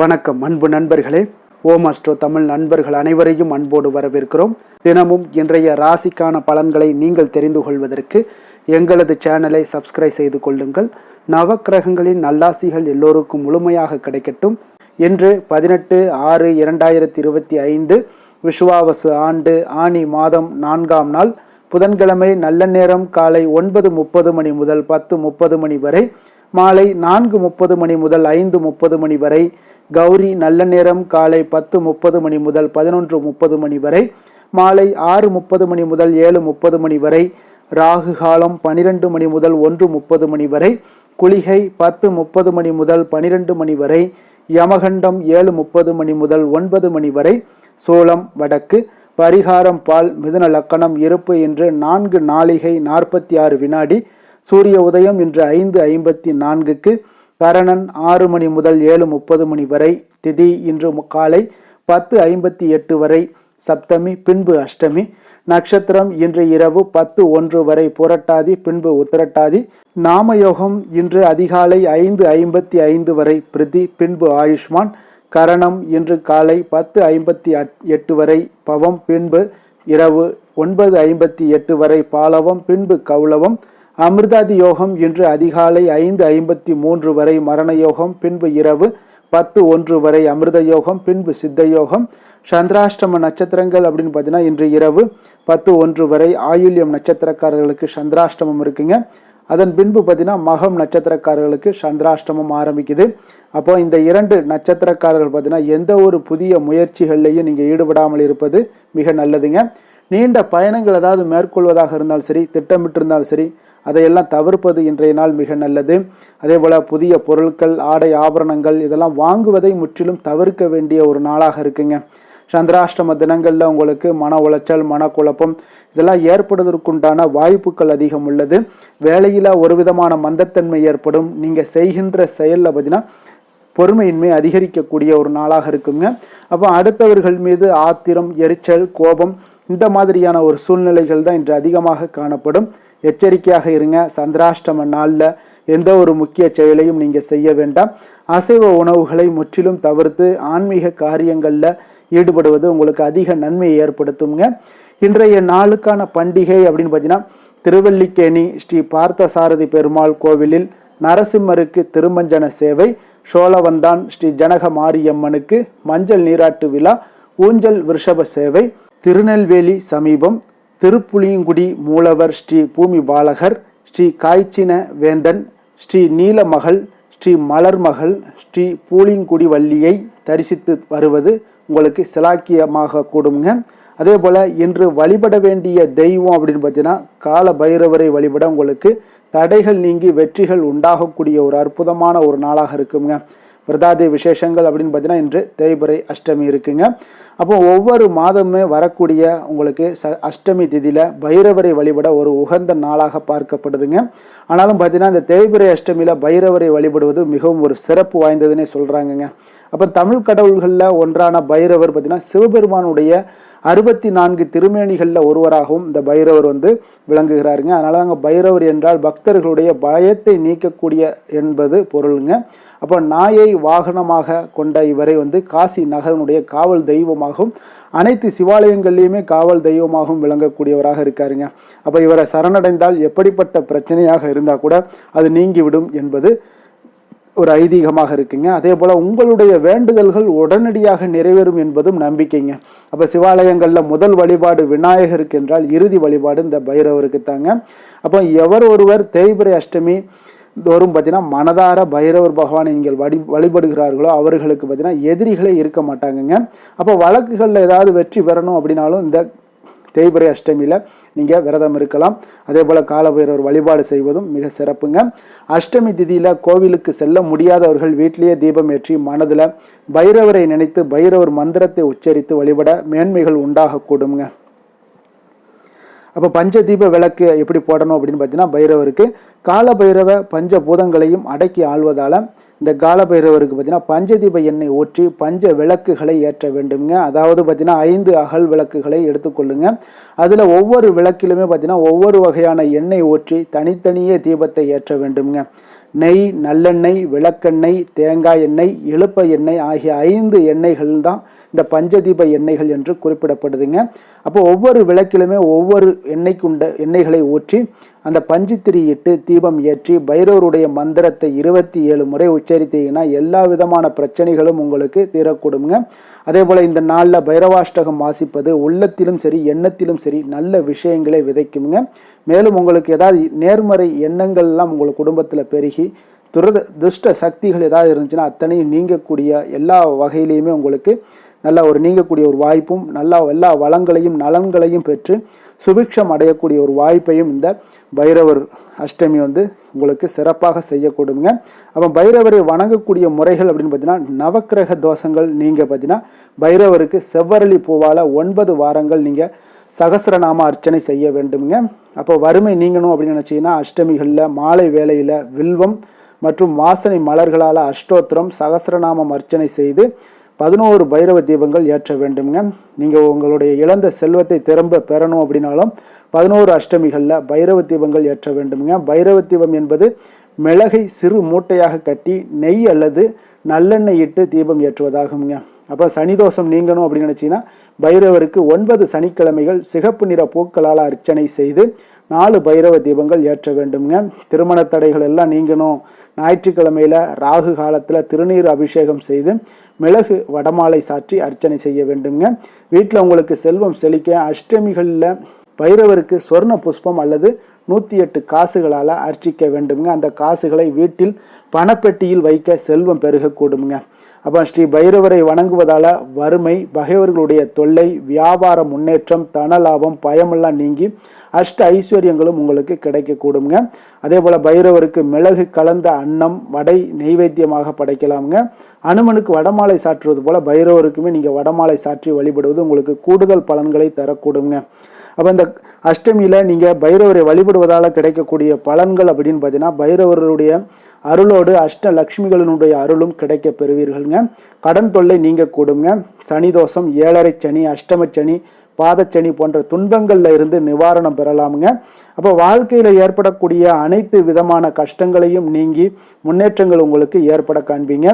வணக்கம் அன்பு நண்பர்களே. ஓம் அஸ்ட்ரோ தமிழ் நண்பர்கள் அனைவரையும் அன்போடு வரவேற்கிறோம். தினமும் இன்றைய ராசிக்கான பலன்களை நீங்கள் தெரிந்து கொள்வதற்கு எங்களது சேனலை சப்ஸ்கிரைப் செய்து கொள்ளுங்கள். நவக்கிரகங்களின் நல்லாசிகள் எல்லோருக்கும் முழுமையாக கிடைக்கட்டும். இன்று 18/6/2025 விசுவாவசு ஆண்டு ஆனி மாதம் 4ஆம் நாள் புதன்கிழமை. நல்ல நேரம் காலை 9:30 மணி முதல் 10:30 மணி வரை, மாலை 4:30 மணி முதல் 5:30 மணி வரை. கௌரி நல்ல நேரம் காலை 10:30 மணி முதல் 11:30 மணி வரை, மாலை 6:30 மணி முதல் 7:30 மணி வரை. ராகு காலம் 12 மணி முதல் 1:30 மணி வரை. குளிகை 10:30 மணி முதல் 12 மணி வரை. யமகண்டம் 7:30 மணி முதல் 9 மணி வரை. சோளம் வடக்கு. பரிகாரம் பால். மிதுன லக்கணம். இருப்பு இன்று 4 நாழிகை 46 வினாடி. சூரிய உதயம் இன்று 5:54க்கு. கரணன் 6 மணி முதல் 7:30 மணி வரை. திதி இன்று காலை 10:58 வரை. சப்தமி பின்பு அஷ்டமி. நட்சத்திரம் இன்று இரவு 10:01 வரை புரட்டாதி பின்பு உத்திரட்டாதி. நாமயோகம் இன்று அதிகாலை 5:55 வரை பிரிதி பின்பு ஆயுஷ்மான். கரணம் இன்று காலை 10:58 வரை பவம் பின்பு இரவு 9:58 வரை பாலவம் பின்பு கௌளவம். அமிர்தாதி யோகம் இன்று அதிகாலை 5:53 வரை மரண யோகம் பின்பு இரவு 10:01 வரை அமிர்த யோகம் பின்பு சித்த யோகம். சந்திராஷ்டம நட்சத்திரங்கள் அப்படின்னு பார்த்தீங்கன்னா இன்று இரவு 10:01 வரை ஆயுள்யம் நட்சத்திரக்காரர்களுக்கு சந்திராஷ்டமம் இருக்குங்க. அதன் பின்பு பார்த்தீங்கன்னா மகம் நட்சத்திரக்காரர்களுக்கு சந்திராஷ்டமம் ஆரம்பிக்குது. அப்போ இந்த 2 நட்சத்திரக்காரர்கள் பார்த்தீங்கன்னா எந்த ஒரு புதிய முயற்சிகள்லையும் நீங்கள் ஈடுபடாமல் இருப்பது மிக நல்லதுங்க. நீண்ட பயணங்கள் ஏதாவது மேற்கொள்வதாக இருந்தாலும் சரி, திட்டமிட்டிருந்தாலும் சரி, அதையெல்லாம் தவிர்ப்பது இன்றைய நாள் மிக நல்லது. அதே போல் புதிய பொருட்கள், ஆடை ஆபரணங்கள் இதெல்லாம் வாங்குவதை முற்றிலும் தவிர்க்க வேண்டிய ஒரு நாளாக இருக்குங்க. சந்திராஷ்டம தினங்களில் உங்களுக்கு மன உளைச்சல், மனக்குழப்பம் இதெல்லாம் ஏற்படுவதற்குண்டான வாய்ப்புகள் அதிகம் உள்ளது. வேலையில் ஒரு விதமான மந்தத்தன்மை ஏற்படும். நீங்கள் செய்கின்ற செயலில் பார்த்தீங்கன்னா பொறுமையின்மை அதிகரிக்கக்கூடிய ஒரு நாளாக இருக்குங்க. அப்போ அடுத்தவர்கள் மீது ஆத்திரம், எரிச்சல், கோபம் இந்த மாதிரியான ஒரு சூழ்நிலைகள் தான் இன்று அதிகமாக காணப்படும். எச்சரிக்கையாக இருங்க. சந்திராஷ்டம நாளில் எந்த ஒரு முக்கிய செயலையும் நீங்கள் செய்ய வேண்டாம். அசைவ உணவுகளை முற்றிலும் தவிர்த்து ஆன்மீக காரியங்களில் ஈடுபடுவது உங்களுக்கு அதிக நன்மையை ஏற்படுத்துங்க. இன்றைய நாளுக்கான பண்டிகை அப்படின்னு பார்த்தீங்கன்னா திருவல்லிக்கேணி ஸ்ரீ பார்த்தசாரதி பெருமாள் கோவிலில் நரசிம்மருக்கு திருமஞ்சன சேவை. சோழவந்தான் ஸ்ரீ ஜனக மாரியம்மனுக்கு மஞ்சள் நீராட்டு விழா, ஊஞ்சல் விருஷப சேவை. திருநெல்வேலி சமீபம் திருப்புளியங்குடி மூலவர் ஸ்ரீ பூமி பாலகர், ஸ்ரீ காய்ச்சின வேந்தன், ஸ்ரீ நீலமகள், ஸ்ரீ மலர்மகள், ஸ்ரீ பூலிங்குடி வள்ளியை தரிசித்து வருவது உங்களுக்கு சிலாக்கியமாக கூடுங்க. அதே போல் இன்று வழிபட வேண்டிய தெய்வம் அப்படின்னு பார்த்தீங்கன்னா கால பைரவரை வழிபட உங்களுக்கு தடைகள் நீங்கி வெற்றிகள் உண்டாகக்கூடிய ஒரு அற்புதமான ஒரு நாளாக இருக்குங்க. பிரதாதி விசேஷங்கள் அப்படின்னு பார்த்தீங்கன்னா இன்று தேய்பிறை அஷ்டமி இருக்குங்க. அப்போ ஒவ்வொரு மாதமே வரக்கூடிய உங்களுக்கு அஷ்டமி திதியில் பைரவரை வழிபட ஒரு உகந்த நாளாக பார்க்கப்படுதுங்க. ஆனாலும் பார்த்தீங்கன்னா இந்த தேய்பிறை அஷ்டமியில் பைரவரை வழிபடுவது மிகவும் ஒரு சிறப்பு வாய்ந்ததுன்னே சொல்கிறாங்கங்க. அப்போ தமிழ் கடவுள்களில் ஒன்றான பைரவர் பார்த்தீங்கன்னா சிவபெருமானுடைய 64 திருமேனிகளில் ஒருவராகவும் இந்த பைரவர் விளங்குகிறாருங்க. அதனால தாங்க பைரவர் என்றால் பக்தர்களுடைய பயத்தை நீக்கக்கூடிய என்பது பொருளுங்க. அப்போ நாயை வாகனமாக கொண்ட இவரை காசி நகரனுடைய காவல் தெய்வமாகவும் அனைத்து சிவாலயங்கள்லையுமே காவல் தெய்வமாகவும் விளங்கக்கூடியவராக இருக்காருங்க. அப்போ இவரை சரணடைந்தால் எப்படிப்பட்ட பிரச்சனையாக இருந்தால் கூட அது நீங்கிவிடும் என்பது ஒரு ஐதீகமாக இருக்குங்க. அதே போல் உங்களுடைய வேண்டுதல்கள் உடனடியாக நிறைவேறும் என்பதும் நம்பிக்கைங்க. அப்போ சிவாலயங்களில் முதல் வழிபாடு விநாயகருக்கு என்றால் இறுதி வழிபாடு இந்த பைரவருக்கு தாங்க. அப்போ எவர் ஒருவர் தேய்பிறை அஷ்டமி தோறும் பார்த்தீங்கன்னா மனதார பைரவர் பகவானை நீங்கள் வழிபடுகிறார்களோ அவர்களுக்கு பார்த்தீங்கன்னா எதிரிகளே இருக்க மாட்டாங்கங்க. அப்போ வழக்குகளில் ஏதாவது வெற்றி பெறணும் அப்படின்னாலும் இந்த தேய்பிறை அஷ்டமியில் நீங்கள் விரதம் இருக்கலாம். அதே போல் காலபைரவர் வழிபாடு செய்வதும் மிக சிறப்புங்க. அஷ்டமி திதியில் கோவிலுக்கு செல்ல முடியாதவர்கள் வீட்டிலேயே தீபம் ஏற்றி மனதில் பைரவரை நினைத்து பைரவர் மந்திரத்தை உச்சரித்து வழிபட மேன்மைகள் உண்டாகக்கூடுங்க. அப்போ பஞ்சதீப விளக்கு எப்படி போடணும் அப்படின்னு பார்த்தீங்கன்னா பைரவருக்கு காலபைரவ பஞ்சபூதங்களையும் அடக்கி ஆள்வதால் இந்த காலபைரவருக்கு பார்த்தீங்கன்னா பஞ்சதீப எண்ணெய் ஊற்றி பஞ்ச விளக்குகளை ஏற்ற வேண்டுங்க. அதாவது பார்த்தீங்கன்னா 5 அகல் விளக்குகளை எடுத்துக்கொள்ளுங்க. அதில் ஒவ்வொரு விளக்கிலுமே பார்த்தீங்கன்னா ஒவ்வொரு வகையான எண்ணெய் ஊற்றி தனித்தனியே தீபத்தை ஏற்ற வேண்டுங்க. நெய், நல்லெண்ணெய், விளக்கெண்ணெய், தேங்காய் எண்ணெய், இழுப்ப எண்ணெய் ஆகிய 5 எண்ணெய்கள் தான் இந்த பஞ்சதீப எண்ணெய்கள் என்று குறிப்பிடப்படுதுங்க. அப்போ ஒவ்வொரு விளக்கிலுமே ஒவ்வொரு எண்ணெய்களை ஊற்றி அந்த பஞ்சுத்திரி இட்டு தீபம் ஏற்றி பைரவருடைய மந்திரத்தை 27 முறை உச்சரித்தீங்கன்னா எல்லா விதமான பிரச்சனைகளும் உங்களுக்கு தீரக்கூடுங்க. அதே போல் இந்த நாளில் பைரவாஷ்டகம் வாசிப்பது உள்ளத்திலும் சரி எண்ணத்திலும் சரி நல்ல விஷயங்களை விதைக்குங்க. மேலும் உங்களுக்கு ஏதாவது நேர்மறை எண்ணங்கள்லாம் உங்கள் குடும்பத்தில் பெருகி துஷ்ட சக்திகள் ஏதாவது இருந்துச்சுன்னா அத்தனையும் நீங்கக்கூடிய எல்லா வகையிலையுமே உங்களுக்கு நல்லா நீங்கக்கூடிய ஒரு வாய்ப்பும் எல்லா வளங்களையும் நலன்களையும் பெற்று சுபிக்ஷம் அடையக்கூடிய ஒரு வாய்ப்பையும் இந்த பைரவர் அஷ்டமி உங்களுக்கு சிறப்பாக செய்யக்கூடுங்க. அப்போ பைரவரை வணங்கக்கூடிய முறைகள் அப்படின்னு பார்த்தீங்கன்னா நவக்கிரக தோஷங்கள் நீங்கள் பார்த்தீங்கன்னா பைரவருக்கு செவ்வரளி பூவால் 9 வாரங்கள் நீங்கள் சகஸ்ரநாம அர்ச்சனை செய்ய வேண்டுங்க. அப்போ வறுமை நீங்கணும் அப்படின்னு நினச்சிங்கன்னா அஷ்டமிகளில் மாலை வேளையில் வில்வம் மற்றும் வாசனை மலர்களால் அஷ்டோத்திரம் சகஸ்ரநாமம் அர்ச்சனை செய்து 11 பைரவ தீபங்கள் ஏற்ற வேண்டுங்க. நீங்கள் உங்களுடைய இழந்த செல்வத்தை திரும்ப பெறணும் அப்படின்னாலும் 11 அஷ்டமிகளில் பைரவ தீபங்கள் ஏற்ற வேண்டுங்க. பைரவ தீபம் என்பது மிளகை சிறு மூட்டையாக கட்டி நெய் அல்லது நல்லெண்ணெய் இட்டு தீபம் ஏற்றுவதாகுங்க. அப்போ சனிதோஷம் நீங்கணும் அப்படின்னு நினச்சிங்கன்னா பைரவருக்கு 9 சனிக்கிழமைகள் சிகப்பு நிற பூக்களால் அர்ச்சனை செய்து 4 பைரவ தீபங்கள் ஏற்ற வேண்டுங்க. திருமண தடைகள் எல்லாம் நீங்கணும், ஞாயிற்றுக்கிழமையில் ராகு காலத்தில் திருநீர் அபிஷேகம் செய்து மிளகு வடமாலை சாற்றி அர்ச்சனை செய்ய வேண்டுங்க. வீட்டில் உங்களுக்கு செல்வம் செழிக்க அஷ்டமிகளில் பைரவருக்கு சொர்ண புஷ்பம் அல்லது 108 காசுகளால் அர்ச்சிக்க வேண்டுங்க. அந்த காசுகளை வீட்டில் பணப்பெட்டியில் வைக்க செல்வம் பெருகக்கூடுங்க. அப்போ ஸ்ரீ பைரவரை வணங்குவதால் வறுமை, பகைவர்களுடைய தொல்லை, வியாபார முன்னேற்றம், தன லாபம், பயமெல்லாம் நீங்கி அஷ்ட ஐஸ்வர்யங்களும் உங்களுக்கு கிடைக்கக்கூடுங்க. அதே போல் பைரவருக்கு மிளகு கலந்த அன்னம் வடை நெய்வேத்தியமாக படைக்கலாமுங்க. அனுமனுக்கு வடமாலை சாற்றுவது போல் பைரவருக்குமே நீங்கள் வடமாலை சாற்றி வழிபடுவது உங்களுக்கு கூடுதல் பலன்களை தரக்கூடுங்க. அப்போ இந்த அஷ்டமியில் நீங்கள் பைரவரை வழிபடுவதால் கிடைக்கக்கூடிய பலன்கள் அப்படின்னு பார்த்தீங்கன்னா பைரவருடைய அருளோடு அஷ்ட லக்ஷ்மிகளினுடைய அருளும் கிடைக்க பெறுவீர்கள்ங்க. கடன் தொல்லை நீங்க கூடுங்க. சனி தோஷம், 7.5 சனி, அஷ்டமச்சனி, பாதச்சனி போன்ற துன்பங்களில் இருந்து நிவாரணம் பெறலாமுங்க. அப்போ வாழ்க்கையில் ஏற்படக்கூடிய அனைத்து விதமான கஷ்டங்களையும் நீங்கி முன்னேற்றங்கள் உங்களுக்கு ஏற்பட காண்பீங்க.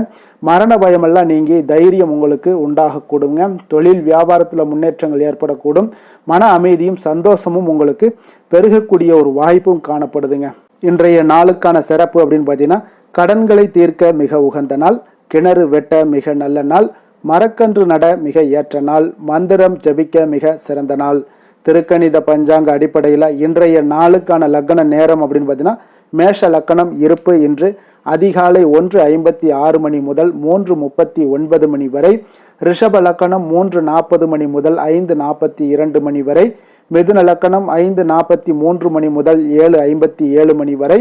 மரண பயமெல்லாம் நீங்கி தைரியம் உங்களுக்கு உண்டாகக்கூடுங்க. தொழில் வியாபாரத்தில் முன்னேற்றங்கள் ஏற்படக்கூடும். மன அமைதியும் சந்தோஷமும் உங்களுக்கு பெருகக்கூடிய ஒரு வாய்ப்பும் காணப்படுதுங்க. இன்றைய நாளுக்கான சிறப்பு அப்படின்னு பார்த்தீங்கன்னா கடன்களை தீர்க்க மிக உகந்த நாள், கிணறு வெட்ட மிக நல்ல நாள், மரக்கன்று நட மிக ஏற்ற நாள், மந்திரம் ஜபிக்க மிக சிறந்த நாள். திருக்கணித பஞ்சாங்க அடிப்படையில் இன்றைய நாளுக்கான லக்கண நேரம் அப்படின்னு பார்த்தீங்கன்னா மேஷ லக்கணம் இருப்பு இன்று அதிகாலை 1:56 மணி முதல் 3:39 மணி வரை, ரிஷப லக்கணம் 3:40 மணி முதல் 5:42 மணி வரை, மிதுன லக்கணம் 5:43 மணி முதல் 7:57 மணி வரை,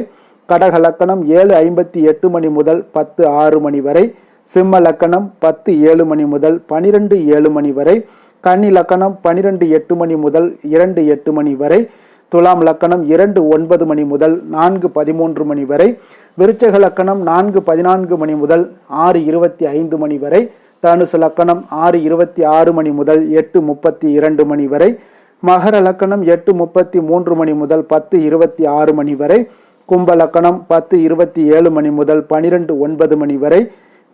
கடக லக்கணம் 7:58 மணி முதல் 10:06 மணி வரை, சிம்ம லக்கணம் 10:07 மணி முதல் 12:07 மணி வரை, கன்னி லக்கணம் 12:08 மணி முதல் 2:08 மணி வரை, துலாம் லக்கணம் 2:09 மணி முதல் 4:13 மணி வரை, விருச்சக லக்கணம் 4:14 மணி முதல் 6:25 மணி வரை, தனுசு லக்கணம் 6:26 மணி முதல் 8:32 மணி வரை, மகர லக்கணம் 8:33 மணி முதல் 10:26 மணி வரை, கும்ப லக்கணம் 10:27 மணி முதல் 12:09 மணி வரை,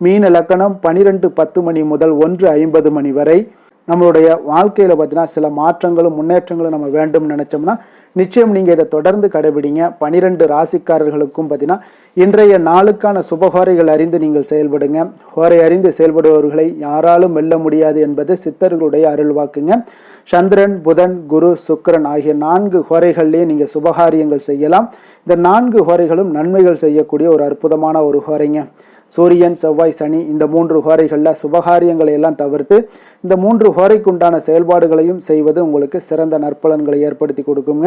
மீன லக்கணம் 12:10 மணி முதல் 1:50 மணி வரை. நம்மளுடைய வாழ்க்கையில் பார்த்தீங்கன்னா சில மாற்றங்களும் முன்னேற்றங்களும் நம்ம வேண்டும் நினைச்சோம்னா நிச்சயம் நீங்கள் இதை தொடர்ந்து கடைபிடிங்க. 12 ராசிக்காரர்களுக்கும் பார்த்தீங்கன்னா இன்றைய நாளுக்கான சுபஹோரைகள் அறிந்து நீங்கள் செயல்படுங்க. ஹோரை அறிந்து செயல்படுபவர்களை யாராலும் வெல்ல முடியாது என்பது சித்தர்களுடைய அருள்வாக்குங்க. சந்திரன், புதன், குரு, சுக்கிரன் ஆகிய 4 ஹோரைகள்லேயே நீங்கள் சுபகாரியங்கள் செய்யலாம். இந்த 4 ஹோரைகளும் நன்மைகள் செய்யக்கூடிய ஒரு அற்புதமான ஒரு ஹோரைங்க. சூரியன், செவ்வாய், சனி இந்த 3 ஹோரைகளில் சுபகாரியங்களை எல்லாம் தவிர்த்து இந்த 3 ஹோரைக்குண்டான செயல்பாடுகளையும் செய்வது உங்களுக்கு சிறந்த நற்பலன்களை ஏற்படுத்தி கொடுக்குங்க.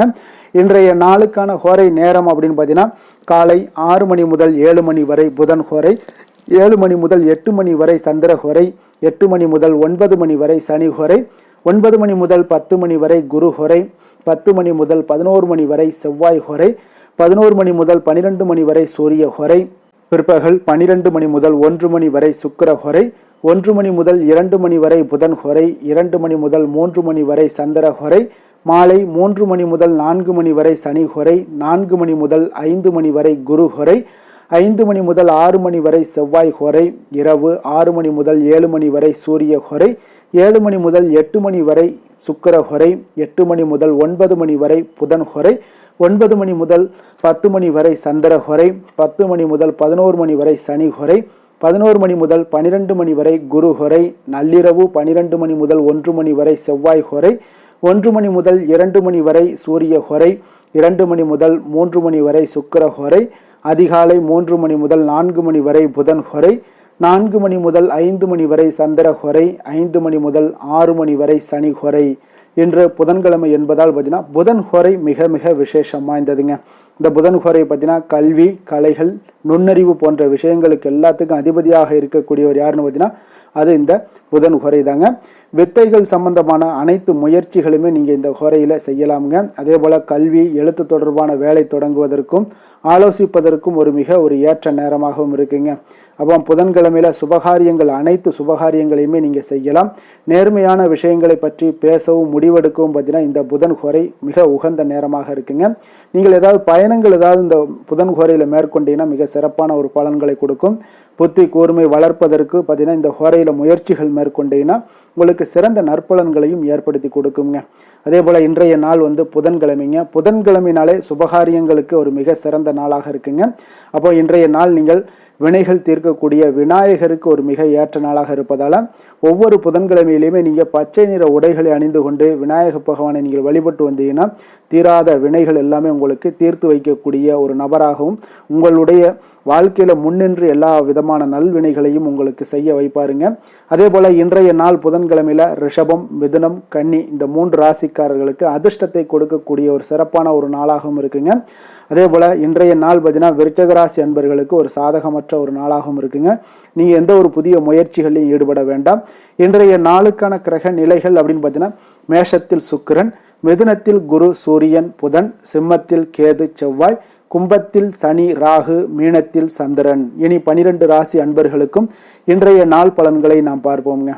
இன்றைய நாளுக்கான ஹோரை நேரம் அப்படின்னு பார்த்தீங்கன்னா காலை 6 மணி முதல் 7 மணி வரை புதன் ஹோரை, 7 மணி முதல் 8 மணி வரை சந்திர ஹோரை, 8 மணி முதல் 9 மணி வரை சனி ஹோரை, 9 மணி முதல் 10 மணி வரை குரு ஹோரை, 10 மணி முதல் 11 மணி வரை செவ்வாய் ஹோரை, 11 மணி முதல் 12 மணி வரை சூரிய ஹொரை, பிற்பகல் 12 மணி முதல் 1 மணி வரை சுக்கிர ஹொரை, 1 மணி முதல் 2 மணி வரை புதன் ஹொரை, 2 மணி முதல் 3 மணி வரை சந்திர ஹொரை, மாலை 3 மணி முதல் 4 மணி வரை சனி ஹொரை, 4 மணி முதல் 5 மணி வரை குரு ஹொரை, 5 மணி முதல் 6 மணி வரை செவ்வாய் ஹொரை, இரவு 6 மணி முதல் 7 மணி வரை சூரிய ஹொரை, 7 மணி முதல் 8 மணி வரை சுக்கிர ஹொரை, 8 மணி முதல் 9 மணி வரை புதன் ஹொரை, 9 மணி முதல் 10 மணி வரை சந்திர ஹொரை, 10 மணி முதல் 11 மணி வரை சனி ஹொரை, 11 மணி முதல் 12 மணி வரை குரு ஹொரை, நள்ளிரவு 12 மணி முதல் 1 மணி வரை செவ்வாய் ஹொரை, 1 மணி முதல் 2 மணி வரை சூரிய ஹொரை, 2 மணி முதல் 3 மணி வரை சுக்கிர ஹொரை, அதிகாலை 3 மணி முதல் 4 மணி வரை புதன் ஹொரை, 4 மணி முதல் 5 மணி வரை சந்திர ஹொரை, 5 மணி முதல் 6 மணி வரை சனி ஹொரை. இன்று புதன்கிழமை என்பதால் பார்த்தீங்கன்னா புதன் ஹோரை மிக மிக விசேஷம் வாய்ந்ததுங்க. இந்த புதன் ஹோரை பார்த்தீங்கன்னா கல்வி, கலைகள், நுண்ணறிவு போன்ற விஷயங்களுக்கு எல்லாத்துக்கும் அதிபதியாக இருக்கக்கூடியவர் யாருன்னு பார்த்தீங்கன்னா அது இந்த புதன் ஹோரை தாங்க. வித்தைகள் சம்பந்தமான அனைத்து முயற்சிகளுமே நீங்கள் இந்த ஹோரையில் செய்யலாமுங்க. அதே போல் கல்வி, எழுத்து தொடர்பான வேலை தொடங்குவதற்கும் ஆலோசிப்பதற்கும் ஒரு ஏற்ற நேரமாகவும் இருக்குங்க. அப்போ புதன்கிழமையில் சுபகாரியங்கள், அனைத்து சுபகாரியங்களையுமே நீங்கள் செய்யலாம். நேர்மையான விஷயங்களை பற்றி பேசவும் முடிவெடுக்கவும் பார்த்தீங்கன்னா இந்த புதன் ஹோரை மிக உகந்த நேரமாக இருக்குங்க. நீங்கள் ஏதாவது பயணங்கள் இந்த புதன் ஹோரையில் மேற்கொண்டீங்கன்னா மிக சிறப்பான ஒரு பலன்களை கொடுக்கும். புத்தி கூர்மை வளர்ப்பதற்கு பார்த்தீங்கன்னா இந்த ஹோரையில் முயற்சிகள் மேற்கொண்டீங்கன்னா உங்களுக்கு சிறந்த நற்பலன்களையும் ஏற்படுத்தி கொடுக்குங்க. அதே போல் இன்றைய நாள் புதன்கிழமைங்க. புதன்கிழமைனாலே சுபகாரியங்களுக்கு ஒரு மிக சிறந்த நாளாக இருக்குங்க. அப்போ இன்றைய நாள் நீங்கள் வினைகள் தீர்க்கக்கூடிய விநாயகருக்கு ஒரு மிக ஏற்ற நாளாக இருப்பதால் ஒவ்வொரு புதன்கிழமையிலையுமே நீங்கள் பச்சை நிற உடைகளை அணிந்து கொண்டு விநாயக பகவானை நீங்கள் வழிபட்டு வந்தீங்கன்னா தீராத வினைகள் எல்லாமே உங்களுக்கு தீர்த்து வைக்கக்கூடிய ஒரு நபராகவும் உங்களுடைய வாழ்க்கையில் முன்னின்று எல்லா விதமான நல்வினைகளையும் உங்களுக்கு செய்ய வைப்பாருங்க. அதே போல் இன்றைய நாள் புதன்கிழமையில் ரிஷபம், மிதுனம், கன்னி இந்த 3 ராசிக்காரர்களுக்கு அதிர்ஷ்டத்தை கொடுக்கக்கூடிய ஒரு சிறப்பான ஒரு நாளாகவும் இருக்குங்க. அதே போல் இன்றைய நாள் பார்த்தீங்கன்னா விருச்சிக ராசி அன்பர்களுக்கு ஒரு சாதகமற்ற ஒரு நாளாகவும் இருக்குங்க. நீங்கள் எந்த ஒரு புதிய முயற்சிகளையும் ஈடுபட வேண்டாம். இன்றைய நாளுக்கான கிரக நிலைகள் அப்படின்னு பார்த்தீங்கன்னா மேஷத்தில் சுக்கிரன், மிதுனத்தில் குரு, சூரியன், புதன், சிம்மத்தில் கேது, செவ்வாய், கும்பத்தில் சனி, ராகு, மீனத்தில் சந்திரன். இனி 12 ராசி அன்பர்களுக்கும் இன்றைய நாள் பலன்களை நாம் பார்ப்போம்ங்க.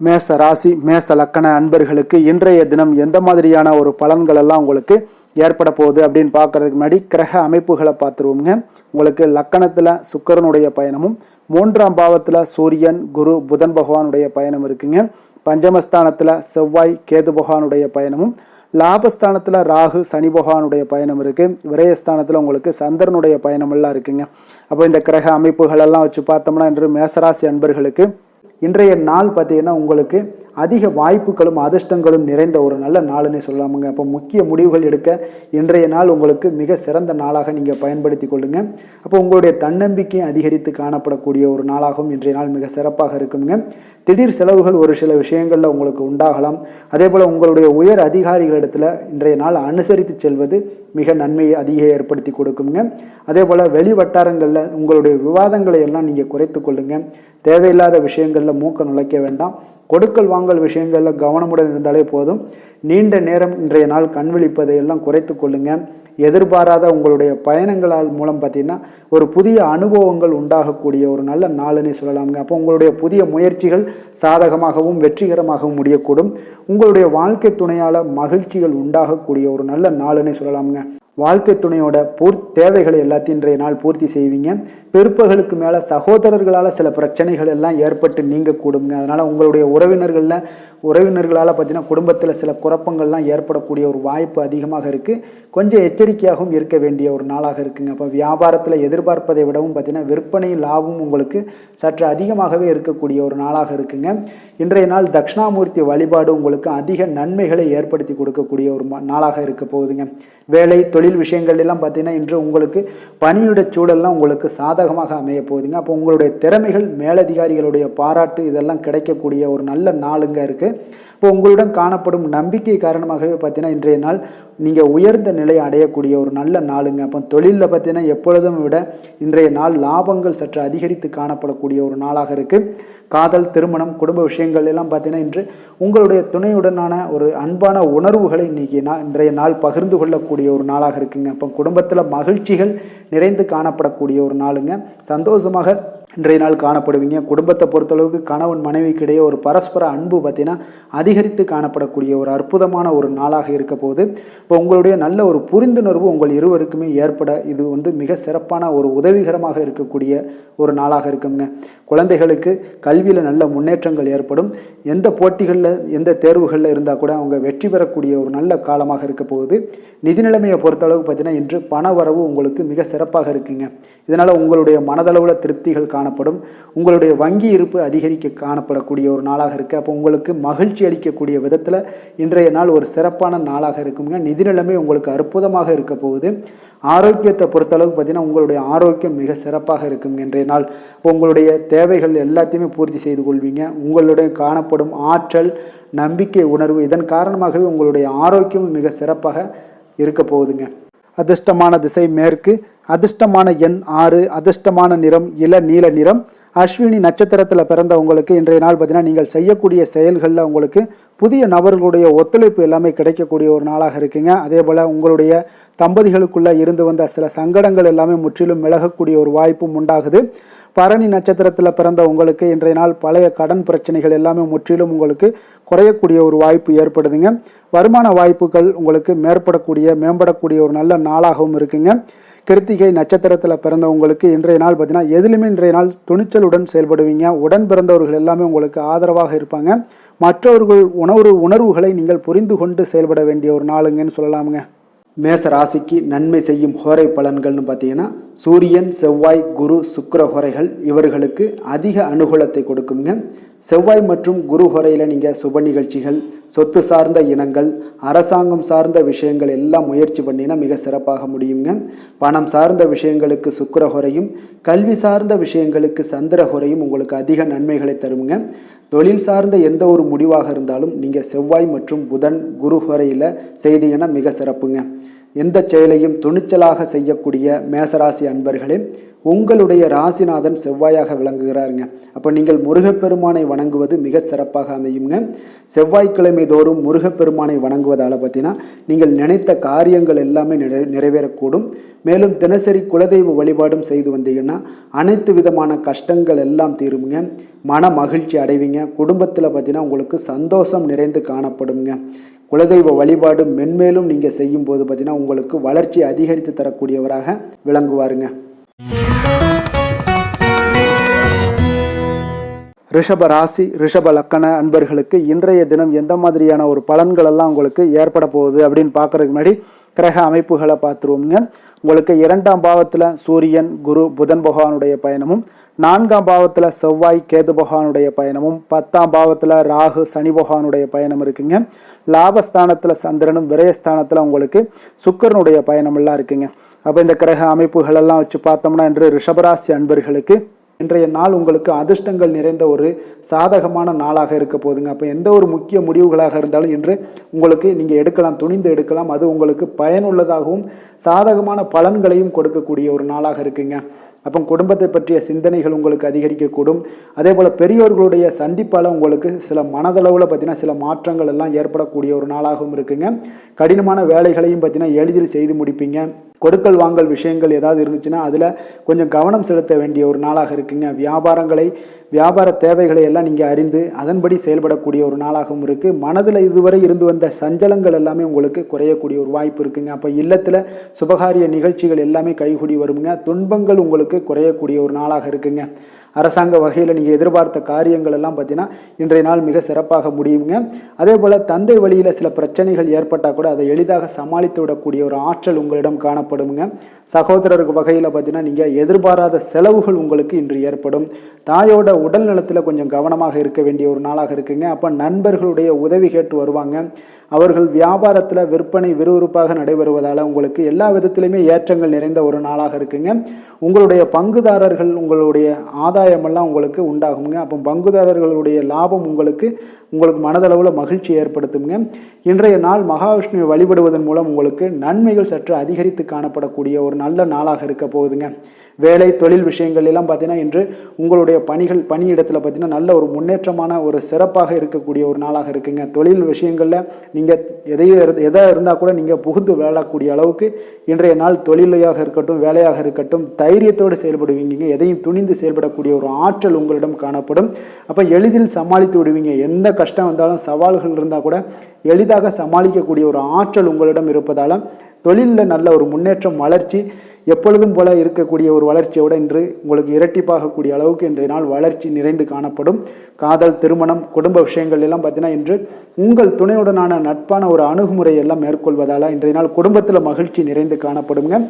மேச ராசி, மேச லக்கண அன்பர்களுக்கு இன்றைய தினம் எந்த மாதிரியான ஒரு பலன்கள் எல்லாம் உங்களுக்கு ஏற்பட போகுது அப்படின்னு பார்க்கறதுக்கு முன்னாடி கிரக அமைப்புகளை பார்த்துருவோங்க. உங்களுக்கு லக்கணத்தில் சுக்கிரனுடைய பயணமும், 3ஆம் பாவத்தில் சூரியன், குரு, புதன் பகவானுடைய பயணம் இருக்குங்க. பஞ்சமஸ்தானத்தில் செவ்வாய், கேது பகவானுடைய பயணமும், லாபஸ்தானத்தில் ராகு, சனி பகவானுடைய பயணம் இருக்குது. விரயஸ்தானத்தில் உங்களுக்கு சந்திரனுடைய பயணம் எல்லாம் இருக்குங்க. அப்போ இந்த கிரக அமைப்புகள் எல்லாம் வச்சு பார்த்தோம்னா இன்று மேசராசி அன்பர்களுக்கு இன்றைய நாள் பார்த்தீங்கன்னா உங்களுக்கு அதிக வாய்ப்புகளும் அதிர்ஷ்டங்களும் நிறைந்த ஒரு நல்ல நாளுன்னு சொல்லலாமுங்க. அப்போ முக்கிய முடிவுகள் எடுக்க இன்றைய நாள் உங்களுக்கு மிக சிறந்த நாளாக நீங்கள் பயன்படுத்தி கொள்ளுங்க. அப்போ உங்களுடைய தன்னம்பிக்கை அதிகரித்து காணப்படக்கூடிய ஒரு நாளாகவும் இன்றைய நாள் மிக சிறப்பாக இருக்குங்க. திடீர் செலவுகள் ஒரு சில விஷயங்களில் உங்களுக்கு உண்டாகலாம். அதே போல் உங்களுடைய உயர் அதிகாரிகளிடத்தில் இன்றைய நாள் அனுசரித்து செல்வது மிக நன்மையை அதிக ஏற்படுத்தி கொடுக்குங்க. அதே போல் வெளி வட்டாரங்களில் உங்களுடைய விவாதங்களை எல்லாம் நீங்கள் குறைத்து கொள்ளுங்க. தேவையில்லாத விஷயங்களில் மூக்க நுழைக்க வேண்டாம். கொடுக்கல் வாங்கல் விஷயங்களில் கவனமுடன் இருந்தாலே போதும். நீண்ட நேரம் இன்றைய நாள் கண் விழிப்பதை எல்லாம் குறைத்து கொள்ளுங்க. எதிர்பாராத உங்களுடைய பயணங்களால் மூலம் பார்த்தீங்கன்னா ஒரு புதிய அனுபவங்கள் உண்டாகக்கூடிய ஒரு நல்ல நாளுன்னே சொல்லலாமுங்க. அப்போ உங்களுடைய புதிய முயற்சிகள் சாதகமாகவும் வெற்றிகரமாகவும் முடியக்கூடும். உங்களுடைய வாழ்க்கை துணையால் மகிழ்ச்சிகள் உண்டாகக்கூடிய ஒரு நல்ல நாளுன்னே சொல்லலாமுங்க. வாழ்க்கை துணையோட தேவைகளை எல்லாத்தையும் இன்றைய நாள் பூர்த்தி செய்வீங்க. பிற்பகலுக்கு மேலே சகோதரர்களால் சில பிரச்சனைகள் எல்லாம் ஏற்பட்டு நீங்கக்கூடுங்க. அதனால் உங்களுடைய உறவினர்களால் பார்த்தீங்கன்னா குடும்பத்தில் சில குழப்பங்கள்லாம் ஏற்படக்கூடிய ஒரு வாய்ப்பு அதிகமாக இருக்குது. கொஞ்சம் எச்சரிக்கையாகவும் இருக்க வேண்டிய ஒரு நாளாக இருக்குங்க. அப்போ வியாபாரத்தில் எதிர்பார்ப்பதை விடவும் பார்த்தீங்கன்னா விற்பனை லாபம் உங்களுக்கு சற்று அதிகமாகவே இருக்கக்கூடிய ஒரு நாளாக இருக்குங்க. இன்றைய நாள் தட்சிணாமூர்த்தி வழிபாடு உங்களுக்கு அதிக நன்மைகளை ஏற்படுத்தி கொடுக்கக்கூடிய ஒரு நாளாக இருக்க போகுதுங்க. வேலை, தொழில் விஷயங்கள் எல்லாம் பார்த்தீங்கன்னா இன்று உங்களுக்கு பணியிட சூழல்லாம் உங்களுக்கு சாதகமாக அமைய போகுதுங்க. அப்போ உங்களுடைய திறமைகள், மேலதிகாரிகளுடைய பாராட்டு இதெல்லாம் கிடைக்கக்கூடிய ஒரு நல்ல நாளுங்க இருக்குது. இப்போ உங்களுடன் காணப்படும் நம்பிக்கை காரணமாகவே பார்த்தீங்கன்னா இன்றைய நாள் நீங்கள் உயர்ந்த நிலையை அடையக்கூடிய ஒரு நல்ல நாளுங்க. அப்போ தொழிலில் பார்த்தீங்கன்னா எப்பொழுதும் விட இன்றைய நாள் லாபங்கள் சற்று அதிகரித்து காணப்படக்கூடிய ஒரு நாளாக இருக்குது. காதல், திருமணம், குடும்ப விஷயங்கள் எல்லாம் பார்த்தீங்கன்னா இன்று உங்களுடைய துணையுடனான ஒரு அன்பான உணர்வுகளை இன்றைய நாள் பகிர்ந்து கொள்ளக்கூடிய ஒரு நாளாக இருக்குங்க. அப்போ குடும்பத்தில் மகிழ்ச்சிகள் நிறைந்து காணப்படக்கூடிய ஒரு நாளுங்க. சந்தோஷமாக இன்றைய நாள் காணப்படுவீங்க. குடும்பத்தை பொறுத்தளவுக்கு கணவன் மனைவிக்கிடையே ஒரு பரஸ்பர அன்பு பார்த்தீங்கன்னா அதிகரித்து காணப்படக்கூடிய ஒரு அற்புதமான ஒரு நாளாக இருக்க போகுது. இப்போ உங்களுடைய நல்ல ஒரு புரிந்துணர்வு உங்கள் இருவருக்குமே ஏற்பட இது மிக சிறப்பான ஒரு உதவிகரமாக இருக்கக்கூடிய ஒரு நாளாக இருக்குங்க. குழந்தைகளுக்கு கல்வியில் நல்ல முன்னேற்றங்கள் ஏற்படும். எந்த போட்டிகளில் எந்த தேர்வுகளில் இருந்தால் கூட அவங்க வெற்றி பெறக்கூடிய ஒரு நல்ல காலமாக இருக்க போகுது. நிதி நிலைமையை பொறுத்தளவுக்கு பார்த்தீங்கன்னா இன்று பண வரவு உங்களுக்கு மிக சிறப்பாக இருக்குங்க. இதனால் உங்களுடைய மனதளவில் திருப்திகள் காணப்படும். உங்களுடைய வங்கி இருப்பு அதிகரிக்க காணப்படக்கூடிய ஒரு நாளாக இருக்குது. அப்போ உங்களுக்கு மகிழ்ச்சி அளிக்கக்கூடிய விதத்தில் இன்றைய நாள் ஒரு சிறப்பான நாளாக இருக்குங்க. நிதி நிலைமை உங்களுக்கு அற்புதமாக இருக்க போகுது. ஆரோக்கியத்தை பொறுத்தளவுக்கு பார்த்தீங்கன்னா உங்களுடைய ஆரோக்கியம் மிக சிறப்பாக இருக்குங்க இன்றைய நாள். இப்போ உங்களுடைய தேவைகள் எல்லாத்தையுமே பூர்த்தி செய்து கொள்வீங்க. உங்களுடைய காணப்படும் ஆற்றல், நம்பிக்கை, உணர்வு இதன் காரணமாகவே உங்களுடைய ஆரோக்கியம் மிக சிறப்பாக இருக்க போகுதுங்க. அதிர்ஷ்டமான திசை மேற்கு, அதிர்ஷ்டமான எண் 6, அதிர்ஷ்டமான நிறம் இளநீல நிறம். அஸ்வினி நட்சத்திரத்தில் பிறந்த உங்களுக்கு இன்றைய நாள் பார்த்தீங்கன்னா நீங்கள் செய்யக்கூடிய செயல்களில் உங்களுக்கு புதிய நபர்களுடைய ஒத்துழைப்பு எல்லாமே கிடைக்கக்கூடிய ஒரு நாளாக இருக்குங்க. அதே போல் உங்களுடைய தம்பதிகளுக்குள்ளே இருந்து வந்த சில சங்கடங்கள் எல்லாமே முற்றிலும் விலகக்கூடிய ஒரு வாய்ப்பும் உண்டாகுது. பரணி நட்சத்திரத்தில் பிறந்த உங்களுக்கு இன்றைய நாள் பழைய கடன் பிரச்சனைகள் எல்லாமே முற்றிலும் உங்களுக்கு குறையக்கூடிய ஒரு வாய்ப்பு ஏற்படுதுங்க. வருமான வாய்ப்புகள் உங்களுக்கு மேம்படக்கூடிய ஒரு நல்ல நாளாகவும் இருக்குங்க. கிருத்திகை நட்சத்திரத்தில் பிறந்த உங்களுக்கு இன்றைய நாள் பார்த்தீங்கன்னா எதிலுமே இன்றைய நாள் துணிச்சலுடன் செயல்படுவீங்க. உடன் பிறந்தவர்கள் எல்லாமே உங்களுக்கு ஆதரவாக இருப்பாங்க. மற்றவர்கள் உணர்வுகளை நீங்கள் புரிந்து கொண்டு செயல்பட வேண்டிய ஒரு நாளுங்கன்னு சொல்லலாமுங்க. மேச ராசிக்கு நன்மை செய்யும் ஹோரை பலன்கள்னு பார்த்தீங்கன்னா சூரியன், செவ்வாய், குரு, சுக்கிர ஹோரைகள் இவர்களுக்கு அதிக அனுகூலத்தை கொடுக்குங்க. செவ்வாய் மற்றும் குரு ஹோரையில் நீங்கள் சுப நிகழ்ச்சிகள், சொத்து சார்ந்த இனங்கள், அரசாங்கம் சார்ந்த விஷயங்கள் எல்லாம் முயற்சி பண்ணினா மிக சிறப்பாக முடியுங்க. பணம் சார்ந்த விஷயங்களுக்கு சுக்கிர ஹோரையும், கல்வி சார்ந்த விஷயங்களுக்கு சந்திர ஹோரையும் உங்களுக்கு அதிக நன்மைகளை தருங்க. தொழில் சார்ந்த எந்த ஒரு முடிவாக இருந்தாலும் நீங்கள் செவ்வாய் மற்றும் புதன், குரு ஹோரையில் செய்தீங்கன்னா மிக சிறப்புங்க. எந்த செயலையும் துணிச்சலாக செய்யக்கூடிய மேசராசி அன்பர்களே, உங்களுடைய ராசிநாதன் செவ்வாயாக விளங்குகிறாருங்க. அப்போ நீங்கள் முருகப்பெருமானை வணங்குவது மிக சிறப்பாக அமையுங்க. செவ்வாய்க்கிழமை தோறும் முருகப்பெருமானை வணங்குவதால் பார்த்தீங்கன்னா நீங்கள் நினைத்த காரியங்கள் எல்லாமே நிறைவேறக்கூடும். மேலும் தினசரி குலதெய்வ வழிபாடும் செய்து வந்தீங்கன்னா அனைத்து விதமான கஷ்டங்கள் எல்லாம் தீருங்க. மன மகிழ்ச்சி அடைவீங்க. குடும்பத்தில் பார்த்தீங்கன்னா உங்களுக்கு சந்தோஷம் நிறைந்து காணப்படுங்க. குலதெய்வ வழிபாடு மென்மேலும் நீங்கள் செய்யும்போது பார்த்தீங்கன்னா உங்களுக்கு வளர்ச்சி அதிகரித்து தரக்கூடியவராக விளங்குவாருங்க. ரிஷப ராசி, ரிஷப லக்கண அன்பர்களுக்கு இன்றைய தினம் எந்த மாதிரியான ஒரு பலன்கள் எல்லாம் உங்களுக்கு ஏற்பட போகுது அப்படின்னு பார்க்கறதுக்கு முன்னாடி கிரக அமைப்புகளை பார்த்துருவோங்க. உங்களுக்கு 2ஆம் பாவத்தில் சூரியன், குரு, புதன் பகவானுடைய பயணமும், 4ஆம் பாவத்தில் செவ்வாய், கேது பகவானுடைய பயணமும், 10ஆம் பாவத்தில் ராகு, சனி பகவானுடைய பயணம் இருக்குங்க. லாபஸ்தானத்தில் சந்திரனும், விரயஸ்தானத்தில் உங்களுக்கு சுக்கிரனுடைய பயணமெல்லாம் இருக்குங்க. அப்போ இந்த கிரக அமைப்புகள் எல்லாம் வச்சு பார்த்தோம்னா இன்று ரிஷபராசி அன்பர்களுக்கு இன்றைய நாள் உங்களுக்கு அதிர்ஷ்டங்கள் நிறைந்த ஒரு சாதகமான நாளாக இருக்க போகுதுங்க. அப்போ எந்த ஒரு முக்கிய முடிவுகளாக இருந்தாலும் இன்று உங்களுக்கு நீங்கள் எடுக்கலாம், துணிந்து எடுக்கலாம். அது உங்களுக்கு பயனுள்ளதாகவும் சாதகமான பலன்களையும் கொடுக்கக்கூடிய ஒரு நாளாக இருக்குங்க. அப்போ குடும்பத்தை பற்றிய சிந்தனைகள் உங்களுக்கு அதிகரிக்கக்கூடும். அதே போல் பெரியோர்களுடைய சந்திப்பால் உங்களுக்கு சில மனதளவில் பார்த்தீங்கன்னா சில மாற்றங்கள் எல்லாம் ஏற்படக்கூடிய ஒரு நாளாகவும் இருக்குங்க. கடினமான வேலைகளையும் பார்த்தீங்கன்னா எளிதில் செய்து முடிப்பீங்க. கொடுக்கல் வாங்கல் விஷயங்கள் ஏதாவது இருந்துச்சுன்னா அதில் கொஞ்சம் கவனம் செலுத்த வேண்டிய ஒரு நாளாக இருக்குங்க. வியாபார தேவைகளை எல்லாம் நீங்கள் அறிந்து அதன்படி செயல்படக்கூடிய ஒரு நாளாகவும் இருக்குது. மனதில் இதுவரை இருந்து வந்த சஞ்சலங்கள் எல்லாமே உங்களுக்கு குறையக்கூடிய ஒரு வாய்ப்பு இருக்குங்க. அப்போ இல்லத்தில் சுபகாரிய நிகழ்ச்சிகள் எல்லாமே கைகூடி வருங்க. துன்பங்கள் உங்களுக்கு குறையக்கூடிய ஒரு நாளாக இருக்குங்க. அரசாங்க வகையில் நீங்கள் எதிர்பார்த்த காரியங்கள் எல்லாம் பார்த்தீங்கன்னா இன்றைய நாள் மிக சிறப்பாக முடியுங்க. அதே போல் தந்தை வழியில் சில பிரச்சனைகள் ஏற்பட்டால் கூட அதை எளிதாக சமாளித்து விடக்கூடிய ஒரு ஆற்றல் உங்களிடம் காணப்படுங்க. சகோதரர்கள் வகையில் பார்த்தீங்கன்னா நீங்கள் எதிர்பாராத செலவுகள் உங்களுக்கு இன்று ஏற்படும். தாயோட உடல் நலத்தில் கொஞ்சம் கவனமாக இருக்க வேண்டிய ஒரு நாளாக இருக்குங்க. அப்போ நண்பர்களுடைய உதவி கேட்டு வருவாங்க. அவர்கள் வியாபாரத்தில் விற்பனை விறுவிறுப்பாக நடைபெறுவதால் உங்களுக்கு எல்லா விதத்திலையுமே ஏற்றங்கள் நிறைந்த ஒரு நாளாக இருக்குங்க. உங்களுடைய பங்குதாரர்கள் உங்களுடைய ஆதாயமெல்லாம் உங்களுக்கு உண்டாகுங்க. அப்போ பங்குதாரர்களுடைய லாபம் உங்களுக்கு உங்களுக்கு மனதளவில் மகிழ்ச்சி ஏற்படுத்துங்க. இன்றைய நாள் மகாவிஷ்ணுவை வழிபடுவதன் மூலம் உங்களுக்கு நன்மைகள் சற்று அதிகரித்து காணப்படக்கூடிய ஒரு நல்ல நாளாக இருக்க போகுதுங்க. வேலை தொழில் விஷயங்கள் எல்லாம் பார்த்தீங்கன்னா இன்று உங்களுடைய பணியிடத்தில் பார்த்தீங்கன்னா நல்ல ஒரு முன்னேற்றமான ஒரு சிறப்பாக இருக்கக்கூடிய ஒரு நாளாக இருக்குங்க. தொழில் விஷயங்களில் நீங்கள் எதாக இருந்தால் கூட நீங்கள் புகுந்து விளையாடக்கூடிய அளவுக்கு இன்றைய நாள் தொழிலையாக இருக்கட்டும் வேலையாக இருக்கட்டும் தைரியத்தோடு செயல்படுவீங்க. எதையும் துணிந்து செயல்படக்கூடிய ஒரு ஆற்றல் உங்களிடம் காணப்படும். அப்போ எளிதில் சமாளித்து விடுவீங்க. எந்த கஷ்டம் வந்தாலும் சவால்கள் இருந்தால் கூட எளிதாக சமாளிக்கக்கூடிய ஒரு ஆற்றல் உங்களிடம் இருப்பதால் தொழிலில் நல்ல ஒரு முன்னேற்றம் வளர்ச்சி எப்பொழுதும் போல இருக்கக்கூடிய ஒரு வளர்ச்சியோடு இன்று உங்களுக்கு இரட்டிப்பாகக்கூடிய அளவுக்கு இன்றைய நாள் வளர்ச்சி நிறைந்து காணப்படும். காதல் திருமணம் குடும்ப விஷயங்கள் எல்லாம் பார்த்தீங்கன்னா இன்று உங்கள் துணையுடனான நட்பான ஒரு அணுகுமுறை எல்லாம் மேற்கொள்வதால் இன்றைய நாள் குடும்பத்தில் மகிழ்ச்சி நிறைந்து காணப்படுங்க.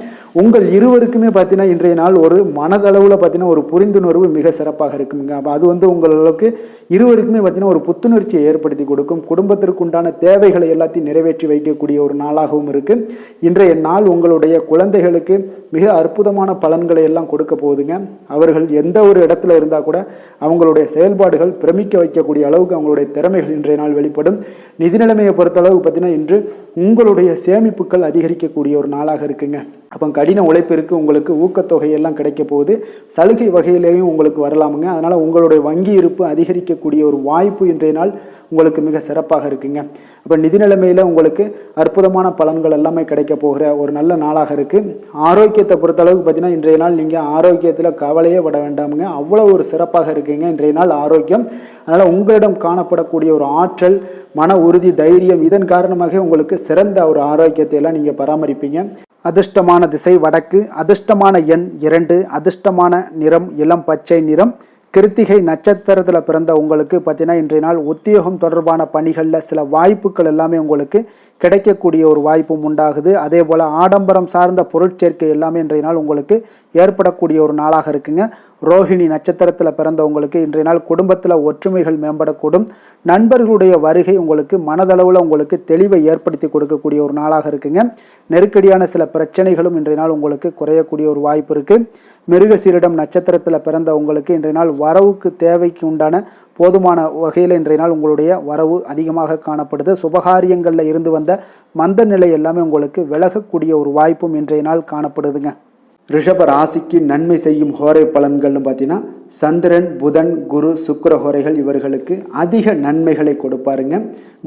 உங்கள் இருவருக்குமே பார்த்தீங்கன்னா இன்றைய நாள் ஒரு மனதளவில் பார்த்தீங்கன்னா ஒரு புரிந்துணர்வு மிக சிறப்பாக இருக்குங்க. அப்போ அது உங்களுக்கு இருவருக்குமே பார்த்தீங்கன்னா ஒரு புத்துணர்ச்சியை ஏற்படுத்தி கொடுக்கும். குடும்பத்திற்கு உண்டான தேவைகளை எல்லாத்தையும் நிறைவேற்றி வைக்கக்கூடிய ஒரு நாளாகவும் இருக்குது. இன்றைய நாள் உங்களுடைய குழந்தைகளுக்கு மிக அற்புதமான பலன்களை எல்லாம் கொடுக்க போகுதுங்க. அவர்கள் எந்த ஒரு இடத்துல இருந்தால் கூட அவங்களுடைய செயல்பாடுகள் பிரமிக்க வைக்கக்கூடிய அளவுக்கு அவங்களுடைய திறமைகள் இன்றைய நாள் வெளிப்படும். நிதி நிலைமையை பொறுத்தளவுக்கு பார்த்தீங்கன்னா இன்று உங்களுடைய சேமிப்புகள் அதிகரிக்கக்கூடிய ஒரு நாளாக இருக்குங்க. அப்போ கடின உழைப்பிற்கு உங்களுக்கு ஊக்கத்தொகையெல்லாம் கிடைக்க போகுது. சலுகை வகையிலேயும் உங்களுக்கு வரலாமுங்க. அதனால் உங்களுடைய வங்கி இருப்பு அதிகரிக்கக்கூடிய ஒரு வாய்ப்பு இன்றைய நாள் உங்களுக்கு மிக சிறப்பாக இருக்குங்க. அப்போ நிதி நிலைமையில் உங்களுக்கு அற்புதமான பலன்கள் எல்லாமே கிடைக்க போகிற ஒரு நல்ல நாளாக இருக்குது. ஆரோக்கியத்தை பொறுத்தளவுக்கு பார்த்தீங்கன்னா இன்றைய நாள் நீங்கள் ஆரோக்கியத்தில் கவலையே பட வேண்டாமுங்க. அவ்வளோ ஒரு சிறப்பாக இருக்குங்க இன்றைய நாள் ஆரோக்கியம். அதனால் உங்களிடம் காணப்படக்கூடிய ஒரு ஆற்றல் மன உறுதி தைரியம் இதன் காரணமாக உங்களுக்கு சிறந்த ஒரு ஆரோக்கியத்தை எல்லாம் நீங்கள் பராமரிப்பீங்க. அதிர்ஷ்டமான திசை வடக்கு, அதிர்ஷ்டமான எண் 2, அதிர்ஷ்டமான நிறம் இளம் பச்சை நிறம். கிருத்திகை நட்சத்திரத்தில் பிறந்த உங்களுக்கு பார்த்தீங்கன்னா இன்றைய நாள் உத்தியோகம் தொடர்பான பணிகளில் சில வாய்ப்புகள் எல்லாமே உங்களுக்கு கிடைக்கக்கூடிய ஒரு வாய்ப்பும் உண்டாகுது. அதே போல் ஆடம்பரம் சார்ந்த பொருட்சேர்க்கை எல்லாமே இன்றைய நாள் உங்களுக்கு ஏற்படக்கூடிய ஒரு நாளாக இருக்குங்க. ரோஹிணி நட்சத்திரத்தில் பிறந்தவங்களுக்கு இன்றைய நாள் குடும்பத்தில் ஒற்றுமைகள் மேம்படக்கூடும். நண்பர்களுடைய வருகை உங்களுக்கு மனதளவில் உங்களுக்கு தெளிவை ஏற்படுத்தி கொடுக்கக்கூடிய ஒரு நாளாக இருக்குங்க. நெருக்கடியான சில பிரச்சனைகளும் இன்றைய நாள் உங்களுக்கு குறையக்கூடிய ஒரு வாய்ப்பு இருக்குது. மிருகசீரிடம் நட்சத்திரத்தில் பிறந்த உங்களுக்கு இன்றைய நாள் வரவுக்கு தேவைக்கு உண்டான போதுமான வகையில் இன்றைய நாள் உங்களுடைய வரவு அதிகமாக காணப்படுது. சுபகாரியங்களில் இருந்து வந்த மந்த நிலை எல்லாமே உங்களுக்கு விலகக்கூடிய ஒரு வாய்ப்பும் இன்றைய நாள் காணப்படுதுங்க. ரிஷப ராசிக்கு நன்மை செய்யும் ஹோரை பலன்கள்னு பார்த்தீங்கன்னா சந்திரன் புதன் குரு சுக்கிர ஹோரைகள் இவர்களுக்கு அதிக நன்மைகளை கொடுப்பாருங்க.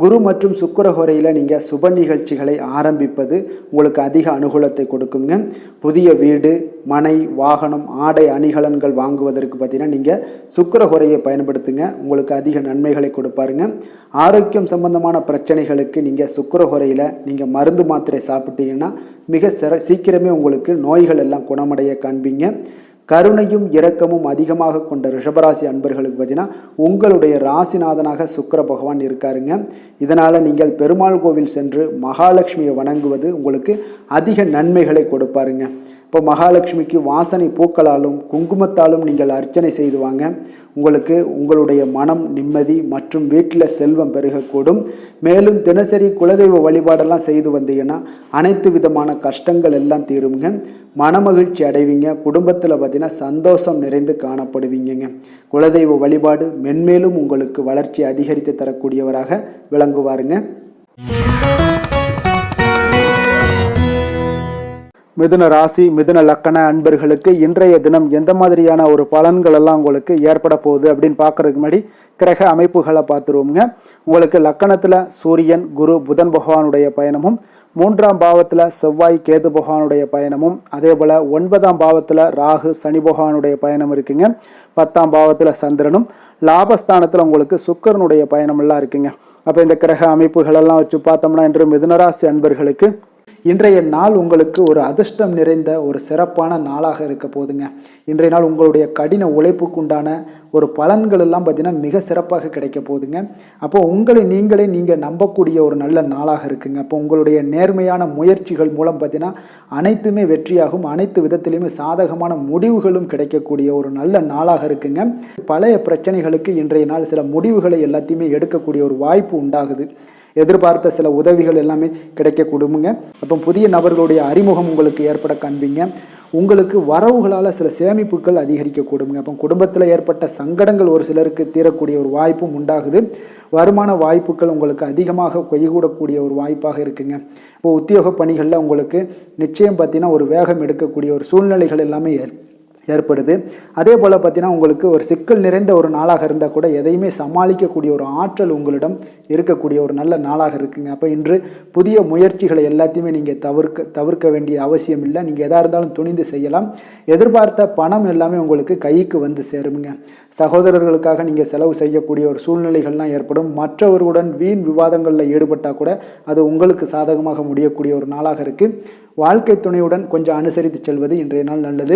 குரு மற்றும் சுக்கிர ஹோரையில் நீங்கள் சுப நிகழ்ச்சிகளை ஆரம்பிப்பது உங்களுக்கு அதிக அனுகூலத்தை கொடுக்குங்க. புதிய வீடு மனை வாகனம் ஆடை அணிகலன்கள் வாங்குவதற்கு பார்த்தீங்கன்னா நீங்கள் சுக்கிர ஹோரையை பயன்படுத்துங்க. உங்களுக்கு அதிக நன்மைகளை கொடுப்பாருங்க. ஆரோக்கியம் சம்பந்தமான பிரச்சனைகளுக்கு நீங்கள் சுக்கிர ஹோரையில் நீங்கள் மருந்து மாத்திரை சாப்பிட்டீங்கன்னா மிக சீக்கிரமே உங்களுக்கு நோய்கள் எல்லாம் குணமடைய காண்பீங்க. கருணையும் இரக்கமும் அதிகமாக கொண்ட ரிஷபராசி அன்பர்களுக்கு பார்த்தீங்கன்னா உங்களுடைய ராசிநாதனாக சுக்கிர பகவான் இருக்காருங்க. இதனால் நீங்கள் பெருமாள் கோவில் சென்று மகாலட்சுமியை வணங்குவது உங்களுக்கு அதிக நன்மைகளை கொடுப்பாருங்க. இப்போ மகாலட்சுமிக்கு வாசனை பூக்களாலும் குங்குமத்தாலும் நீங்கள் அர்ச்சனை செய்து வாங்க. உங்களுக்கு உங்களுடைய மனம் நிம்மதி மற்றும் வீட்டில் செல்வம் பெருகக்கூடும். மேலும் தினசரி குலதெய்வ வழிபாடெல்லாம் செய்து வந்தீங்கன்னா அனைத்து விதமான கஷ்டங்கள் எல்லாம் தீருங்க. மனமகிழ்ச்சி அடைவீங்க. குடும்பத்தில் பார்த்தீங்கன்னா சந்தோஷம் நிறைந்து காணப்படுவீங்க. குலதெய்வ வழிபாடு மென்மேலும் உங்களுக்கு வளர்ச்சி அதிகரித்து தரக்கூடியவராக விளங்குவாருங்க. மிதுன ராசி மிதுன லக்கண அன்பர்களுக்கு இன்றைய தினம் எந்த மாதிரியான ஒரு பலன்கள் எல்லாம் உங்களுக்கு ஏற்பட போகுது அப்படின்னு பார்க்கறதுக்கு முன்னாடி கிரக அமைப்புகளை பார்த்துருவோங்க. உங்களுக்கு லக்கணத்தில் சூரியன் குரு புதன் பகவானுடைய பயணமும், 3ஆம் பாவத்தில் செவ்வாய் கேது பகவானுடைய பயணமும், அதே போல் 9ஆம் பாவத்தில் ராகு சனி பகவானுடைய பயணம் இருக்குங்க. 10ஆம் பாவத்தில் சந்திரனும், லாபஸ்தானத்தில் உங்களுக்கு சுக்கிரனுடைய பயணமெல்லாம் இருக்குங்க. அப்போ இந்த கிரக அமைப்புகளெல்லாம் வச்சு பார்த்தோம்னா இன்று மிதுனராசி அன்பர்களுக்கு இன்றைய நாள் உங்களுக்கு ஒரு அதிர்ஷ்டம் நிறைந்த ஒரு சிறப்பான நாளாக இருக்க போதுங்க. இன்றைய நாள் உங்களுடைய கடின உழைப்புக்கு உண்டான ஒரு பலன்கள் எல்லாம் பார்த்தீங்கன்னா மிக சிறப்பாக கிடைக்க போகுதுங்க. அப்போ உங்களை நீங்கள் நம்பக்கூடிய ஒரு நல்ல நாளாக இருக்குங்க. அப்போ உங்களுடைய நேர்மையான முயற்சிகள் மூலம் பார்த்தீங்கன்னா அனைத்துமே வெற்றியாகும். அனைத்து விதத்திலையுமே சாதகமான முடிவுகளும் கிடைக்கக்கூடிய ஒரு நல்ல நாளாக இருக்குங்க. பழைய பிரச்சனைகளுக்கு இன்றைய நாள் சில முடிவுகளை எல்லாத்தையுமே எடுக்கக்கூடிய ஒரு வாய்ப்பு உண்டாகுது. எதிர்பார்த்த சில உதவிகள் எல்லாமே கிடைக்க கொடுங்க. அப்போ புதிய நபர்களுடைய அறிமுகம் உங்களுக்கு ஏற்பட காண்பீங்க. உங்களுக்கு வரவுகளால் சில சேமிப்புகள் அதிகரிக்க கொடுங்க. அப்போ குடும்பத்தில் ஏற்பட்ட சங்கடங்கள் ஒரு சிலருக்கு தீரக்கூடிய ஒரு வாய்ப்பும் உண்டாகுது. வருமான வாய்ப்புகள் உங்களுக்கு அதிகமாக கைகூடக்கூடிய ஒரு வாய்ப்பாக இருக்குங்க. இப்போ உத்தியோக பணிகளில் உங்களுக்கு நிச்சயம் பார்த்தீங்கன்னா ஒரு வேகம் எடுக்கக்கூடிய ஒரு சூழ்நிலைகள் எல்லாமே ஏற்படுது. அதே போல் பார்த்தீங்கன்னா உங்களுக்கு ஒரு சிக்கல் நிறைந்த ஒரு நாளாக இருந்தால் கூட எதையுமே சமாளிக்கக்கூடிய ஒரு ஆற்றல் உங்களிடம் இருக்கக்கூடிய ஒரு நல்ல நாளாக இருக்குங்க. அப்போ இன்று புதிய முயற்சிகளை எல்லாத்தையுமே நீங்கள் தவிர்க்க வேண்டிய அவசியம் இல்லை. நீங்கள் எதாக இருந்தாலும் துணிந்து செய்யலாம். எதிர்பார்த்த பணம் எல்லாமே உங்களுக்கு கைக்கு வந்து சேருங்க. சகோதரர்களுக்காக நீங்கள் செலவு செய்யக்கூடிய ஒரு சூழ்நிலைகள்லாம் ஏற்படும். மற்றவர்களுடன் வீண் விவாதங்களில் ஈடுபட்டால் கூட அது உங்களுக்கு சாதகமாக முடியக்கூடிய ஒரு நாளாக இருக்குது. வாழ்க்கை துணையுடன் கொஞ்சம் அனுசரித்து செல்வது இன்றைய நாள் நல்லது.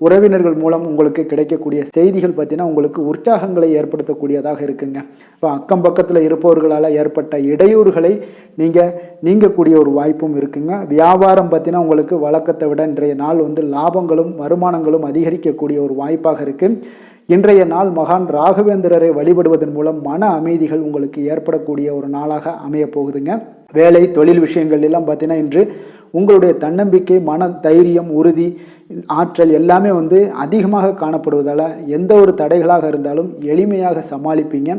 உறவினர்கள் மூலம் உங்களுக்கு கிடைக்கக்கூடிய செய்திகள் பார்த்தீங்கன்னா உங்களுக்கு உற்சாகங்களை ஏற்படுத்தக்கூடியதாக இருக்குங்க. இப்போ அக்கம் பக்கத்தில் இருப்பவர்களால் ஏற்பட்ட இடையூறுகளை நீங்கக்கூடிய ஒரு வாய்ப்பும் இருக்குங்க. வியாபாரம் பார்த்தீங்கன்னா உங்களுக்கு வழக்கத்தை விட இன்றைய நாள் லாபங்களும் வருமானங்களும் அதிகரிக்கக்கூடிய ஒரு வாய்ப்பாக இருக்குது. இன்றைய நாள் மகான் ராகவேந்திரரை வழிபடுவதன் மூலம் மன அமைதிகள் உங்களுக்கு ஏற்படக்கூடிய ஒரு நாளாக அமைய போகுதுங்க. வேலை தொழில் விஷயங்கள் எல்லாம் பார்த்தீங்கன்னா இன்று உங்களுடைய தன்னம்பிக்கை, மன தைரியம், உறுதி, ஆற்றல் எல்லாமே அதிகமாக காணப்படுவதால் எந்த ஒரு தடைகளாக இருந்தாலும் எளிமையாக சமாளிப்பீங்க.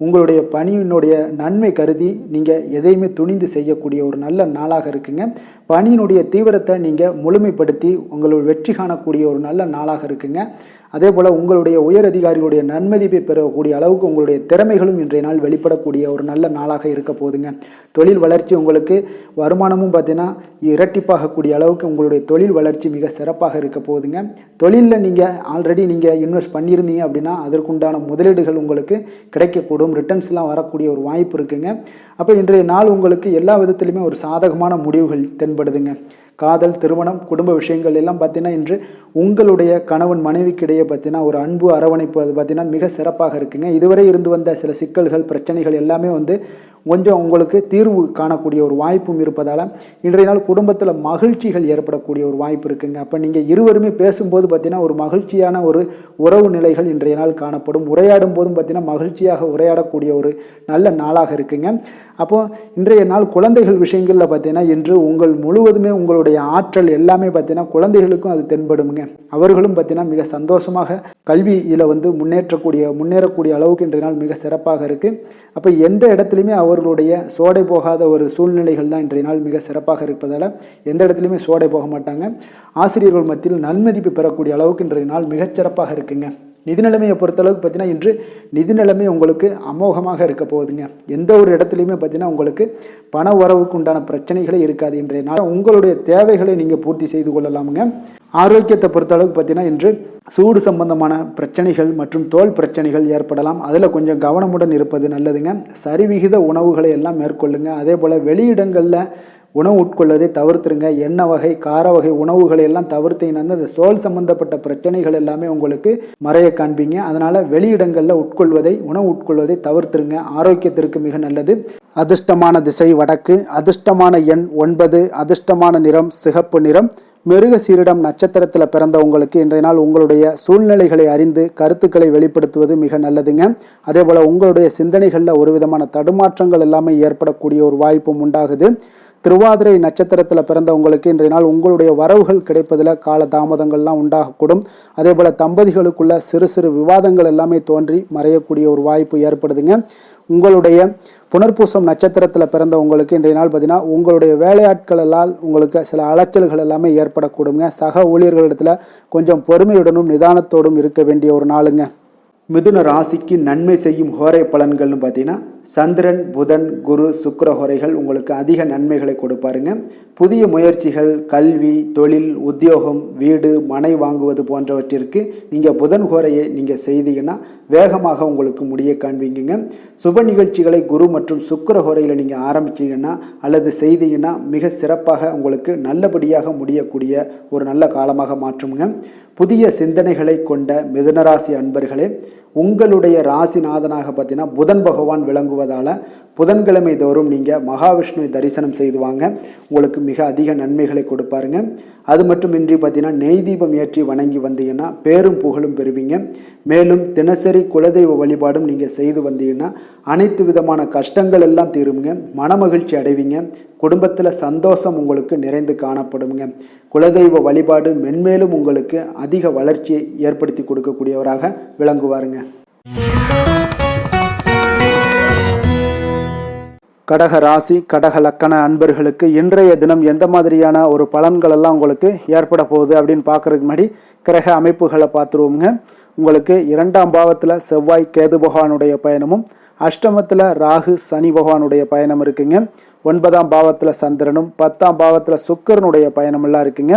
உங்களுடைய பணியினுடைய நன்மை கருதி நீங்கள் எதையுமே துணிந்து செய்யக்கூடிய ஒரு நல்ல நாளாக இருக்குங்க. பணியினுடைய தீவிரத்தை நீங்கள் முழுமைப்படுத்தி உங்களுடைய வெற்றி காணக்கூடிய ஒரு நல்ல நாளாக இருக்குங்க. அதே போல் உங்களுடைய உயர் அதிகாரிகளுடைய நன்மதிப்பை பெறக்கூடிய அளவுக்கு உங்களுடைய திறமைகளும் இன்றைய நாள் வெளிப்படக்கூடிய ஒரு நல்ல நாளாக இருக்க போகுதுங்க. தொழில் வளர்ச்சி உங்களுக்கு வருமானமும் பார்த்தீங்கன்னா இரட்டிப்பாகக்கூடிய அளவுக்கு உங்களுடைய தொழில் வளர்ச்சி மிக சிறப்பாக இருக்க போகுதுங்க. தொழிலில் நீங்கள் ஆல்ரெடி இன்வெஸ்ட் பண்ணியிருந்தீங்க அப்படின்னா அதற்குண்டான முதலீடுகள் உங்களுக்கு கிடைக்கக்கூடும். ரிட்டர்ன்ஸ்லாம் வரக்கூடிய ஒரு வாய்ப்பு இருக்குங்க. அப்போ இன்றைய நாள் உங்களுக்கு எல்லா விதத்திலுமே ஒரு சாதகமான முடிவுகள் தென்படுதுங்க. காதல், திருமணம், குடும்ப விஷயங்கள் எல்லாம் பார்த்தீங்கன்னா இன்று உங்களுடைய கணவன் மனைவிக்கிடையே பார்த்தீங்கன்னா ஒரு அன்பு அரவணைப்பு அது பார்த்தீங்கன்னா மிக சிறப்பாக இருக்குங்க. இதுவரை இருந்து வந்த சில சிக்கல்கள் பிரச்சனைகள் எல்லாமே கொஞ்சம் உங்களுக்கு தீர்வு காணக்கூடிய ஒரு வாய்ப்பும் இருப்பதால் இன்றைய நாள் குடும்பத்தில் மகிழ்ச்சிகள் ஏற்படக்கூடிய ஒரு வாய்ப்பு இருக்குங்க. அப்போ நீங்கள் இருவருமே பேசும்போது பார்த்தீங்கன்னா ஒரு மகிழ்ச்சியான ஒரு உறவு நிலைகள் இன்றைய நாள் காணப்படும். உரையாடும் போதும் பார்த்தீங்கன்னா மகிழ்ச்சியாக உரையாடக்கூடிய ஒரு நல்ல நாளாக இருக்குங்க. அப்போது இன்றைய நாள் குழந்தைகள் விஷயங்களில் பார்த்தீங்கன்னா இன்று முழுவதுமே உங்களுடைய ஆற்றல் எல்லாமே பார்த்தீங்கன்னா குழந்தைகளுக்கும் அது தென்படுங்க. அவர்களும் பார்த்தீங்கன்னா மிக சந்தோஷமாக கல்வியில் முன்னேறக்கூடிய அளவுக்கு இன்றைய நாள் மிக சிறப்பாக இருக்குது. அப்போ எந்த இடத்துலையுமே அவர்களுடைய சோடை போகாத ஒரு சூழ்நிலைகள் தான் இன்றைய நாள் மிக சிறப்பாக இருப்பதால் எந்த இடத்துலையுமே சோடை போக மாட்டாங்க. ஆசிரியர்கள் மத்தியில் நன்மதிப்பு பெறக்கூடிய அளவுக்கு இன்றைய நாள் மிகச்சிறப்பாக இருக்குங்க. நிதி நிலைமையை பொறுத்தளவுக்கு பார்த்தீங்கன்னா இன்று நிதி நிலைமை உங்களுக்கு அமோகமாக இருக்க போகுதுங்க. எந்த ஒரு இடத்துலையுமே பார்த்தீங்கன்னா உங்களுக்கு பண வரவுக்கு உண்டான பிரச்சனைகளே இருக்காது. இன்றைய நாள் உங்களுடைய தேவைகளை நீங்கள் பூர்த்தி செய்து கொள்ளலாமுங்க. ஆரோக்கியத்தை பொறுத்தளவுக்கு பார்த்தீங்கன்னா இன்று சூடு சம்பந்தமான பிரச்சனைகள் மற்றும் தோல் பிரச்சனைகள் ஏற்படலாம். அதில் கொஞ்சம் கவனமுடன் இருப்பது நல்லதுங்க. சரிவிகித உணவுகளை எல்லாம் மேற்கொள்ளுங்க. அதே போல் வெளியிடங்களில் உணவு உட்கொள்வதை தவிர்த்துருங்க. எண்ணெய் வகை, கார வகை உணவுகளை எல்லாம் தவிர்த்தீங்கன்னா அந்த தோல் சம்பந்தப்பட்ட பிரச்சனைகள் எல்லாமே உங்களுக்கு மறைய காண்பீங்க. அதனால் வெளியிடங்களில் உணவு உட்கொள்வதை தவிர்த்துருங்க. ஆரோக்கியத்திற்கு மிக நல்லது. அதிர்ஷ்டமான திசை வடக்கு, அதிர்ஷ்டமான எண் 9, அதிர்ஷ்டமான நிறம் சிகப்பு நிறம். மிருகசீரிடம் நட்சத்திரத்தில் பிறந்த உங்களுக்கு இன்றைய நாள் உங்களுடைய சூழ்நிலைகளை அறிந்து கருத்துக்களை வெளிப்படுத்துவது மிக நல்லதுங்க. அதே போல் உங்களுடைய சிந்தனைகளில் ஒரு விதமான தடுமாற்றங்கள் எல்லாமே ஏற்படக்கூடிய ஒரு வாய்ப்பும் உண்டாகுது. திருவாதிரை நட்சத்திரத்தில் பிறந்த உங்களுக்கு இன்றைய நாள் உங்களுடைய வரவுகள் கிடைப்பதில் கால தாமதங்கள்லாம் உண்டாகக்கூடும். அதே போல் தம்பதிகளுக்குள்ள சிறு சிறு விவாதங்கள் எல்லாமே தோன்றி மறையக்கூடிய ஒரு வாய்ப்பு ஏற்படுதுங்க. உங்களுடைய புனர்பூசம் நட்சத்திரத்தில் பிறந்த உங்களுக்கு இன்றைய நாள் பார்த்தீங்கன்னா உங்களுடைய வேலையாட்களால் உங்களுக்கு சில அலைச்சல்கள் எல்லாமே ஏற்படக்கூடுங்க. சக ஊழியர்களிடத்தில் கொஞ்சம் பொறுமையுடனும் நிதானத்தோடும் இருக்க வேண்டிய ஒரு நாளுங்க. மிதுன ராசிக்கு நன்மை செய்யும் ஹோரை பலன்கள்னு பார்த்தீங்கன்னா சந்திரன், புதன், குரு, சுக்கிர ஹோரைகள் உங்களுக்கு அதிக நன்மைகளை கொடுப்பாருங்க. புதிய முயற்சிகள், கல்வி, தொழில், உத்தியோகம், வீடு, மனை வாங்குவது போன்றவற்றிற்கு நீங்கள் புதன் ஹோரையை நீங்கள் செய்தீங்கன்னா வேகமாக உங்களுக்கு முடிய காண்பீங்க. சுப நிகழ்ச்சிகளை குரு மற்றும் சுக்கிர ஹோரையில் நீங்கள் ஆரம்பிச்சிங்கன்னா அல்லது செய்தீங்கன்னா மிக சிறப்பாக உங்களுக்கு நல்லபடியாக முடியக்கூடிய ஒரு நல்ல காலமாக மாற்றுங்க. புதிய சிந்தனைகளை கொண்ட மிதுனராசி அன்பர்களே, உங்களுடைய ராசிநாதனாக பார்த்தீங்கன்னா புதன் பகவான் விளங்குவதால் புதன்கிழமை தோறும் நீங்கள் மகாவிஷ்ணுவை தரிசனம் செய்து வாங்க, உங்களுக்கு மிக அதிக நன்மைகளை கொடுப்பாருங்க. அது மட்டுமின்றி பார்த்தீங்கன்னா நெய் தீபம் ஏற்றி வணங்கி வந்தீங்கன்னா பேரும் புகழும் பெறுவீங்க. மேலும் தினசரி குலதெய்வ வழிபாடும் நீங்கள் செய்து வந்தீங்கன்னா அனைத்து விதமான கஷ்டங்கள் எல்லாம் தீருங்க, மனமகிழ்ச்சி அடைவீங்க, குடும்பத்தில் சந்தோஷம் உங்களுக்கு நிறைந்து காணப்படுங்க. குலதெய்வ வழிபாடு மென்மேலும் உங்களுக்கு அதிக வளர்ச்சியை ஏற்படுத்தி கொடுக்கக்கூடியவராக விளங்குவாருங்க. கடக ராசி கடக லக்கண அன்பர்களுக்கு இன்றைய தினம் எந்த மாதிரியான ஒரு பலன்கள் எல்லாம் உங்களுக்கு ஏற்பட போகுது அப்படின்னு பார்க்கறதுக்கு முன்னாடி கிரக அமைப்புகளை பார்த்துருவோங்க. உங்களுக்கு 2ஆம் பாவத்தில் செவ்வாய் கேது பகவானுடைய பயணமும், அஷ்டமத்தில் ராகு சனி பகவானுடைய பயணம் இருக்குங்க. 9ஆம் பாவத்தில் சந்திரனும், 10ஆம் பாவத்தில் சுக்கிரனுடைய பயணம் எல்லாம் இருக்குங்க.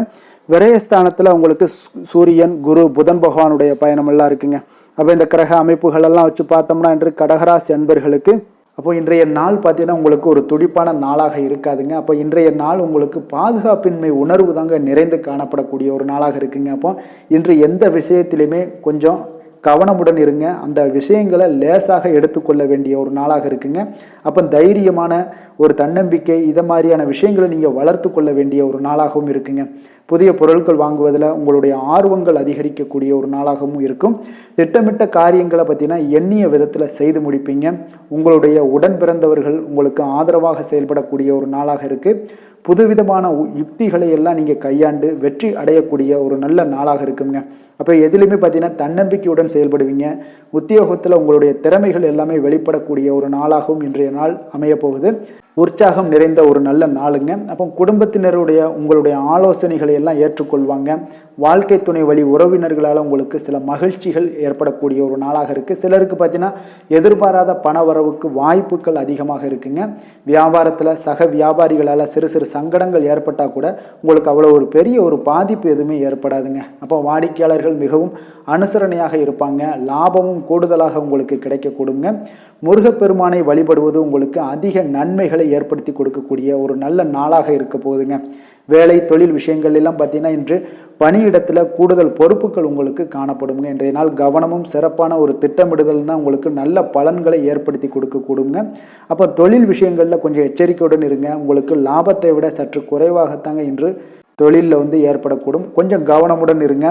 விரயஸ்தானத்தில் உங்களுக்கு சூரியன் குரு புதன் பகவானுடைய பயணம் எல்லாம் இருக்குங்க. அப்போ இந்த கிரக அமைப்புகள் எல்லாம் வச்சு பார்த்தோம்னா இன்று கடகராசி அன்பர்களுக்கு அப்போ இன்றைய நாள் பார்த்தீங்கன்னா உங்களுக்கு ஒரு துடிப்பான நாளாக இருக்காதுங்க. அப்போ இன்றைய நாள் உங்களுக்கு பாதுகாப்பின்மை உணர்வு தாங்க நிறைந்து காணப்படக்கூடிய ஒரு நாளாக இருக்குங்க. அப்போ இன்று எந்த விஷயத்திலுமே கொஞ்சம் கவனமுடன் இருங்க, அந்த விஷயங்களை லேசாக எடுத்துக்கொள்ள வேண்டிய ஒரு நாளாக இருக்குங்க. அப்போ தைரியமான ஒரு தன்னம்பிக்கை இதை மாதிரியான விஷயங்களை நீங்கள் வளர்த்து கொள்ள வேண்டிய ஒரு நாளாகவும் இருக்குங்க. புதிய பொருட்கள் வாங்குவதில் உங்களுடைய ஆர்வங்கள் அதிகரிக்கக்கூடிய ஒரு நாளாகவும் இருக்கும். திட்டமிட்ட காரியங்களை பார்த்தீங்கன்னா எண்ணிய விதத்தில் செய்து முடிப்பீங்க. உங்களுடைய உடன் பிறந்தவர்கள் உங்களுக்கு ஆதரவாக செயல்படக்கூடிய ஒரு நாளாக இருக்குது. புதுவிதமான யுக்திகளை எல்லாம் நீங்கள் கையாண்டு வெற்றி அடையக்கூடிய ஒரு நல்ல நாளாக இருக்குங்க. அப்போ எதிலுமே பார்த்தீங்கன்னா தன்னம்பிக்கையுடன் செயல்படுவீங்க. உத்தியோகத்தில் உங்களுடைய திறமைகள் எல்லாமே வெளிப்படக்கூடிய ஒரு நாளாகவும் இன்றைய நாள் அமையப்போகுது. உற்சாகம் நிறைந்த ஒரு நல்ல நாளுங்க. அப்போ குடும்பத்தினருடைய உங்களுடைய ஆலோசனைகளை எல்லாம் ஏற்றுக்கொள்வாங்க. வாழ்க்கை துணை வழி உறவினர்களால் உங்களுக்கு சில மகிழ்ச்சிகள் ஏற்படக்கூடிய ஒரு நாளாக இருக்குது. சிலருக்கு பார்த்தீங்கன்னா எதிர்பாராத பண வரவுக்கு வாய்ப்புகள் அதிகமாக இருக்குங்க. வியாபாரத்தில் சக வியாபாரிகளால் சிறு சிறு சங்கடங்கள் ஏற்பட்டால் கூட உங்களுக்கு அவ்வளோ ஒரு பெரிய ஒரு பாதிப்பு எதுவுமே ஏற்படாதுங்க. அப்போ வாடிக்கையாளர்கள் மிகவும் அனுசரணையாக இருப்பாங்க. லாபமும் கூடுதலாக உங்களுக்கு கிடைக்கக்கூடுங்க. முருகப்பெருமானை வழிபடுவது உங்களுக்கு அதிக நன்மைகளை ஏற்படுத்தி கொடுக்கக்கூடிய ஒரு நல்ல நாளாக இருக்க போகுதுங்க. வேலை தொழில் விஷயங்கள் எல்லாம் பார்த்தீங்கன்னா இன்று பணியிடத்தில் கூடுதல் பொறுப்புகள் உங்களுக்கு காணப்படுங்க. இன்றைய நாள் கவனமும் சிறப்பான ஒரு திட்டமிடுதல் தான் உங்களுக்கு நல்ல பலன்களை ஏற்படுத்தி கொடுக்கக்கூடுங்க. அப்போ தொழில் விஷயங்களில் கொஞ்சம் எச்சரிக்கையுடன் இருங்க. உங்களுக்கு லாபத்தை விட சற்று குறைவாகத்தாங்க இன்று தொழிலில் ஏற்படக்கூடும். கொஞ்சம் கவனமுடன் இருங்க.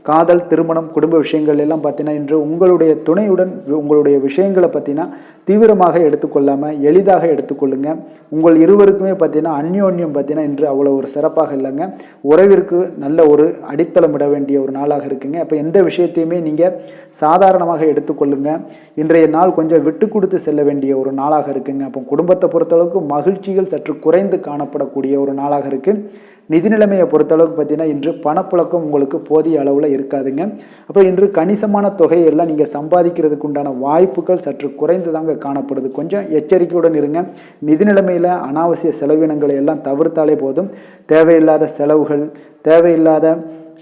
காதல், திருமணம், குடும்ப விஷயங்கள் எல்லாம் பார்த்தீங்கன்னா இன்று உங்களுடைய துணையுடன் உங்களுடைய விஷயங்களை பார்த்தீங்கன்னா தீவிரமாக எடுத்துக்கொள்ளாமல் எளிதாக எடுத்துக்கொள்ளுங்க. உங்கள் இருவருக்குமே பார்த்தீங்கன்னா அந்யோன்யம் பார்த்தீங்கன்னா இன்று அவ்வளோ ஒரு சிறப்பாக இல்லைங்க. உறவிற்கு நல்ல ஒரு அடித்தளமிட வேண்டிய ஒரு நாளாக இருக்குங்க. அப்போ எந்த விஷயத்தையுமே நீங்கள் சாதாரணமாக எடுத்துக்கொள்ளுங்க. இன்றைய நாள் கொஞ்சம் விட்டு கொடுத்து செல்ல வேண்டிய ஒரு நாளாக இருக்குங்க. அப்போ குடும்பத்தை பொறுத்தளவுக்கு மகிழ்ச்சிகள் சற்று குறைந்து காணப்படக்கூடிய ஒரு நாளாக இருக்குது. நிதி நிலைமையை பொறுத்தளவுக்கு பார்த்தீங்கன்னா இன்று பணப்புழக்கம் உங்களுக்கு போதிய அளவில் இருக்காதுங்க. அப்போ இன்று கணிசமான தொகையெல்லாம் நீங்கள் சம்பாதிக்கிறதுக்கு உண்டான வாய்ப்புகள் சற்று குறைந்து தாங்க காணப்படுது. கொஞ்சம் எச்சரிக்கையுடன் இருங்க. நிதி நிலைமையில் அனாவசிய செலவினங்களை எல்லாம் தவிர்த்தாலே போதும். தேவையில்லாத செலவுகள், தேவையில்லாத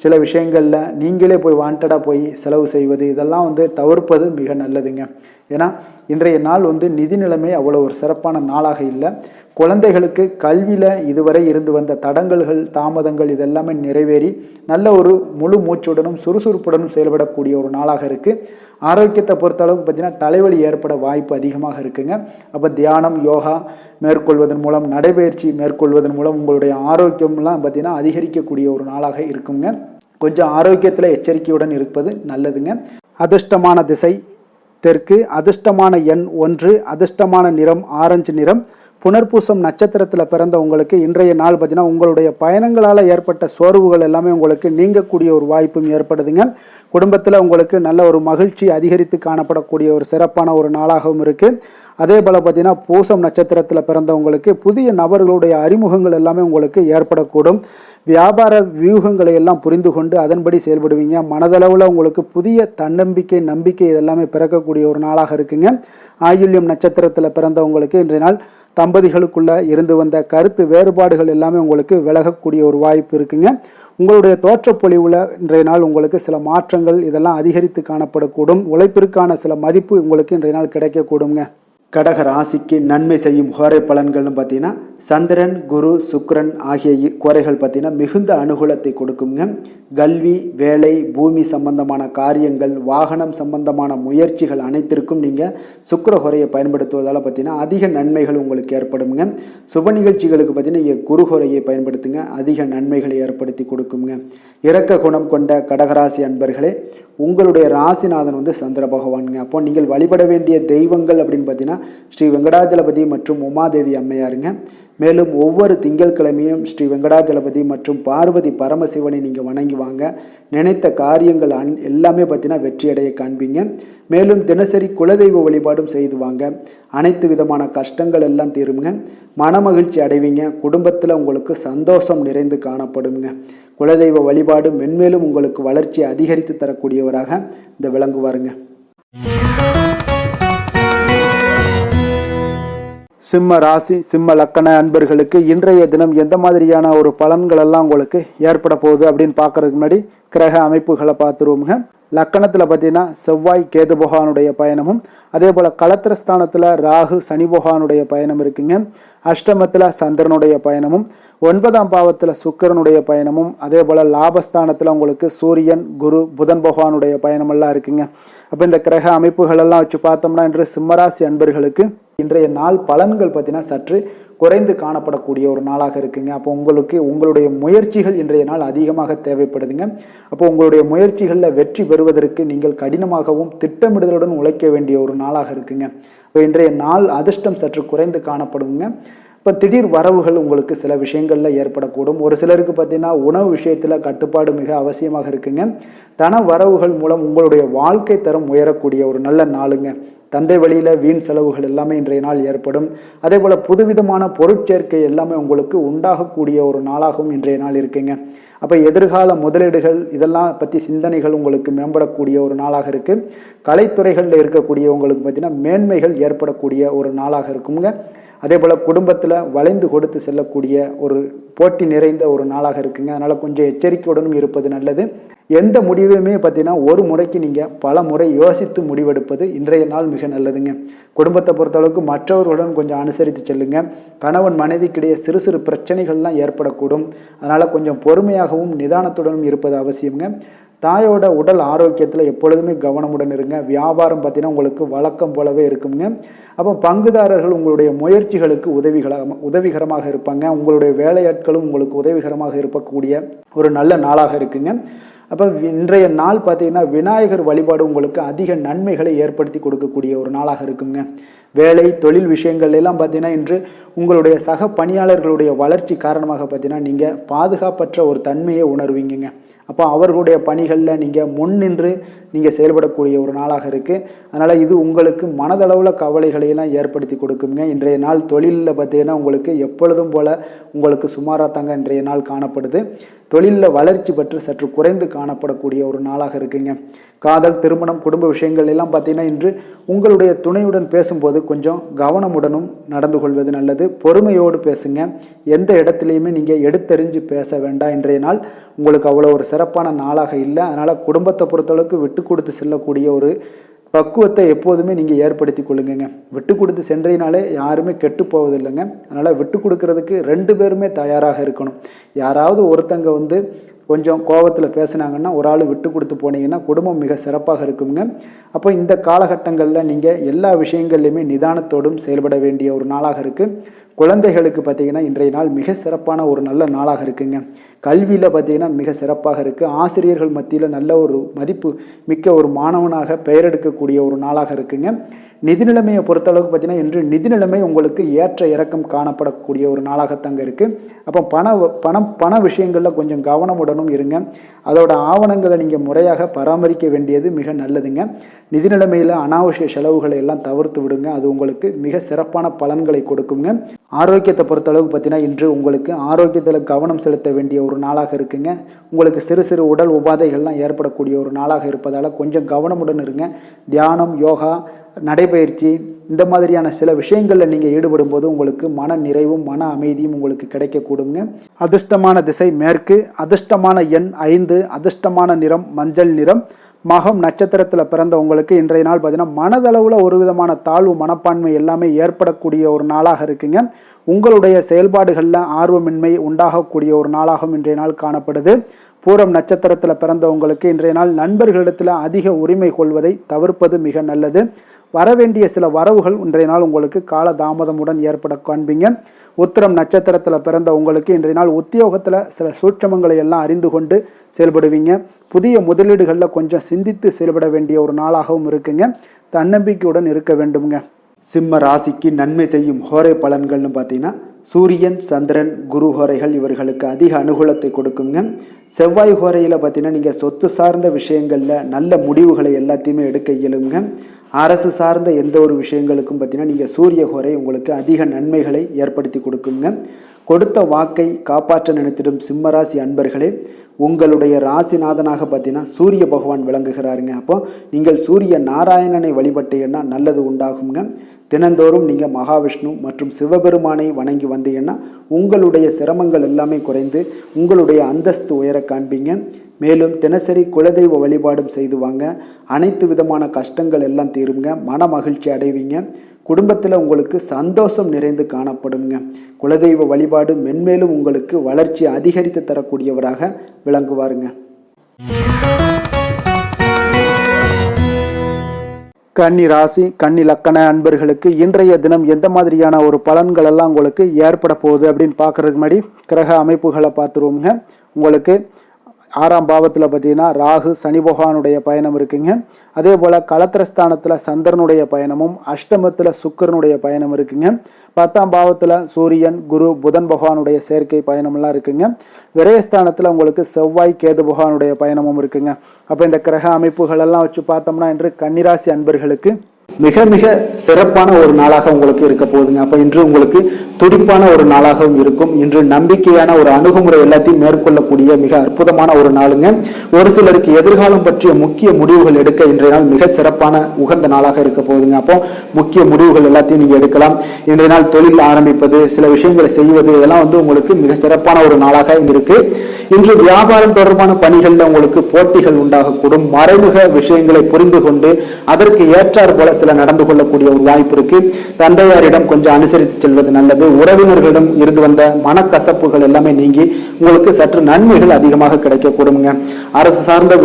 சில விஷயங்களில் நீங்களே போய் வாண்டடாக போய் செலவு செய்வது இதெல்லாம் தவிர்ப்பது மிக நல்லதுங்க. ஏன்னா இன்றைய நாள் நிதி நிலைமை அவ்வளோ ஒரு சிறப்பான நாளாக இல்லை. குழந்தைகளுக்கு கல்வியில் இதுவரை இருந்து வந்த தடங்கல்கள், தாமதங்கள் இதெல்லாமே நிறைவேறி நல்ல ஒரு முழு மூச்சுடனும் சுறுசுறுப்புடனும் செயல்படக்கூடிய ஒரு நாளாக இருக்குது. ஆரோக்கியத்தை பொறுத்தளவுக்கு பார்த்தீங்கன்னா தலைவலி ஏற்பட வாய்ப்பு அதிகமாக இருக்குங்க. அப்போ தியானம், யோகா மேற்கொள்வதன் மூலம், நடைபயிற்சி மேற்கொள்வதன் மூலம் உங்களுடைய ஆரோக்கியம்லாம் பார்த்தீங்கன்னா அதிகரிக்கக்கூடிய ஒரு நாளாக இருக்குங்க. கொஞ்சம் ஆரோக்கியத்தில் எச்சரிக்கையுடன் இருப்பது நல்லதுங்க. அதிர்ஷ்டமான திசை தெற்கு, அதிர்ஷ்டமான எண் 1, அதிர்ஷ்டமான நிறம் ஆரஞ்சு நிறம். புனர்பூசம் நட்சத்திரத்தில் பிறந்த உங்களுக்கு இன்றைய நாள் பார்த்தீங்கன்னா உங்களுடைய பயணங்களால் ஏற்பட்ட சோர்வுகள் எல்லாமே உங்களுக்கு நீங்கக்கூடிய ஒரு வாய்ப்பும் ஏற்படுதுங்க. குடும்பத்தில் உங்களுக்கு நல்ல ஒரு மகிழ்ச்சி அதிகரித்து காணப்படக்கூடிய ஒரு சிறப்பான ஒரு நாளாகவும் இருக்குது. அதே போல் பார்த்தீங்கன்னா பூசம் நட்சத்திரத்தில் பிறந்தவங்களுக்கு புதிய நபர்களுடைய அறிமுகங்கள் எல்லாமே உங்களுக்கு ஏற்படக்கூடும். வியாபார வியூகங்களை எல்லாம் புரிந்து கொண்டு அதன்படி செயல்படுவீங்க. மனதளவில் உங்களுக்கு புதிய தன்னம்பிக்கை, நம்பிக்கை இதெல்லாமே பிறக்கக்கூடிய ஒரு நாளாக இருக்குங்க. ஆயில்யம் நட்சத்திரத்தில் பிறந்தவங்களுக்கு இன்றைய நாள் தம்பதிகளுக்குள்ள இருந்து வந்த கருத்து வேறுபாடுகள் எல்லாமே உங்களுக்கு விலகக்கூடிய ஒரு வாய்ப்பு இருக்குங்க. உங்களுடைய தோற்றப்பொழிவில் இன்றைய நாள் உங்களுக்கு சில மாற்றங்கள் இதெல்லாம் அதிகரித்து காணப்படக்கூடும். உழைப்பிற்கான சில மதிப்பு உங்களுக்கு இன்றைய நாள் கிடைக்கக்கூடுங்க. கடக ராசிக்கு நன்மை செய்யும் கோரை பலன்கள்னு பார்த்தீங்கன்னா சந்திரன், குரு, சுக்கிரன் ஆகிய கோரைகள் பார்த்தீங்கன்னா மிகுந்த அனுகூலத்தை கொடுக்குங்க. கல்வி, வேலை, பூமி சம்பந்தமான காரியங்கள், வாகனம் சம்பந்தமான முயற்சிகள் அனைத்திற்கும் நீங்கள் சுக்கிர கோரையை பயன்படுத்துவதால் பார்த்தீங்கன்னா அதிக நன்மைகள் உங்களுக்கு ஏற்படுங்க. சுப நிகழ்ச்சிகளுக்கு பார்த்தீங்கன்னா நீங்கள் குரு கோரையை பயன்படுத்துங்க, அதிக நன்மைகளை ஏற்படுத்தி கொடுக்குங்க. இரக்க குணம் கொண்ட கடகராசி அன்பர்களே, உங்களுடைய ராசிநாதன் சந்திர பகவானுங்க. அப்போ நீங்கள் வழிபட வேண்டிய தெய்வங்கள் அப்படின்னு பார்த்தீங்கன்னா ஸ்ரீ வெங்கடாஜலபதி மற்றும் உமாதேவி அம்மையாருங்க. மேலும் ஒவ்வொரு திங்கட்கிழமையும் ஸ்ரீ வெங்கடாஜலபதி மற்றும் பார்வதி பரமசிவனை நீங்கள் வணங்கி வாங்க. நினைத்த காரியங்கள் எல்லாமே பார்த்தீங்கன்னா வெற்றியடைய காண்பீங்க. மேலும் தினசரி குலதெய்வ வழிபாடும் செய்து வாங்க. அனைத்து விதமான கஷ்டங்கள் எல்லாம் தீருங்க. மனமகிழ்ச்சி அடைவீங்க. குடும்பத்தில் உங்களுக்கு சந்தோஷம் நிறைந்து காணப்படுங்க. குலதெய்வ வழிபாடு மென்மேலும் உங்களுக்கு வளர்ச்சி அதிகரித்து தரக்கூடியவராக இந்த விளங்குவாருங்க. சிம்ம ராசி, சிம்ம லக்கண அன்பர்களுக்கு இன்றைய தினம் எந்த மாதிரியான ஒரு பலன்கள் எல்லாம் உங்களுக்கு ஏற்பட போகுது அப்படின்னு பார்க்கறதுக்கு முன்னாடி கிரக அமைப்புகளை பார்த்துருவோமுங்க. லக்கணத்தில் பார்த்தீங்கன்னா செவ்வாய் கேது பகவானுடைய பயணமும், அதே போல் களத்திரஸ்தானத்தில் ராகு சனி பகவானுடைய பயணம் இருக்குங்க. அஷ்டமத்தில் சந்திரனுடைய பயணமும், 9ஆம் பாவத்தில் சுக்கிரனுடைய பயணமும், அதே போல் லாபஸ்தானத்தில் உங்களுக்கு சூரியன், குரு, புதன் பகவானுடைய பயணமெல்லாம் இருக்குங்க. அப்போ இந்த கிரக அமைப்புகளெல்லாம் வச்சு பார்த்தோம்னா இன்று சிம்மராசி அன்பர்களுக்கு இன்றைய நாள் பலன்கள் பார்த்தீங்கன்னா சற்று குறைந்து காணப்படக்கூடிய ஒரு நாளாக இருக்குங்க. அப்போ உங்களுடைய முயற்சிகள் இன்றைய நாள் அதிகமாக தேவைப்படுதுங்க. அப்போ உங்களுடைய முயற்சிகளில் வெற்றி பெறுவதற்கு நீங்கள் கடினமாகவும் திட்டமிடுதலுடன் உழைக்க வேண்டிய ஒரு நாளாக இருக்குங்க. இப்போ இன்றைய நாள் அதிர்ஷ்டம் சற்று குறைந்து காணப்படுங்க. இப்போ திடீர் வரவுகள் உங்களுக்கு சில விஷயங்களில் ஏற்படக்கூடும். ஒரு சிலருக்கு பார்த்தீங்கன்னா உணவு விஷயத்தில் கட்டுப்பாடு மிக அவசியமாக இருக்குங்க. தன வரவுகள் மூலம் உங்களுடைய வாழ்க்கை தரம் உயரக்கூடிய ஒரு நல்ல நாளுங்க. தந்தை வழியில் வீண் செலவுகள் எல்லாமே இன்றைய நாள் ஏற்படும். அதே போல் புதுவிதமான பொருட்சேர்க்கை எல்லாமே உங்களுக்கு உண்டாகக்கூடிய ஒரு நாளாகவும் இன்றைய நாள் இருக்குங்க. அப்போ எதிர்கால முதலீடுகள் இதெல்லாம் பற்றி சிந்தனைகள் உங்களுக்கு மேம்படக்கூடிய ஒரு நாளாக இருக்குது. கலைத்துறைகளில் இருக்கக்கூடியவங்களுக்கு பார்த்தீங்கன்னா மேன்மைகள் ஏற்படக்கூடிய ஒரு நாளாக இருக்குங்க. அதே போல் குடும்பத்தில் வளைந்து கொடுத்து செல்லக்கூடிய ஒரு போட்டி நிறைந்த ஒரு நாளாக இருக்குங்க. அதனால் கொஞ்சம் எச்சரிக்கையுடனும் இருப்பது நல்லது. எந்த முடிவையுமே பார்த்தீங்கன்னா ஒரு முறைக்கு நீங்கள் பல முறை யோசித்து முடிவெடுப்பது இன்றைய நாள் மிக நல்லதுங்க. குடும்பத்தை பொறுத்தளவுக்கு மற்றவர்களுடன் கொஞ்சம் அனுசரித்து செல்லுங்க. கணவன் மனைவிக்கிடையே சிறு சிறு பிரச்சனைகள்லாம் ஏற்படக்கூடும். அதனால் கொஞ்சம் பொறுமையாகவும் நிதானத்துடனும் இருப்பது அவசியங்க. தாயோட உடல் ஆரோக்கியத்தில் எப்பொழுதுமே கவனமுடன் இருங்க. வியாபாரம் பார்த்தீங்கன்னா உங்களுக்கு வழக்கம் போலவே இருக்குங்க. அப்போ பங்குதாரர்கள் உங்களுடைய முயற்சிகளுக்கு உதவிகரமாக இருப்பாங்க. உங்களுடைய வேலையாட்களும் உங்களுக்கு உதவிகரமாக இருக்கக்கூடிய ஒரு நல்ல நாளாக இருக்குங்க. அப்போ இன்றைய நாள் பார்த்தீங்கன்னா விநாயகர் வழிபாடு உங்களுக்கு அதிக நன்மைகளை ஏற்படுத்தி கொடுக்கக்கூடிய ஒரு நாளாக இருக்குங்க. வேலை தொழில் விஷயங்கள் எல்லாம் பார்த்தீங்கன்னா இன்று உங்களுடைய சக பணியாளர்களுடைய வளர்ச்சி காரணமாக பார்த்தீங்கன்னா நீங்கள் பாதுகாப்பற்ற ஒரு தன்மையை உணர்வீங்க. அப்போ அவர்களுடைய பணிகளில் நீங்கள் முன்னின்று நீங்கள் செயல்படக்கூடிய ஒரு நாளாக இருக்குது. அதனால் இது உங்களுக்கு மனதளவில் கவலைகளையெல்லாம் ஏற்படுத்தி கொடுக்குங்க. இன்றைய நாள் தொழிலில் பார்த்தீங்கன்னா உங்களுக்கு எப்பொழுதும் போல் உங்களுக்கு சுமாராக தாங்க இன்றைய நாள் காணப்படுது. தொழிலில் வளர்ச்சி பெற்று சற்று குறைந்து காணப்படக்கூடிய ஒரு நாளாக இருக்குங்க. காதல், திருமணம், குடும்ப விஷயங்கள் எல்லாம் பார்த்தீங்கன்னா இன்று உங்களுடைய துணையுடன் பேசும்போது கொஞ்சம் கவனமுடனும் நடந்து கொள்வது நல்லது. பொறுமையோடு பேசுங்க. எந்த இடத்துலையுமே நீங்கள் எடுத்தெறிஞ்சு பேச வேண்டாம். இன்றைய நாள் உங்களுக்கு அவ்வளோ ஒரு சிறப்பான நாளாக இல்லை. அதனால் குடும்பத்தை பொறுத்தளவுக்கு விட்டு கொடுத்து செல்லக்கூடிய ஒரு பக்குவத்தை எப்போதுமே நீங்கள் ஏற்படுத்தி கொள்ளுங்க. விட்டு கொடுத்து சென்றீனாலே யாருமே கெட்டு போவதில்லைங்க. அதனால் விட்டு கொடுக்கறதுக்கு 2 பேருமே தயாராக இருக்கணும். யாராவது ஒருத்தங்க கொஞ்சம் கோபத்தில் பேசுனாங்கன்னா ஒரு ஆள் விட்டு கொடுத்து போனீங்கன்னா குடும்பம் மிக சிறப்பாக இருக்குங்க. அப்போ இந்த காலகட்டங்களில் நீங்கள் எல்லா விஷயங்கள்லையுமே நிதானத்தோடும் செயல்பட வேண்டிய ஒரு நாளாக இருக்குது. குழந்தைகளுக்கு பார்த்தீங்கன்னா இன்றைய நாள் மிக சிறப்பான ஒரு நல்ல நாளாக இருக்குங்க. கல்வியில் பார்த்தீங்கன்னா மிக சிறப்பாக இருக்குது. ஆசிரியர்கள் மத்தியில் நல்ல ஒரு மதிப்பு மிக்க ஒரு மாணவனாக பெயர் எடுக்கக்கூடிய ஒரு நாளாக இருக்குங்க. நிதி நிலைமையை பொறுத்தளவுக்கு பார்த்தீங்கன்னா இன்று நிதி நிலைமை உங்களுக்கு ஏற்ற இறக்கம் காணப்படக்கூடிய ஒரு நாளாகத்தாங்க இருக்குது. அப்போ பண விஷயங்களில் கொஞ்சம் கவனமுடனும் இருங்க. அதோட ஆவணங்களை நீங்கள் முறையாக பராமரிக்க வேண்டியது மிக நல்லதுங்க. நிதி நிலைமையில் அனாவசிய செலவுகளை எல்லாம் தவிர்த்து விடுங்க. அது உங்களுக்கு மிக சிறப்பான பலன்களை கொடுக்குங்க. ஆரோக்கியத்தை பொறுத்தளவுக்கு பார்த்தீங்கன்னா இன்று உங்களுக்கு ஆரோக்கியத்தில் கவனம் செலுத்த வேண்டிய ஒரு நாளாக இருக்குங்க. உங்களுக்கு சிறு சிறு உடல் உபாதைகள்லாம் ஏற்படக்கூடிய ஒரு நாளாக இருப்பதால் கொஞ்சம் கவனமுடன் இருங்க. தியானம், யோகா, நடைபயிற்சி இந்த மாதிரியான சில விஷயங்களில் நீங்கள் ஈடுபடும் போது உங்களுக்கு மன நிறைவும் மன அமைதியும் உங்களுக்கு கிடைக்கக்கூடுங்க. அதிர்ஷ்டமான திசை மேற்கு, அதிர்ஷ்டமான எண் 5, அதிர்ஷ்டமான நிறம் மஞ்சள் நிறம், மகம் நட்சத்திரத்தில் பிறந்தவங்களுக்கு இன்றைய நாள் பார்த்தீங்கன்னா மனதளவில் ஒரு விதமான தாழ்வு மனப்பான்மை எல்லாமே ஏற்படக்கூடிய ஒரு நாளாக இருக்குங்க. உங்களுடைய செயல்பாடுகளில் ஆர்வமின்மை உண்டாகக்கூடிய ஒரு நாளாகவும் இன்றைய நாள் காணப்படுது. பூரம் நட்சத்திரத்தில் பிறந்தவங்களுக்கு இன்றைய நாள் நண்பர்களிடத்தில் அதிக உரிமை கொள்வதை தவிர்ப்பது மிக நல்லது. வரவேண்டிய சில வரவுகள் இன்றைய நாள் உங்களுக்கு கால தாமதமுடன் ஏற்பட காண்பீங்க. உத்திரம் நட்சத்திரத்தில் பிறந்த உங்களுக்கு இன்றைய நாள் உத்தியோகத்தில் சில சூட்சமங்களை எல்லாம் அறிந்து கொண்டு செயல்படுவீங்க. புதிய முதலீடுகளில் கொஞ்சம் சிந்தித்து செயல்பட வேண்டிய ஒரு நாளாகவும் இருக்குங்க. தன்னம்பிக்கையுடன் இருக்க வேண்டுங்க. சிம்ம ராசிக்கு நன்மை செய்யும் ஹோரை பலன்கள்னு பார்த்தீங்கன்னா சூரியன், சந்திரன், குரு ஹோரைகள் இவர்களுக்கு அதிக அனுகூலத்தை கொடுக்குங்க. செவ்வாய் ஹோரையில் பார்த்தீங்கன்னா நீங்கள் சொத்து சார்ந்த விஷயங்களில் நல்ல முடிவுகளை எல்லாத்தையுமே எடுக்க இயலுங்க. அரசு சார்ந்த எந்த ஒரு விஷயங்களுக்கும் பார்த்தீங்கன்னா நீங்கள் சூரிய ஹோரை உங்களுக்கு அதிக நன்மைகளை ஏற்படுத்தி கொடுக்குங்க. கொடுத்த வாக்கை காப்பாற்ற நினைத்திடும் சிம்மராசி அன்பர்களே, உங்களுடைய ராசிநாதனாக பார்த்தீங்கன்னா சூரிய பகவான் விளங்குகிறாருங்க. அப்போ நீங்கள் சூரிய நாராயணனை வழிபட்டீங்கன்னா நல்லது உண்டாகுங்க. தினந்தோறும் நீங்கள் மகாவிஷ்ணு மற்றும் சிவபெருமானை வணங்கி வந்தீங்கன்னா உங்களுடைய சிரமங்கள் எல்லாமே குறைந்து உங்களுடைய அந்தஸ்து உயர காண்பீங்க. மேலும் தினசரி குலதெய்வ வழிபாடும் செய்து வாங்க. அனைத்து விதமான கஷ்டங்கள் எல்லாம் தீருங்க. மன மகிழ்ச்சி அடைவீங்க. குடும்பத்தில் உங்களுக்கு சந்தோஷம் நிறைந்து காணப்படுங்க. குலதெய்வ வழிபாடு மென்மேலும் உங்களுக்கு வளர்ச்சி அதிகரித்து தரக்கூடியவராக விளங்குவாருங்க. கன்னி ராசி, கன்னி லக்கண அன்பர்களுக்கு இன்றைய தினம் எந்த மாதிரியான ஒரு பலன்கள் எல்லாம் உங்களுக்கு ஏற்பட போகுது அப்படின்னு பார்க்கறதுக்கு முன்னாடி கிரக அமைப்புகளை பார்த்துருவோங்க. உங்களுக்கு 6ஆம் பாவத்தில் பார்த்தீங்கன்னா ராகு சனி பகவானுடைய பயணம் இருக்குங்க. அதே போல் களத்திரஸ்தானத்தில் சந்திரனுடைய பயணமும், அஷ்டமத்தில் சுக்கிரனுடைய பயணம் இருக்குங்க. 10ஆம் பாவத்தில் சூரியன், குரு, புதன் பகவானுடைய சேர்க்கை பயணம்லாம் இருக்குங்க. விரயஸ்தானத்தில் உங்களுக்கு செவ்வாய், கேது பகவானுடைய பயணமும் இருக்குங்க. அப்போ இந்த கிரக அமைப்புகள் எல்லாம் வச்சு பார்த்தோம்னா இன்று கன்னிராசி அன்பர்களுக்கு மிக மிக சிறப்பான ஒரு நாளாக உங்களுக்கு இருக்க போகுதுங்க. அப்போ இன்று உங்களுக்கு துடிப்பான ஒரு நாளாகவும் இருக்கும். இன்று நம்பிக்கையான ஒரு அணுகுமுறை எல்லாத்தையும் மேற்கொள்ளக்கூடிய மிக அற்புதமான ஒரு நாளுங்க. ஒரு சிலருக்கு எதிர்காலம் பற்றிய முக்கிய முடிவுகள் எடுக்க இன்றைய நாள் மிக சிறப்பான உகந்த நாளாக இருக்க போகுதுங்க. அப்போ முக்கிய முடிவுகள் எல்லாத்தையும் நீங்க எடுக்கலாம். இன்றைய நாள் தொழில் ஆரம்பிப்பது, சில விஷயங்களை செய்வது, இதெல்லாம் உங்களுக்கு மிக சிறப்பான ஒரு நாளாக இருக்கு. இன்று வியாபாரம் தொடர்பான பணிகளில் உங்களுக்கு போட்டிகள் உண்டாகக்கூடும். மறைமுக விஷயங்களை புரிந்து கொண்டு அதற்கு ஏற்றார் போல சில நடந்து கொள்ளக்கூடிய ஒரு வாய்ப்பு இருக்கு. தந்தையாரிடம் கொஞ்சம் அனுசரித்து செல்வது நல்லது. உறவினர்களிடம் இருந்து வந்த மனக்கசப்புகள் எல்லாமே நீங்கி உங்களுக்கு சற்று நன்மைகள் அதிகமாக கிடைக்கக்கூடுங்க. அரசு சார்ந்த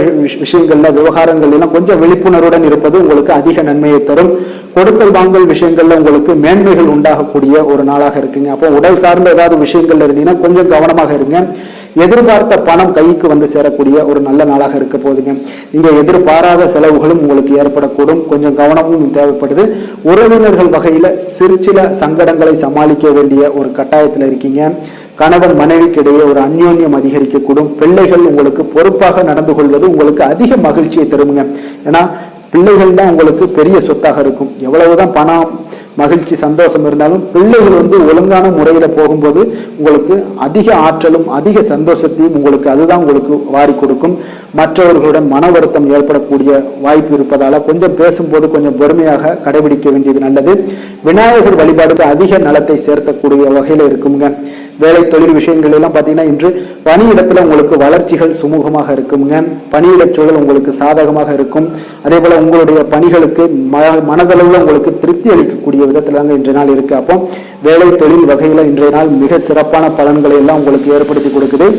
விஷயங்கள்ல விவகாரங்கள் எல்லாம் கொஞ்சம் விழிப்புணர்வுடன் இருப்பது உங்களுக்கு அதிக நன்மையை தரும். கொடுக்கல் வாங்கல் விஷயங்கள்ல உங்களுக்கு மேன்மைகள் உண்டாகக்கூடிய ஒரு நாளாக இருக்குங்க. அப்போ உடல் சார்ந்த ஏதாவது விஷயங்கள்ல இருந்தீங்கன்னா கொஞ்சம் கவனமாக இருங்க. எதிர்பார்த்த பணம் கைக்கு வந்து சேரக்கூடிய ஒரு நல்ல நாளாக இருக்க போதுங்க. நீங்க எதிர்பாராத செலவுகளும் உங்களுக்கு ஏற்படக்கூடும். கொஞ்சம் கவனமும் தேவைப்படுது. உறவினர்கள் வகையில சில சங்கடங்களை சமாளிக்க வேண்டிய ஒரு கட்டாயத்துல இருக்கீங்க. கணவன் மனைவிக்கு இடையே ஒரு அந்யோன்யம் அதிகரிக்கக்கூடும். பிள்ளைகள் உங்களுக்கு பொறுப்பாக நடந்து கொள்வது உங்களுக்கு அதிக மகிழ்ச்சியை தருங்க. ஏன்னா பிள்ளைகள் தான் உங்களுக்கு பெரிய சொத்தாக இருக்கும். எவ்வளவுதான் பணம், மகிழ்ச்சி, சந்தோஷம் இருந்தாலும் பிள்ளைகள் ஒழுங்கான முறையில போகும்போது உங்களுக்கு அதிக ஆற்றலும் அதிக சந்தோஷத்தையும் உங்களுக்கு அதுதான் உங்களுக்கு வாரி கொடுக்கும். மற்றவர்களுடன் மன வருத்தம் ஏற்படக்கூடிய வாய்ப்பு இருப்பதால கொஞ்சம் பேசும்போது கொஞ்சம் பொறுமையாக கடைபிடிக்க வேண்டியது நல்லது. விநாயகர் வழிபாடுக்கு அதிக நலத்தை சேர்த்தக்கூடிய வகையில இருக்குங்க. வேலை தொழில் விஷயங்கள் எல்லாம் பார்த்தீங்கன்னா இன்று பணியிடத்துல உங்களுக்கு வளர்ச்சிகள் சுமூகமாக இருக்குங்க. பணியிட சூழல் உங்களுக்கு சாதகமாக இருக்கும். அதே போல உங்களுடைய பணிகளுக்கு மனதளவில் உங்களுக்கு திருப்தி அளிக்கக்கூடிய விதத்துல தாங்க இன்றைய நாள் இருக்கு. அப்போ வேலை தொழில் வகையில இன்றைய நாள் மிக சிறப்பான பலன்களை எல்லாம் உங்களுக்கு ஏற்படுத்தி கொடுக்குது.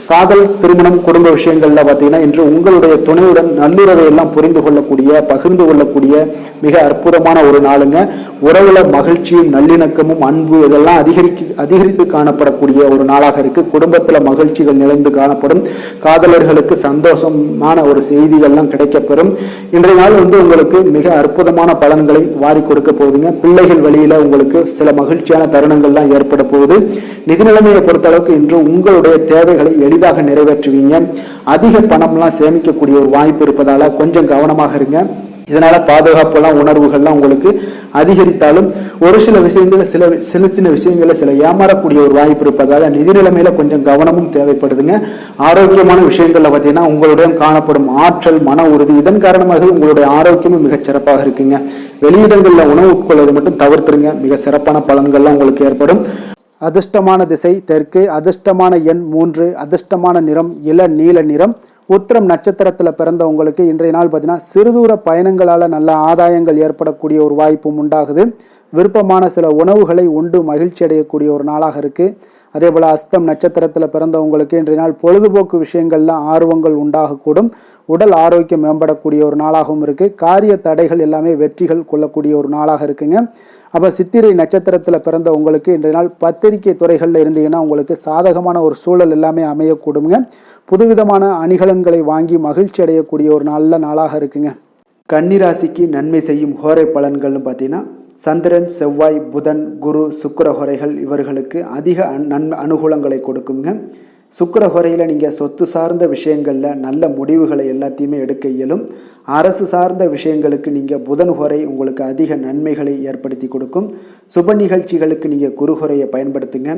காதல், திருமணம், குடும்ப விஷயங்கள்ல பார்த்தீங்கன்னா இன்று உங்களுடைய துணையுடன் நல்லுறவை எல்லாம் புரிந்து கொள்ளக்கூடிய, பகிர்ந்து கொள்ளக்கூடிய மிக அற்புதமான ஒரு நாளுங்க. உறவுல மகிழ்ச்சியும் நல்லிணக்கமும் அன்பு இதெல்லாம் அதிகரித்து காணப்படக்கூடிய ஒரு நாளாக இருக்கு. குடும்பத்துல மகிழ்ச்சிகள் நிறைந்து காணப்படும். காதலர்களுக்கு சந்தோஷமான ஒரு செய்திகள்லாம் கிடைக்கப்பெறும். இன்றைய நாள் உங்களுக்கு மிக அற்புதமான பலன்களை வாரி கொடுக்க போகுதுங்க. பிள்ளைகள் வழியில உங்களுக்கு சில மகிழ்ச்சியான தருணங்கள்லாம் ஏற்பட போகுது. நிதி நிலைமையை பொறுத்த அளவுக்கு இன்று உங்களுடைய தேவைகளை எளிதாக நிறைவேற்றுவீங்க. அதிக பணம்லாம் சேமிக்கக்கூடிய ஒரு வாய்ப்பு இருப்பதால கொஞ்சம் கவனமாக இருங்க. இதனால பாதுகாப்புலாம் உணர்வுகள்லாம் உங்களுக்கு அதிகரித்தாலும் ஒரு சில விஷயங்கள்ல சின்ன விஷயங்கள்ல சில ஏமாறக்கூடிய ஒரு வாய்ப்பு இருப்பதால நிதி நிலைமையில கொஞ்சம் கவனமும் தேவைப்படுதுங்க. ஆரோக்கியமான விஷயங்கள்ல பார்த்தீங்கன்னா உங்களுடைய காணப்படும் ஆற்றல், மன உறுதி இதன் காரணமாக உங்களுடைய ஆரோக்கியமும் மிகச் சிறப்பாக இருக்குங்க. வெளியிடங்கள்ல உணவு உட்கொள்வது மட்டும் தவிர்த்துருங்க. மிக சிறப்பான பலன்கள்லாம் உங்களுக்கு ஏற்படும். அதிர்ஷ்டமான திசை தெற்கு, அதிர்ஷ்டமான எண் 3, அதிர்ஷ்டமான நிறம் இள நீல நிறம். உத்திரம் நட்சத்திரத்தில் பிறந்த உங்களுக்கு இன்றைய நாள் பார்த்தீங்கன்னா சிறுதூர பயணங்களால் நல்ல ஆதாயங்கள் ஏற்படக்கூடிய ஒரு வாய்ப்பும் உண்டாகுது. விருப்பமான சில உணவுகளை உண்டு மகிழ்ச்சி அடையக்கூடிய ஒரு நாளாக இருக்குது. அதே போல் அஸ்தம் நட்சத்திரத்தில் பிறந்தவங்களுக்கு இன்றைய நாள் பொழுதுபோக்கு விஷயங்களில் ஆர்வங்கள் உண்டாகக்கூடும். உடல் ஆரோக்கியம் மேம்படக்கூடிய ஒரு நாளாகவும் இருக்குது. காரிய தடைகள் எல்லாமே வெற்றிகள் கொள்ளக்கூடிய ஒரு நாளாக இருக்குங்க. அப்போ சித்திரை நட்சத்திரத்தில் பிறந்த உங்களுக்கு இன்றைய நாள் பத்திரிகை துறைகளில் இருந்தீங்கன்னா உங்களுக்கு சாதகமான ஒரு சூழல் எல்லாமே அமையக்கூடுங்க. புதுவிதமான அணிகலன்களை வாங்கி மகிழ்ச்சி அடையக்கூடிய ஒரு நல்ல நாளாக இருக்குங்க. கன்னிராசிக்கு நன்மை செய்யும் ஹோரை பலன்கள்னு பார்த்தீங்கன்னா சந்திரன், செவ்வாய், புதன், குரு, சுக்கிர ஹோரைகள் இவர்களுக்கு அதிக அனுகூலங்களை கொடுக்குங்க. சுக்கிர ஹோரையில் நீங்கள் சொத்து சார்ந்த விஷயங்களில் நல்ல முடிவுகளை எல்லாத்தையுமே எடுக்க இயலும். அரசு சார்ந்த விஷயங்களுக்கு நீங்கள் புதன் ஹோரை உங்களுக்கு அதிக நன்மைகளை ஏற்படுத்தி கொடுக்கும். சுப நிகழ்ச்சிகளுக்கு நீங்கள் குரு ஹோரையை பயன்படுத்துங்க.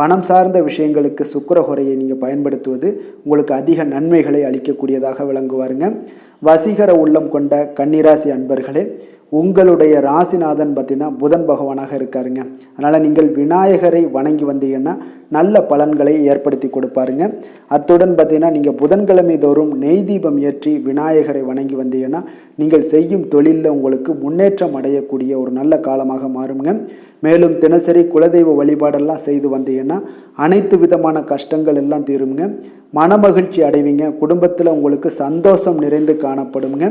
பணம் சார்ந்த விஷயங்களுக்கு சுக்கிர ஹோரையை நீங்கள் பயன்படுத்துவது உங்களுக்கு அதிக நன்மைகளை அளிக்கக்கூடியதாக விளங்குவாருங்க. வசீகர உள்ளம் கொண்ட கன்னிராசி அன்பர்களே, உங்களுடைய ராசிநாதன் பார்த்தீங்கன்னா புதன் பகவானாக இருக்காருங்க. அதனால் நீங்கள் விநாயகரை வணங்கி வந்தீங்கன்னா நல்ல பலன்களை ஏற்படுத்தி கொடுப்பாருங்க. அத்துடன் பார்த்தீங்கன்னா நீங்கள் புதன்கிழமை தோறும் நெய் தீபம் ஏற்றி விநாயகரை வணங்கி வந்தீங்கன்னா நீங்கள் செய்யும் தொழிலில் உங்களுக்கு முன்னேற்றம் அடையக்கூடிய ஒரு நல்ல காலமாக மாறுங்க. மேலும் தினசரி குலதெய்வ வழிபாடெல்லாம் செய்து வந்தீங்கன்னா அனைத்து விதமான கஷ்டங்கள் எல்லாம் தீருங்க. மனமகிழ்ச்சி அடைவீங்க. குடும்பத்தில் உங்களுக்கு சந்தோஷம் நிறைந்து காணப்படுங்க.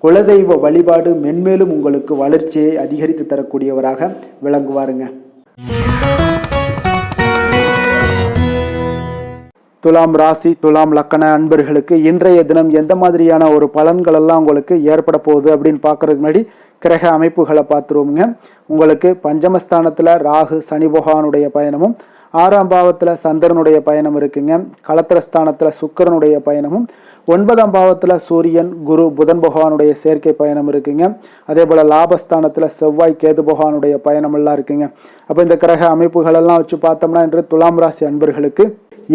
குலதெய்வ வழிபாடு மென்மேலும் உங்களுக்கு வளர்ச்சியை அதிகரித்து தரக்கூடியவராக விளங்குவாருங்க. துலாம் ராசி, துலாம் லக்கண அன்பர்களுக்கு இன்றைய தினம் எந்த மாதிரியான ஒரு பலன்கள் எல்லாம் உங்களுக்கு ஏற்பட போகுது அப்படின்னு பார்க்கறதுக்கு முன்னாடி கிரக அமைப்புகளை பார்த்துருவோங்க. உங்களுக்கு பஞ்சமஸ்தானத்தில் ராகு சனி பகவானுடைய பயணமும், 6ஆம் பாவத்தில் சந்திரனுடைய பயணம் இருக்குங்க. களத்திரஸ்தானத்தில் சுக்கிரனுடைய பயணமும், 9ஆம் பாவத்தில் சூரியன் குரு புதன் பகவானுடைய சேர்க்கை பயணம் இருக்குங்க. அதே போல் லாபஸ்தானத்தில் செவ்வாய் கேது பகவானுடைய பயணம் எல்லாம் இருக்குங்க. அப்போ இந்த கிரக அமைப்புகளெல்லாம் வச்சு பார்த்தோம்னா இன்று துலாம் ராசி அன்பர்களுக்கு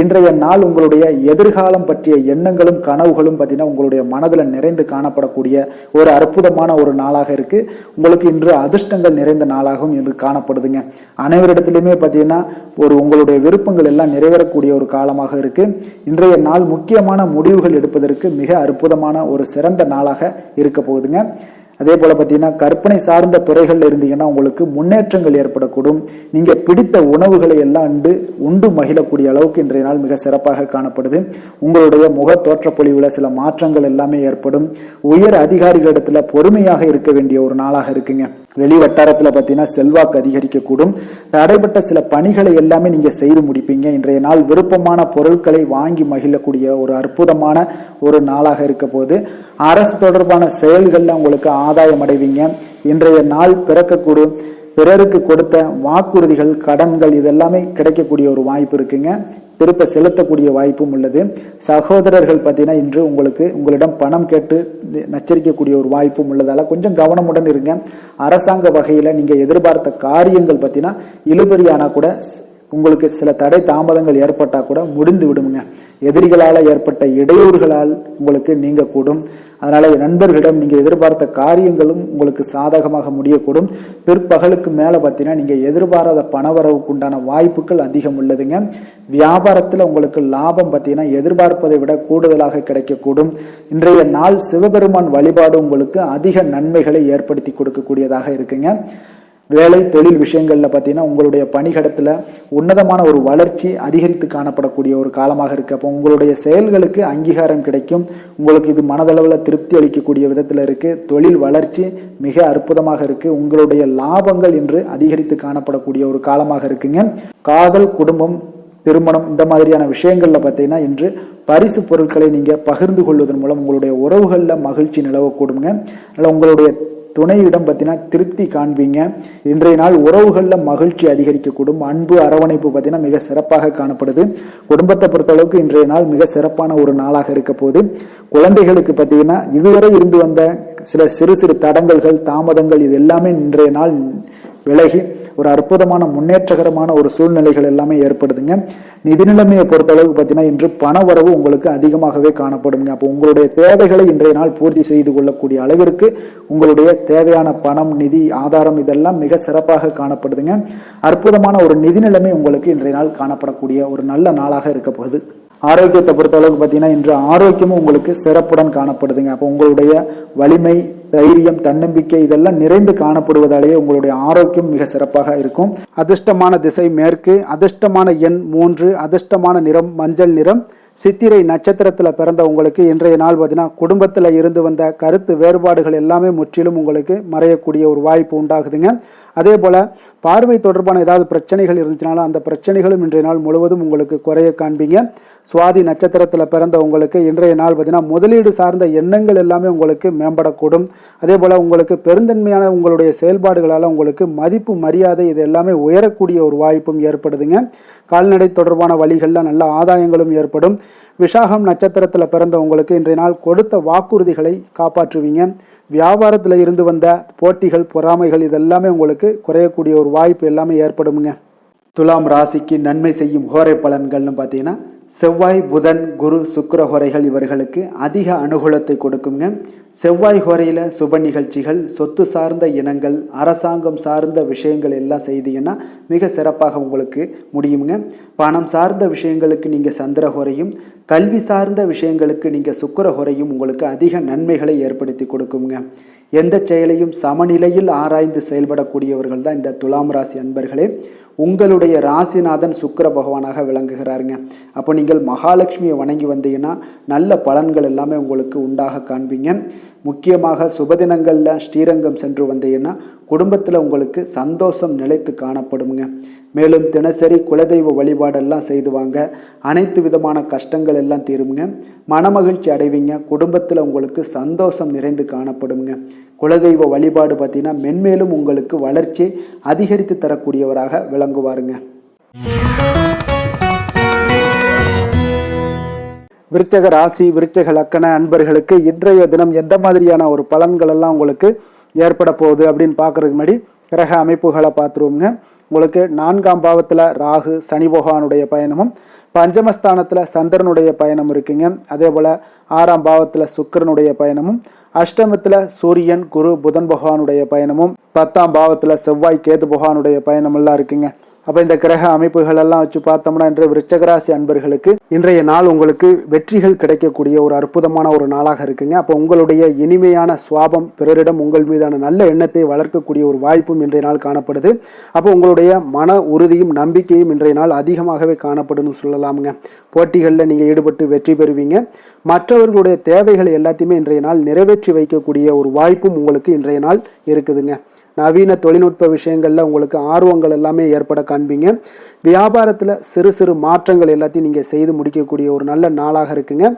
இன்றைய நாள் உங்களுடைய எதிர்காலம் பற்றிய எண்ணங்களும் கனவுகளும் பார்த்தீங்கன்னா உங்களுடைய மனதில் நிறைந்து காணப்படக்கூடிய ஒரு அற்புதமான ஒரு நாளாக இருக்கு. உங்களுக்கு இன்று அதிர்ஷ்டங்கள் நிறைந்த நாளாகவும் இன்று காணப்படுதுங்க. அனைவரிடத்திலுமே பார்த்தீங்கன்னா உங்களுடைய விருப்பங்கள் எல்லாம் நிறைவேறக்கூடிய ஒரு காலமாக இருக்கு. இன்றைய நாள் முக்கியமான முடிவுகள் எடுப்பதற்கு மிக அற்புதமான ஒரு சிறந்த நாளாக இருக்க போகுதுங்க. அதே போல பார்த்தீங்கன்னா கற்பனை சார்ந்த துறைகளில் இருந்தீங்கன்னா உங்களுக்கு முன்னேற்றங்கள் ஏற்படக்கூடும். நீங்கள் பிடித்த உணவுகளை எல்லாம் உண்டு மகிழக்கூடிய அளவுக்கு இன்றைய நாள் மிக சிறப்பாக காணப்படுது. உங்களுடைய முக தோற்றப்பொழிவில் சில மாற்றங்கள் எல்லாமே ஏற்படும். உயர் அதிகாரிகளிடத்துல பொறுமையாக இருக்க வேண்டிய ஒரு நாளாக இருக்குங்க. வெளி வட்டாரத்தில் பார்த்தீங்கன்னா செல்வாக்கு அதிகரிக்கக்கூடும். தடைப்பட்ட சில பணிகளை எல்லாமே நீங்கள் செய்து முடிப்பீங்க. இன்றைய நாள் விருப்பமான பொருட்களை வாங்கி மகிழக்கூடிய ஒரு அற்புதமான ஒரு நாளாக இருக்க போது அரசு தொடர்பான செயல்களில் உங்களுக்கு ஆதாயம் அடைவீங்க. இன்றைய நாள் பிறக்கக்கூடும். பிறருக்கு கொடுத்த வாக்குறுதிகள், கடன்கள் இதெல்லாமே கிடைக்கக்கூடிய ஒரு வாய்ப்பு இருக்குங்க. திருப்ப செலுத்தக்கூடிய வாய்ப்பும் உள்ளது. சகோதரர்கள் பார்த்தீங்கன்னா இன்று உங்களிடம் பணம் கேட்டு நச்சரிக்கக்கூடிய ஒரு வாய்ப்பும் உள்ளதால கொஞ்சம் கவனமுடன் இருங்க. அரசாங்க வகையில் நீங்கள் எதிர்பார்த்த காரியங்கள் பார்த்தீங்கன்னா இழுபறியானா கூட உங்களுக்கு சில தடை தாமதங்கள் ஏற்பட்டா கூட முடிந்து விடுங்க. எதிரிகளால் ஏற்பட்ட இடையூறுகளால் உங்களுக்கு நீங்கக்கூடும். அதனால நண்பர்களிடம் நீங்கள் எதிர்பார்த்த காரியங்களும் உங்களுக்கு சாதகமாக முடியக்கூடும். பிற்பகலுக்கு மேலே பார்த்தீங்கன்னா நீங்கள் எதிர்பாராத பணவரவுக்கு உண்டான வாய்ப்புகள் அதிகம் உள்ளதுங்க. வியாபாரத்தில் உங்களுக்கு லாபம் பார்த்தீங்கன்னா எதிர்பார்ப்பதை விட கூடுதலாக கிடைக்கக்கூடும். இன்றைய நாள் சிவபெருமான் வழிபாடு உங்களுக்கு அதிக நன்மைகளை ஏற்படுத்தி கொடுக்கக்கூடியதாக இருக்குங்க. வேலை தொழில் விஷயங்கள்ல பார்த்தீங்கன்னா உங்களுடைய பணியிடத்துல உன்னதமான ஒரு வளர்ச்சி அதிகரித்து காணப்படக்கூடிய ஒரு காலமாக இருக்கு. அப்போ உங்களுடைய செயல்களுக்கு அங்கீகாரம் கிடைக்கும். உங்களுக்கு இது மனதளவில் திருப்தி அளிக்கக்கூடிய விதத்தில் இருக்கு. தொழில் வளர்ச்சி மிக அற்புதமாக இருக்கு. உங்களுடைய லாபங்கள் இன்று அதிகரித்து காணப்படக்கூடிய ஒரு காலமாக இருக்குங்க. காதல், குடும்பம், திருமணம் இந்த மாதிரியான விஷயங்கள்ல பார்த்தீங்கன்னா இன்று பரிசு பொருட்களை நீங்க பகிர்ந்து கொள்வதன் மூலம் உங்களுடைய உறவுகள்ல மகிழ்ச்சி நிலவக்கூடுங்க. அதனால உங்களுடைய துணையிடம் பார்த்தீங்கன்னா திருப்தி காண்பீங்க. இன்றைய நாள் உறவுகளில் மகிழ்ச்சி அதிகரிக்கக்கூடும். அன்பு, அரவணைப்பு பார்த்தீங்கன்னா மிக சிறப்பாக காணப்படுது. குடும்பத்தை பொறுத்தளவுக்கு இன்றைய நாள் மிக சிறப்பான ஒரு நாளாக இருக்க போது. குழந்தைகளுக்கு பார்த்தீங்கன்னா இதுவரை இருந்து வந்த சில சிறு சிறு தடங்கல்கள், தாமதங்கள் இது எல்லாமே இன்றைய நாள் விலகி ஒரு அற்புதமான முன்னேற்றகரமான ஒரு சூழ்நிலைகள் எல்லாமே ஏற்படுதுங்க. நிதி நிலைமையை பொறுத்தளவுக்கு பார்த்தீங்கன்னா இன்று பண வரவு உங்களுக்கு அதிகமாகவே காணப்படுங்க. அப்போ உங்களுடைய தேவைகளை இன்றைய நாள் பூர்த்தி செய்து கொள்ளக்கூடிய அளவிற்கு உங்களுடைய தேவையான பணம், நிதி ஆதாரம் இதெல்லாம் மிக சிறப்பாக காணப்படுதுங்க. அற்புதமான ஒரு நிதி நிலைமை உங்களுக்கு இன்றைய நாள் காணப்படக்கூடிய ஒரு நல்ல நாளாக இருக்க போகுது. ஆரோக்கியத்தை பொறுத்த அளவுக்கு பார்த்தீங்கன்னா இன்று ஆரோக்கியமும் உங்களுக்கு சிறப்புடன் காணப்படுதுங்க. அப்போ உங்களுடைய வலிமை, தைரியம், தன்னம்பிக்கை இதெல்லாம் நிறைந்து காணப்படுவதாலேயே உங்களுடைய ஆரோக்கியம் மிக சிறப்பாக இருக்கும். அதிர்ஷ்டமான திசை மேற்கு, அதிர்ஷ்டமான எண் 3, அதிர்ஷ்டமான நிறம் மஞ்சள் நிறம். சித்திரை நட்சத்திரத்தில் பிறந்த உங்களுக்கு இன்றைய நாள் பார்த்தீங்கன்னா குடும்பத்தில் இருந்து வந்த கருத்து வேறுபாடுகள் எல்லாமே முற்றிலும் உங்களுக்கு மறையக்கூடிய ஒரு வாய்ப்பு உண்டாகுதுங்க. அதே போல் பார்வை தொடர்பான ஏதாவது பிரச்சனைகள் இருந்துச்சுனாலும் அந்த பிரச்சனைகளும் இன்றைய நாள் முழுவதும் உங்களுக்கு குறைய காண்பீங்க. சுவாதி நட்சத்திரத்தில் பிறந்த உங்களுக்கு இன்றைய நாள் பார்த்தீங்கன்னா முதலீடு சார்ந்த எண்ணங்கள் எல்லாமே உங்களுக்கு மேம்படக்கூடும். அதே போல் உங்களுக்கு பெருந்தன்மையான உங்களுடைய செயல்பாடுகளால் உங்களுக்கு மதிப்பு, மரியாதை இது எல்லாமே உயரக்கூடிய ஒரு வாய்ப்பும் ஏற்படுதுங்க. கால்நடை தொடர்பான வழிகளில் நல்ல ஆதாயங்களும் ஏற்படும். விசாகம் நட்சத்திரத்தில் பிறந்த உங்களுக்கு இன்றைய நாள் கொடுத்த வாக்குறுதிகளை காப்பாற்றுவீங்க. வியாபாரத்தில் இருந்து வந்த போட்டிகள், பொறாமைகள் இதெல்லாமே உங்களுக்கு குறையக்கூடிய ஒரு வாய்ப்பு எல்லாமே ஏற்படுமுங்க. துலாம் ராசிக்கு நன்மை செய்யும் ஹோரை பலன்கள்னு பார்த்தீங்கன்னா செவ்வாய், புதன், குரு, சுக்கிர ஹோரைகள் இவர்களுக்கு அதிக அனுகூலத்தை கொடுக்குங்க. செவ்வாய் ஹோரையில் சுப நிகழ்ச்சிகள், சொத்து சார்ந்த இனங்கள், அரசாங்கம் சார்ந்த விஷயங்கள் எல்லாம் செய்தீங்கன்னா மிக சிறப்பாக உங்களுக்கு முடியுங்க. பணம் சார்ந்த விஷயங்களுக்கு நீங்கள் சந்திர ஹோரையும், கல்வி சார்ந்த விஷயங்களுக்கு நீங்கள் சுக்கிர ஹோரையும் உங்களுக்கு அதிக நன்மைகளை ஏற்படுத்தி கொடுக்குங்க. எந்த செயலையும் சமநிலையில் ஆராய்ந்து செயல்படக்கூடியவர்கள் தான் இந்த துலாம் ராசி அன்பர்களே. உங்களுடைய ராசிநாதன் சுக்கிர பகவானாக விளங்குகிறாருங்க. அப்போ நீங்கள் மகாலட்சுமியை வணங்கி வந்தீங்கன்னா நல்ல பலன்கள் எல்லாமே உங்களுக்கு உண்டாக காண்பீங்க. முக்கியமாக சுபதினங்களில் ஸ்ரீரங்கம் சென்று வந்தீங்கன்னா குடும்பத்தில் உங்களுக்கு சந்தோஷம் நிலைத்து காணப்படுங்க. மேலும் தினசரி குலதெய்வ வழிபாடெல்லாம் செய்து வாங்க. அனைத்து விதமான கஷ்டங்கள் எல்லாம் தீருங்க. மனமகிழ்ச்சி அடைவீங்க. குடும்பத்தில் உங்களுக்கு சந்தோஷம் நிறைந்து காணப்படுங்க. குலதெய்வ வழிபாடு பார்த்தீங்கன்னா மென்மேலும் உங்களுக்கு வளர்ச்சி அதிகரித்து தரக்கூடியவராக விளங்குவாருங்க. விருச்சக ராசி, விருச்சக லக்கண அன்பர்களுக்கு இன்றைய தினம் எந்த மாதிரியான ஒரு பலன்கள் எல்லாம் உங்களுக்கு ஏற்பட போகுது அப்படின்னு பார்க்கறதுக்கு முன்னாடி கிரக அமைப்புகளை பார்த்துருவோங்க. உங்களுக்கு 4ஆம் பாவத்தில் ராகு, சனி பகவானுடைய பயணமும், பஞ்சமஸ்தானத்தில் சந்திரனுடைய பயணம் இருக்குங்க. அதே போல் 6ஆம் பாவத்தில் சுக்கிரனுடைய பயணமும், அஷ்டமத்தில் சூரியன், குரு, புதன் பகவானுடைய பயணமும், 10ஆம் பாவத்தில் செவ்வாய், கேது பகவானுடைய பயணமெல்லாம் இருக்குங்க. அப்போ இந்த கிரக அமைப்புகள் எல்லாம் வச்சு பார்த்தோம்னா இன்றைய விருச்சகராசி அன்பர்களுக்கு இன்றைய நாள் உங்களுக்கு வெற்றிகள் கிடைக்கக்கூடிய ஒரு அற்புதமான ஒரு நாளாக இருக்குங்க. அப்போ உங்களுடைய இனிமையான சுவாபம், பிறரிடம் உங்கள் மீதான நல்ல எண்ணத்தை வளர்க்கக்கூடிய ஒரு வாய்ப்பும் இன்றைய நாள் காணப்படுது. அப்போ உங்களுடைய மன உறுதியும் நம்பிக்கையும் இன்றைய நாள் அதிகமாகவே காணப்படுன்னு சொல்லலாமுங்க. போட்டிகளில் நீங்கள் ஈடுபட்டு வெற்றி பெறுவீங்க. மற்றவர்களுடைய தேவைகளை எல்லாத்தையுமே இன்றைய நாள் நிறைவேற்றி வைக்கக்கூடிய ஒரு வாய்ப்பும் உங்களுக்கு இன்றைய நாள் இருக்குதுங்க. நவீன தொழில்நுட்ப விஷயங்களில் உங்களுக்கு ஆர்வங்கள் எல்லாமே ஏற்பட காண்பீங்க. வியாபாரத்தில் சிறு சிறு மாற்றங்கள் எல்லாத்தையும் நீங்கள் செய்து முடிக்கக்கூடிய ஒரு நல்ல நாளாக இருக்குங்க.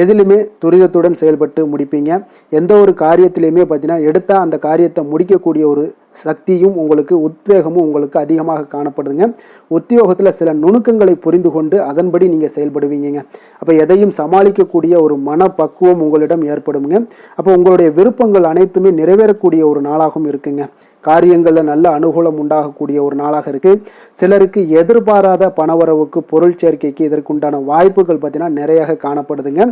எதிலுமே துரிதத்துடன் செயல்பட்டு முடிப்பீங்க. எந்த ஒரு காரியத்திலையுமே பார்த்தீங்கன்னா எடுத்தால் அந்த காரியத்தை முடிக்கக்கூடிய ஒரு சக்தியும் உங்களுக்கு, உத்வேகமும் உங்களுக்கு அதிகமாக காணப்படுதுங்க. உத்தியோகத்தில் சில நுணுக்கங்களை புரிந்து கொண்டு அதன்படி நீங்கள் செயல்படுவீங்க. அப்போ எதையும் சமாளிக்கக்கூடிய ஒரு மனப்பக்குவம் உங்களிடம் ஏற்படுங்க. அப்போ உங்களுடைய விருப்பங்கள் அனைத்துமே நிறைவேறக்கூடிய ஒரு நாளாகவும் இருக்குங்க. காரியங்களில் நல்ல அனுகூலம் உண்டாகக்கூடிய ஒரு நாளாக இருக்குது. சிலருக்கு எதிர்பாராத பணவரவுக்கு, பொருள் சேர்க்கைக்கு இதற்குண்டான வாய்ப்புகள் பார்த்தீங்கன்னா நிறைய காணப்படுதுங்க.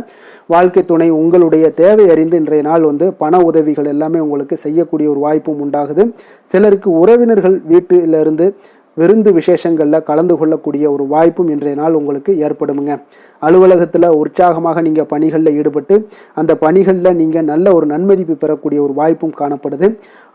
வாழ்க்கை துணை உங்களுடைய தேவை அறிந்து இன்றைய நாள் பண உதவிகள் எல்லாமே உங்களுக்கு செய்யக்கூடிய ஒரு வாய்ப்பும் உண்டாகுது. சிலருக்கு உறவினர்கள் வீட்டிலிருந்து விருந்து விசேஷங்களில் கலந்து கொள்ளக்கூடிய ஒரு வாய்ப்பும் இன்றைய நாள் உங்களுக்கு ஏற்படுமுங்க. அலுவலகத்தில் உற்சாகமாக நீங்கள் பணிகளில் ஈடுபட்டு அந்த பணிகளில் நீங்கள் நல்ல ஒரு நன்மதிப்பு பெறக்கூடிய ஒரு வாய்ப்பும் காணப்படுது.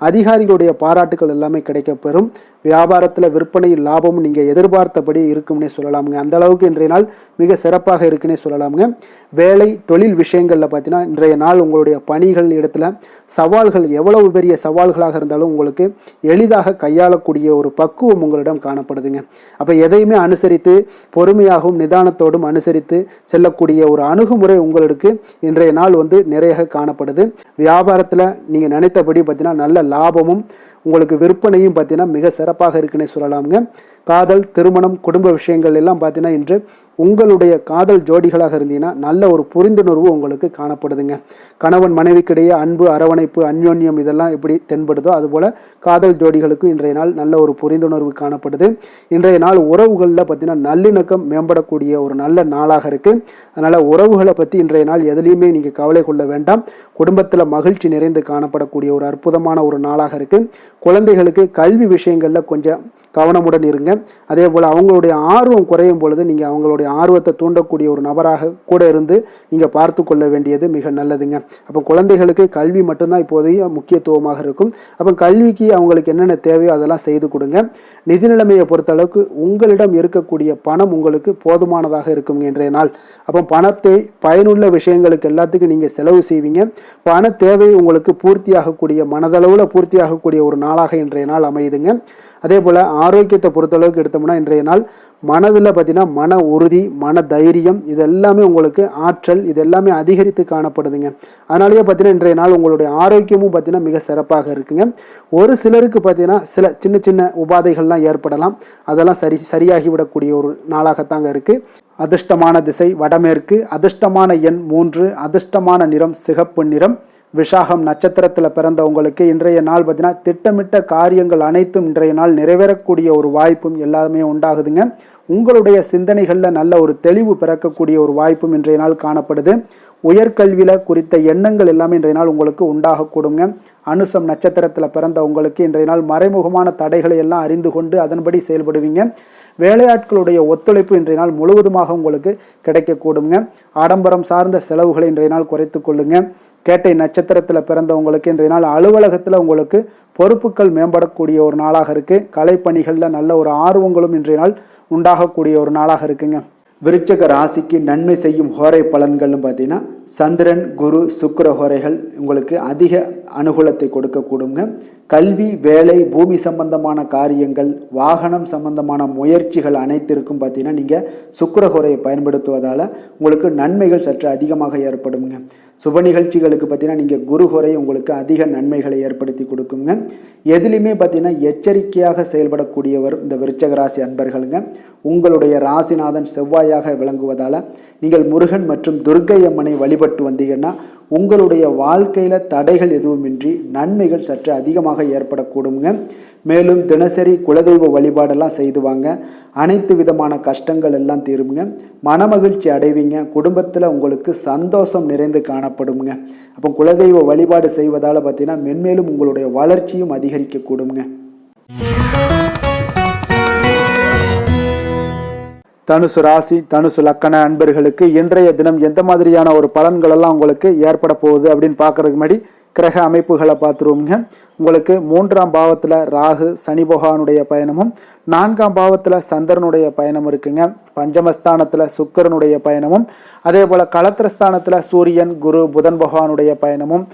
அதிகாரிகளுடைய பாராட்டுகள் எல்லாமே கிடைக்கப்பெறும். வியாபாரத்தில் விற்பனை லாபமும் நீங்கள் எதிர்பார்த்தபடி இருக்கும்னே சொல்லலாமுங்க. அந்த அளவுக்கு இன்றைய நாள் மிக சிறப்பாக இருக்குன்னே சொல்லலாமுங்க. வேலை தொழில் விஷயங்களில் பார்த்தீங்கன்னா இன்றைய நாள் உங்களுடைய பணிகள் இடத்துல சவால்கள் எவ்வளவு பெரிய சவால்களாக இருந்தாலும் உங்களுக்கு எளிதாக கையாளக்கூடிய ஒரு பக்குவம் உங்களிடம் காணப்படுதுங்க. அப்போ எதையுமே அனுசரித்து பொறுமையாகவும் நிதானத்தோடும் அனுசரித்து செல்லக்கூடிய ஒரு அணுகுமுறை உங்களுக்கு இன்றைய நாள் நிறைய காணப்படுது. வியாபாரத்தில் நீங்கள் நினைத்தபடி பார்த்தீங்கன்னா நல்ல லாபமும் உங்களுக்கு விற்பனையும் பார்த்தீங்கன்னா மிக சிறப்பாக இருக்குன்னே சொல்லலாமுங்க. காதல், திருமணம், குடும்ப விஷயங்கள் எல்லாம் பார்த்தீங்கன்னா இன்று உங்களுடைய காதல் ஜோடிகளாக இருந்தீங்கன்னா நல்ல ஒரு புரிந்துணர்வு உங்களுக்கு காணப்படுதுங்க. கணவன் மனைவிக்கிடையே அன்பு, அரவணைப்பு, அந்யோன்யம் இதெல்லாம் எப்படி தென்படுதோ அதுபோல் காதல் ஜோடிகளுக்கும் இன்றைய நாள் நல்ல ஒரு புரிந்துணர்வு காணப்படுது. இன்றைய நாள் உறவுகளில் பார்த்தீங்கன்னா நல்லிணக்கம் மேம்படக்கூடிய ஒரு நல்ல நாளாக இருக்குது. அதனால் உறவுகளை பற்றி இன்றைய நாள் எதுலேயுமே நீங்கள் கவலை கொள்ள வேண்டாம். குடும்பத்தில் மகிழ்ச்சி நிறைந்து காணப்படக்கூடிய ஒரு அற்புதமான ஒரு நாளாக இருக்குது. குழந்தைகளுக்கு கல்வி விஷயங்களில் கொஞ்சம் கவனமுடன் இருங்க. அதே போல் அவங்களுடைய ஆர்வம் குறையும் பொழுது நீங்கள் அவங்களுடைய ஆர்வத்தை தூண்டக்கூடிய ஒரு நபராக கூட இருந்து நீங்கள் பார்த்து கொள்ள வேண்டியது மிக நல்லதுங்க. அப்போ குழந்தைகளுக்கு கல்வி மட்டும்தான் இப்போதைய முக்கியத்துவமாக இருக்கும். அப்போ கல்விக்கு அவங்களுக்கு என்னென்ன தேவையோ அதெல்லாம் செய்து கொடுங்க. நிதி நிலைமையை பொறுத்தளவுக்கு உங்களிடம் இருக்கக்கூடிய பணம் உங்களுக்கு போதுமானதாக இருக்குங்க இன்றைய நாள். அப்போ பணத்தை பயனுள்ள விஷயங்களுக்கு எல்லாத்துக்கும் நீங்கள் செலவு செய்வீங்க. பண தேவை உங்களுக்கு பூர்த்தியாகக்கூடிய, மனதளவில் பூர்த்தியாகக்கூடிய ஒரு நாளாக இன்றைய நாள் அமையுதுங்க. அதே போல் ஆரோக்கியத்தை பொறுத்தளவுக்கு எடுத்தோம்னா இன்றைய நாள் மனதில் பார்த்தீங்கன்னா மன உறுதி, மன தைரியம், இது எல்லாமே உங்களுக்கு ஆற்றல், இது எல்லாமே அதிகரித்து காணப்படுதுங்க. அதனாலேயே பார்த்தீங்கன்னா இன்றைய நாள் உங்களுடைய ஆரோக்கியமும் பார்த்தீங்கன்னா மிக சிறப்பாக இருக்குங்க. ஒரு சிலருக்கு பார்த்தீங்கன்னா சில சின்ன சின்ன உபாதைகள்லாம் ஏற்படலாம். அதெல்லாம் சரியாகிவிடக்கூடிய ஒரு நாளாகத்தாங்க இருக்குது. அதிர்ஷ்டமான திசை வடமேற்கு, அதிர்ஷ்டமான எண் 3, அதிர்ஷ்டமான நிறம் சிகப்பு நிறம். விஷாகம் நட்சத்திரத்தில் பிறந்தவங்களுக்கு இன்றைய நாள் பார்த்தீங்கன்னா திட்டமிட்ட காரியங்கள் அனைத்தும் இன்றைய நாள் நிறைவேறக்கூடிய ஒரு வாய்ப்பும் எல்லாமே உண்டாகுதுங்க. உங்களுடைய சிந்தனைகளில் நல்ல ஒரு தெளிவு பிறக்கக்கூடிய ஒரு வாய்ப்பும் இன்றைய நாள் காணப்படுது. உயர்கல்வியில் குறித்த எண்ணங்கள் எல்லாமே இன்றைய நாள் உங்களுக்கு உண்டாகக்கூடுங்க. அனுசம் நட்சத்திரத்தில் பிறந்த உங்களுக்கு இன்றைய நாள் மறைமுகமான தடைகளை எல்லாம் அறிந்து கொண்டு அதன்படி செயல்படுவீங்க. வேலையாட்களுடைய ஒத்துழைப்பு இன்றைய நாள் முழுவதுமாக உங்களுக்கு கிடைக்கக்கூடுங்க. ஆடம்பரம் சார்ந்த செலவுகளை இன்றைய நாள் குறைத்து கொள்ளுங்க. கேட்டை நட்சத்திரத்தில் பிறந்தவங்களுக்கு இன்றைய நாள் அலுவலகத்தில் உங்களுக்கு பொறுப்புகள் மேம்படக்கூடிய ஒரு நாளாக இருக்குது. கலைப்பணிகளில் நல்ல ஒரு ஆர்வங்களும் இன்றைய நாள் உண்டாகக்கூடிய ஒரு நாளாக இருக்குங்க. விருச்சக ராசிக்கு நன்மை செய்யும் ஹோரை பலன்கள்னு பார்த்தீங்கன்னா சந்திரன், குரு, சுக்கிர ஹோரைகள் உங்களுக்கு அதிக அனுகூலத்தை கொடுக்கக்கூடுங்க. கல்வி, வேலை, பூமி சம்பந்தமான காரியங்கள், வாகனம் சம்பந்தமான முயற்சிகள் அனைத்திற்கும் பார்த்தீங்கன்னா நீங்கள் சுக்கிர ஹோரையை பயன்படுத்துவதால் உங்களுக்கு நன்மைகள் சற்று அதிகமாக ஏற்படுங்க. சுப நிகழ்ச்சிகளுக்கு பார்த்தீங்கன்னா நீங்கள் குரு ஹோரை உங்களுக்கு அதிக நன்மைகளை ஏற்படுத்தி கொடுக்குங்க. எதுலையுமே பார்த்தீங்கன்னா எச்சரிக்கையாக செயல்படக்கூடியவர் இந்த விருச்சக ராசி அன்பர்களுங்க. உங்களுடைய ராசிநாதன் செவ்வாயாக விளங்குவதால் நீங்கள் முருகன் மற்றும் துர்க்கை அம்மனை வழிபட்டு வந்தீங்கன்னா உங்களுடைய வாழ்க்கையில் தடைகள் எதுவுமின்றி நன்மைகள் சற்று அதிகமாக ஏற்படக்கூடுங்க. மேலும் தினசரி குலதெய்வ வழிபாடெல்லாம் செய்து வாங்க. அனைத்து விதமான கஷ்டங்கள் எல்லாம் தீருங்க. மனமகிழ்ச்சி அடைவீங்க. குடும்பத்தில் உங்களுக்கு சந்தோஷம் நிறைந்து காணப்படுங்க. அப்போ குலதெய்வ வழிபாடு செய்வதால் பார்த்தீங்கன்னா மென்மேலும் உங்களுடைய வளர்ச்சியும் அதிகரிக்கக்கூடுங்க. தனுசு ராசி, தனுசு லக்கண அன்பர்களுக்கு இன்றைய தினம் எந்த மாதிரியான ஒரு பலன்கள் எல்லாம் உங்களுக்கு ஏற்பட போகுது அப்படின்னு பார்க்கறதுக்கு முன்னாடி கிரக அமைப்புகளை பார்த்துருவோங்க. உங்களுக்கு 3ஆம் பாவத்தில் ராகு சனி பகவானுடைய பயணமும், 4ஆம் பாவத்தில் சந்திரனுடைய பயணம் இருக்குங்க. பஞ்சமஸ்தானத்தில் சுக்கிரனுடைய பயணமும், அதே போல் களத்திரஸ்தானத்தில் சூரியன், குரு, புதன் பகவானுடைய பயணமும்,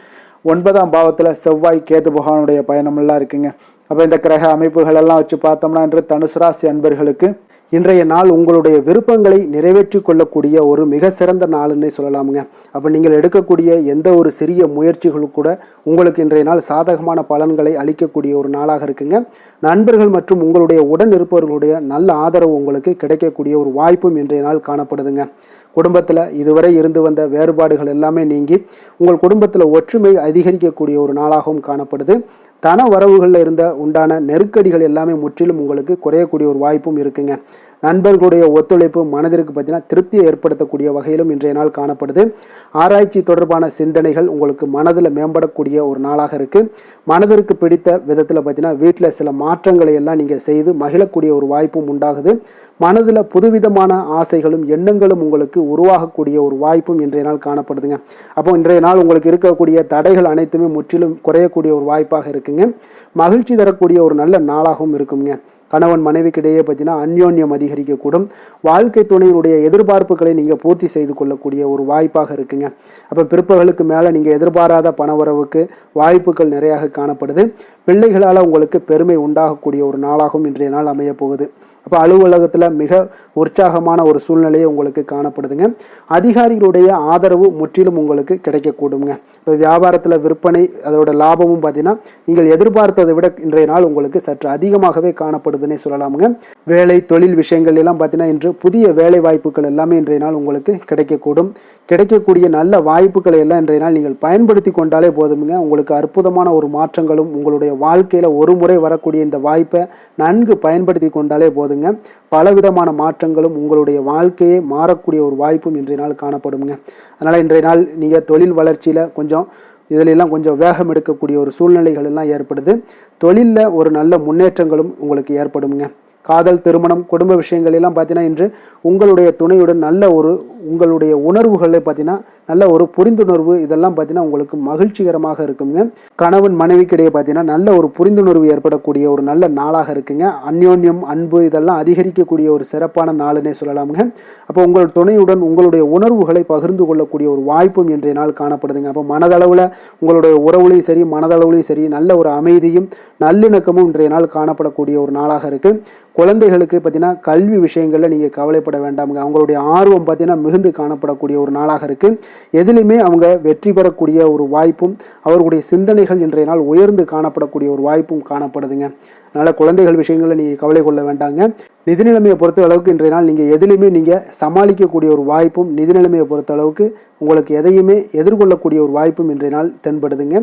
9ஆம் பாவத்தில் செவ்வாய், கேது பகவானுடைய பயணமெல்லாம் இருக்குங்க. அப்போ இந்த கிரக அமைப்புகள் எல்லாம் வச்சு பார்த்தோம்னா இன்று தனுசு ராசி அன்பர்களுக்கு இன்றைய நாள் உங்களுடைய விருப்பங்களை நிறைவேற்றி கொள்ளக்கூடிய ஒரு மிக சிறந்த நாள்னே சொல்லலாமுங்க. அப்போ நீங்கள் எடுக்கக்கூடிய எந்த ஒரு சிறிய முயற்சிகளும் கூட உங்களுக்கு இன்றைய நாள் சாதகமான பலன்களை அளிக்கக்கூடிய ஒரு நாளாக இருக்குங்க. நண்பர்கள் மற்றும் உங்களுடைய உடன் இருப்பவர்களுடைய நல்ல ஆதரவு உங்களுக்கு கிடைக்கக்கூடிய ஒரு வாய்ப்பும் இன்றைய நாள் காணப்படுதுங்க. குடும்பத்தில் இதுவரை இருந்து வந்த வேறுபாடுகள் எல்லாமே நீங்கி உங்கள் குடும்பத்தில் ஒற்றுமை அதிகரிக்கக்கூடிய ஒரு நாளாகவும் காணப்படுது. தன வரவுகளில் இருந்த உண்டான நெருக்கடிகள் எல்லாமே முற்றிலும் உங்களுக்கு குறையக்கூடிய ஒரு வாய்ப்பும் இருக்குங்க. நண்பர்களுடைய ஒத்துழைப்பு மனதிற்கு பார்த்தீங்கன்னா திருப்தியை ஏற்படுத்தக்கூடிய வகையிலும் இன்றைய நாள் காணப்படுது. ஆராய்ச்சி தொடர்பான சிந்தனைகள் உங்களுக்கு மனதில் மேம்படக்கூடிய ஒரு நாளாக இருக்குது. மனதிற்கு பிடித்த விதத்தில் பார்த்தீங்கன்னா வீட்டில் சில மாற்றங்களை எல்லாம் நீங்கள் செய்து மகிழக்கூடிய ஒரு வாய்ப்பும் உண்டாகுது. மனதில் புதுவிதமான ஆசைகளும் எண்ணங்களும் உங்களுக்கு உருவாகக்கூடிய ஒரு வாய்ப்பும் இன்றைய நாள் காணப்படுதுங்க. அப்போ இன்றைய நாள் உங்களுக்கு இருக்கக்கூடிய தடைகள் அனைத்துமே முற்றிலும் குறையக்கூடிய ஒரு வாய்ப்பாக இருக்குங்க. மகிழ்ச்சி தரக்கூடிய ஒரு நல்ல நாளாகவும் இருக்குங்க. கணவன் மனைவிக்கிடையே பார்த்தீங்கன்னா அந்யோன்யம் அதிகரிக்கக்கூடும். வாழ்க்கை துணையினுடைய எதிர்பார்ப்புகளை நீங்கள் பூர்த்தி செய்து கொள்ளக்கூடிய ஒரு வாய்ப்பாக இருக்குங்க. அப்போ பிற்பகலுக்கு மேலே நீங்கள் எதிர்பாராத பணவரவுக்கு வாய்ப்புகள் நிறையாக காணப்படுது. பிள்ளைகளால் உங்களுக்கு பெருமை உண்டாகக்கூடிய ஒரு நாளாகவும் இன்றைய நாள் அமைய போகுது. அப்போ அலுவலகத்தில் மிக உற்சாகமான ஒரு சூழ்நிலையை உங்களுக்கு காணப்படுதுங்க. அதிகாரிகளுடைய ஆதரவு முற்றிலும் உங்களுக்கு கிடைக்கக்கூடுங்க. இப்போ வியாபாரத்தில் விற்பனை அதோட லாபமும் பார்த்தீங்கன்னா நீங்கள் எதிர்பார்த்ததை விட இன்றைய நாள் உங்களுக்கு சற்று அதிகமாகவே காணப்படுதுன்னே சொல்லலாமுங்க. வேலை தொழில் விஷயங்கள் எல்லாம் பார்த்தீங்கன்னா இன்று புதிய வேலை வாய்ப்புகள் எல்லாமே இன்றைய நாள் உங்களுக்கு கிடைக்கக்கூடும். கிடைக்கக்கூடிய நல்ல வாய்ப்புகளை எல்லாம் இன்றைய நாள் நீங்கள் பயன்படுத்தி கொண்டாலே போதுமுங்க. உங்களுக்கு அற்புதமான ஒரு மாற்றங்களும் உங்களுடைய வாழ்க்கையில் ஒரு முறை வரக்கூடிய இந்த வாய்ப்பை நன்கு பயன்படுத்தி கொண்டாலே போதுங்க. பலவிதமான மாற்றங்களும் உங்களுடைய வாழ்க்கையே மாறக்கூடிய ஒரு வாய்ப்பும் இன்றைய நாள் காணப்படுங்க. அதனால் இன்றைய நாள் நீங்கள் தொழில் வளர்ச்சியில் இதிலெல்லாம் கொஞ்சம் வேகம் எடுக்கக்கூடிய ஒரு சூழ்நிலைகள் எல்லாம் ஏற்படுது. தொழிலில் ஒரு நல்ல முன்னேற்றங்களும் உங்களுக்கு ஏற்படுங்க. காதல், திருமணம், குடும்ப விஷயங்கள் எல்லாம் பார்த்தீங்கன்னா இன்று உங்களுடைய துணையுடன் நல்ல ஒரு உங்களுடைய உணர்வுகளை பார்த்தீங்கன்னா நல்ல ஒரு புரிந்துணர்வு இதெல்லாம் பார்த்தீங்கன்னா உங்களுக்கு மகிழ்ச்சிகரமாக இருக்குங்க. கணவன் மனைவிக்கிடையே பார்த்தீங்கன்னா நல்ல ஒரு புரிந்துணர்வு ஏற்படக்கூடிய ஒரு நல்ல நாளாக இருக்குங்க. அந்யோன்யம், அன்பு இதெல்லாம் அதிகரிக்கக்கூடிய ஒரு சிறப்பான நாளுன்னே சொல்லலாமுங்க. அப்போ உங்கள் துணையுடன் உங்களுடைய உணர்வுகளை பகிர்ந்து கொள்ளக்கூடிய ஒரு வாய்ப்பும் இன்றைய நாள் காணப்படுதுங்க. அப்போ மனதளவில் உங்களுடைய உறவுலையும் சரி மனதளவுலையும் சரி நல்ல ஒரு அமைதியும் நல்லிணக்கமும் இன்றைய நாள் காணப்படக்கூடிய ஒரு நாளாக இருக்கு. குழந்தைகளுக்கு பார்த்தீங்கன்னா கல்வி விஷயங்களில் நீங்கள் கவலைப்பட வேண்டாமுங்க. அவங்களுடைய ஆர்வம் பார்த்தீங்கன்னா மிகுந்து காணப்படக்கூடிய ஒரு நாளாக இருக்குது. எதிலுமே அவங்க வெற்றி பெறக்கூடிய ஒரு வாய்ப்பும் அவர்களுடைய சிந்தனைகள் இன்றைய நாள் உயர்ந்து காணப்படக்கூடிய ஒரு வாய்ப்பும் காணப்படுதுங்க. அதனால் குழந்தைகள் விஷயங்களில் நீங்கள் கவலை கொள்ள வேண்டாங்க. நிதி நிலைமையை பொறுத்த அளவுக்கு இன்றைய நாள் நீங்கள் எதிலுமே நீங்கள் சமாளிக்கக்கூடிய ஒரு வாய்ப்பும் நிதி நிலைமையை பொறுத்த அளவுக்கு உங்களுக்கு எதையுமே எதிர்கொள்ளக்கூடிய ஒரு வாய்ப்பும் இன்றைய நாள் தென்படுதுங்க.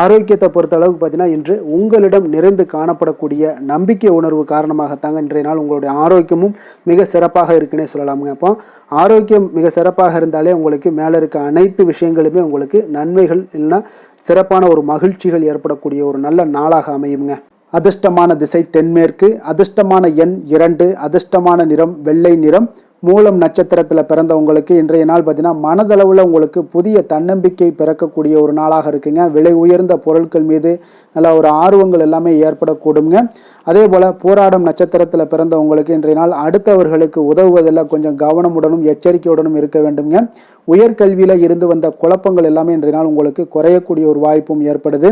ஆரோக்கியத்தை பொறுத்த அளவுக்கு பார்த்தீங்கன்னா இன்று உங்களிடம் நிறைந்து காணப்படக்கூடிய நம்பிக்கை உணர்வு காரணமாகத்தாங்க இன்றைய நாள் உங்களுடைய ஆரோக்கியமும் மிக சிறப்பாக இருக்குன்னே சொல்லலாமுங்க. அப்போ ஆரோக்கியம் மிக சிறப்பாக இருந்தாலே உங்களுக்கு மேலே இருக்க அனைத்து விஷயங்களுமே உங்களுக்கு நன்மைகள் இல்லைன்னா சிறப்பான ஒரு மகிழ்ச்சிகள் ஏற்படக்கூடிய ஒரு நல்ல நாளாக அமையுங்க. அதிர்ஷ்டமான திசை தென்மேற்கு, அதிர்ஷ்டமான எண் 2, அதிர்ஷ்டமான நிறம் வெள்ளை நிறம். மூலம் நட்சத்திரத்தில் பிறந்தவங்களுக்கு இன்றைய நாள் பார்த்தீங்கன்னா மனதளவில் உங்களுக்கு புதிய தன்னம்பிக்கை பிறக்கக்கூடிய ஒரு நாளாக இருக்குங்க. விலை உயர்ந்த பொருட்கள் மீது நல்ல ஒரு ஆர்வங்கள் எல்லாமே ஏற்படக்கூடுங்க. அதே போல் போராடும் நட்சத்திரத்தில் பிறந்தவங்களுக்கு இன்றைய நாள் அடுத்தவர்களுக்கு உதவுவதில் கொஞ்சம் கவனமுடனும் எச்சரிக்கையுடனும் இருக்க வேண்டுங்க. உயர்கல்வியில் இருந்து வந்த குழப்பங்கள் எல்லாமே இன்றைய நாள் உங்களுக்கு குறையக்கூடிய ஒரு வாய்ப்பும் ஏற்படுது.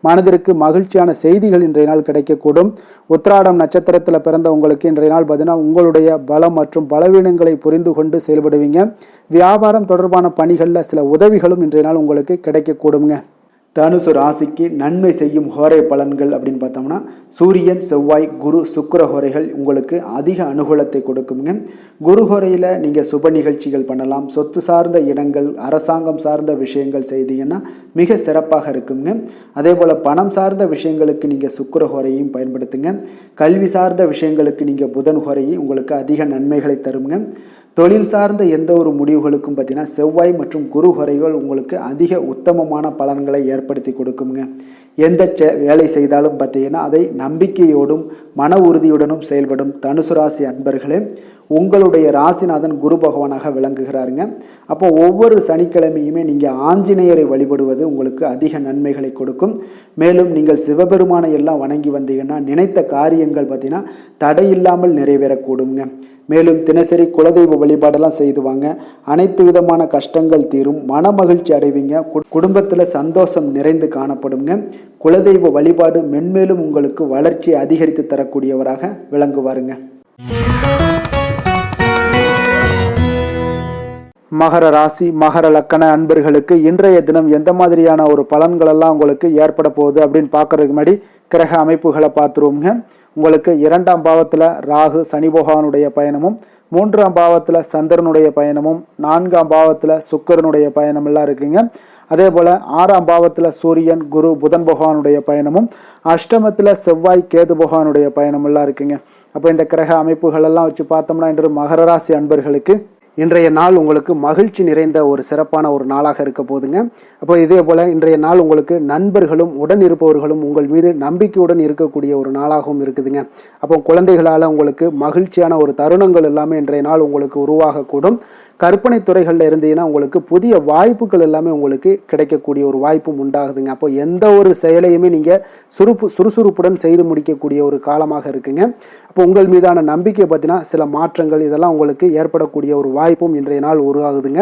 மனதிற்கு மகிழ்ச்சியான செய்திகள் இன்றைய நாள் கிடைக்கக்கூடும். உத்திராடம் நட்சத்திரத்தில் பிறந்தவங்களுக்கு இன்றைய நாள் பார்த்தீங்கன்னா உங்களுடைய பலம் மற்றும் பலவீனங்களை புரிந்து கொண்டு செயல்படுவீங்க. வியாபாரம் தொடர்பான பணிகளில் சில உதவிகளும் இன்றைய நாள் உங்களுக்கு கிடைக்கக்கூடுங்க. தனுசு ராசிக்கு நன்மை செய்யும் ஹோரை பலன்கள் அப்படின்னு பார்த்தோம்னா சூரியன், செவ்வாய், குரு, சுக்கிர ஹோரைகள் உங்களுக்கு அதிக அனுகூலத்தை கொடுக்குங்க. குரு ஹோரையில் நீங்கள் சுப நிகழ்ச்சிகள் பண்ணலாம். சொத்து சார்ந்த இடங்கள், அரசாங்கம் சார்ந்த விஷயங்கள் செய்தீங்கன்னா மிக சிறப்பாக இருக்குங்க. அதே போல் பணம் சார்ந்த விஷயங்களுக்கு நீங்கள் சுக்கிர ஹோரையும் பயன்படுத்துங்க. கல்வி சார்ந்த விஷயங்களுக்கு நீங்கள் புதன் ஹோரையை உங்களுக்கு அதிக நன்மைகளை தருங்க. தொழில் சார்ந்த எந்த ஒரு முடிவுகளுக்கும் பார்த்தீங்கன்னா செவ்வாய் மற்றும் குரு ஹோரைகள் உங்களுக்கு அதிக உத்தமமான பலன்களை ஏற்படுத்தி கொடுக்குங்க. எந்த வேலை செய்தாலும் பார்த்தீங்கன்னா அதை நம்பிக்கையோடும் மன உறுதியுடனும் செயல்படும் தனுசு ராசி அன்பர்களே, உங்களுடைய ராசிநாதன் குரு பகவானாக விளங்குகிறாருங்க. அப்போ ஒவ்வொரு சனிக்கிழமையுமே நீங்கள் ஆஞ்சநேயரை வழிபடுவது உங்களுக்கு அதிக நன்மைகளை கொடுக்கும். மேலும் நீங்கள் சிவபெருமானை எல்லாம் வணங்கி வந்தீங்கன்னா நினைத்த காரியங்கள் பார்த்தீங்கன்னா தடையில்லாமல் நிறைவேறக்கூடுங்க. மேலும் தினசரி குலதெய்வ வழிபாடெல்லாம் செய்துவாங்க. அனைத்து விதமான கஷ்டங்கள் தீரும், மன மகிழ்ச்சி அடைவீங்க. குடும்பத்தில் சந்தோஷம் நிறைந்து காணப்படுங்க. குலதெய்வ வழிபாடு மென்மேலும் உங்களுக்கு வளர்ச்சியை அதிகரித்து தரக்கூடியவராக விளங்குவாருங்க. மகர ராசி மகர லக்கண அன்பர்களுக்கு இன்றைய தினம் எந்த மாதிரியான ஒரு பலன்களெல்லாம் உங்களுக்கு ஏற்பட போகுது அப்படின்னு பார்க்கறதுக்கு முன்னாடி கிரக அமைப்புகளை பார்த்துருவோங்க. உங்களுக்கு 2ஆம் பாவத்தில் ராகு சனி பகவானுடைய பயணமும், 3ஆம் பாவத்தில் சந்திரனுடைய பயணமும், 4ஆம் பாவத்தில் சுக்கிரனுடைய பயணமெல்லாம் இருக்குங்க. அதே போல் 6ஆம் பாவத்தில் சூரியன், குரு, புதன் பகவானுடைய பயணமும், அஷ்டமத்தில் செவ்வாய், கேது பகவானுடைய பயணமெல்லாம் இருக்குங்க. அப்போ இந்த கிரக அமைப்புகளெல்லாம் வச்சு பார்த்தோம்னா இன்று மகர ராசி அன்பர்களுக்கு இன்றைய நாள் உங்களுக்கு மகிழ்ச்சி நிறைந்த ஒரு சிறப்பான ஒரு நாளாக இருக்க போதுங்க. அப்போ இதே போல் இன்றைய நாள் உங்களுக்கு நண்பர்களும் உடன் இருப்பவர்களும் உங்கள் மீது நம்பிக்கையுடன் இருக்கக்கூடிய ஒரு நாளாகவும் இருக்குதுங்க. அப்போ குழந்தைகளால் உங்களுக்கு மகிழ்ச்சியான ஒரு தருணங்கள் எல்லாமே இன்றைய நாள் உங்களுக்கு உருவாகக்கூடும். கற்பனை துறைகளில் இருந்தீங்கன்னா உங்களுக்கு புதிய வாய்ப்புகள் எல்லாமே உங்களுக்கு கிடைக்கக்கூடிய ஒரு வாய்ப்பும் உண்டாகுதுங்க. அப்போ எந்த ஒரு செயலையுமே நீங்கள் சுறுசுறுப்புடன் செய்து முடிக்கக்கூடிய ஒரு காலமாக இருக்குங்க. அப்போ உங்கள் மீதான நம்பிக்கை பார்த்தீங்கன்னா சில மாற்றங்கள் இதெல்லாம் உங்களுக்கு ஏற்படக்கூடிய ஒரு வாய்ப்பும் இன்றைய நாள் உருவாகுதுங்க.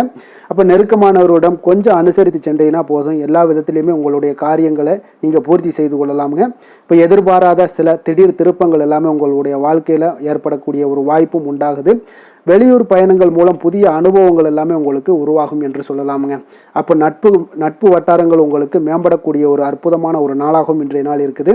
அப்போ நெருக்கமானவரிடம் கொஞ்சம் அனுசரித்து சென்றீங்கன்னா போதும், எல்லா விதத்திலையுமே உங்களுடைய காரியங்களை நீங்கள் பூர்த்தி செய்து கொள்ளலாமுங்க. இப்போ எதிர்பாராத சில திடீர் திருப்பங்கள் எல்லாமே உங்களுடைய வாழ்க்கையில் ஏற்படக்கூடிய ஒரு வாய்ப்பும் உண்டாகுது. வெளியூர் பயணங்கள் மூலம் புதிய அனுபவங்கள் எல்லாமே உங்களுக்கு உருவாகும் என்று சொல்லலாமுங்க. அப்போ நட்பு வட்டாரங்கள் உங்களுக்கு மேம்படக்கூடிய ஒரு அற்புதமான ஒரு நாளாகவும் இன்றைய நாள் இருக்குது.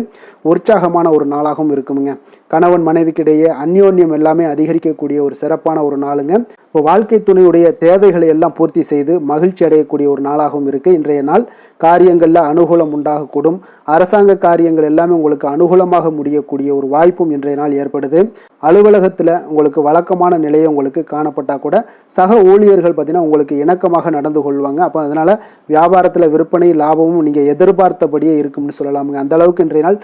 உற்சாகமான ஒரு நாளாகவும் இருக்குமுங்க. கணவன் மனைவிக்கிடையே அந்யோன்யம் எல்லாமே அதிகரிக்கக்கூடிய ஒரு சிறப்பான ஒரு நாளுங்க. இப்போ வாழ்க்கை துணையுடைய தேவைகளை எல்லாம் பூர்த்தி செய்து மகிழ்ச்சி அடையக்கூடிய ஒரு நாளாகவும் இருக்குது இன்றைய நாள். காரியங்களில் அனுகூலம் உண்டாகக்கூடும். அரசாங்க காரியங்கள் எல்லாமே உங்களுக்கு அனுகூலமாக முடியக்கூடிய ஒரு வாய்ப்பும் இன்றைய நாள் ஏற்படுது. அலுவலகத்தில் உங்களுக்கு வழக்கமான நிலையை உங்களுக்கு காணப்பட்டால் கூட சக ஊழியர்கள் பார்த்தீங்கன்னா உங்களுக்கு இணக்கமாக நடந்து கொள்வாங்க. அப்போ அதனால் வியாபாரத்தில் விற்பனை லாபமும் நீங்கள் எதிர்பார்த்தபடியே இருக்கும்னு சொல்லலாமுங்க. அந்த அளவுக்கு இன்றைய நாள்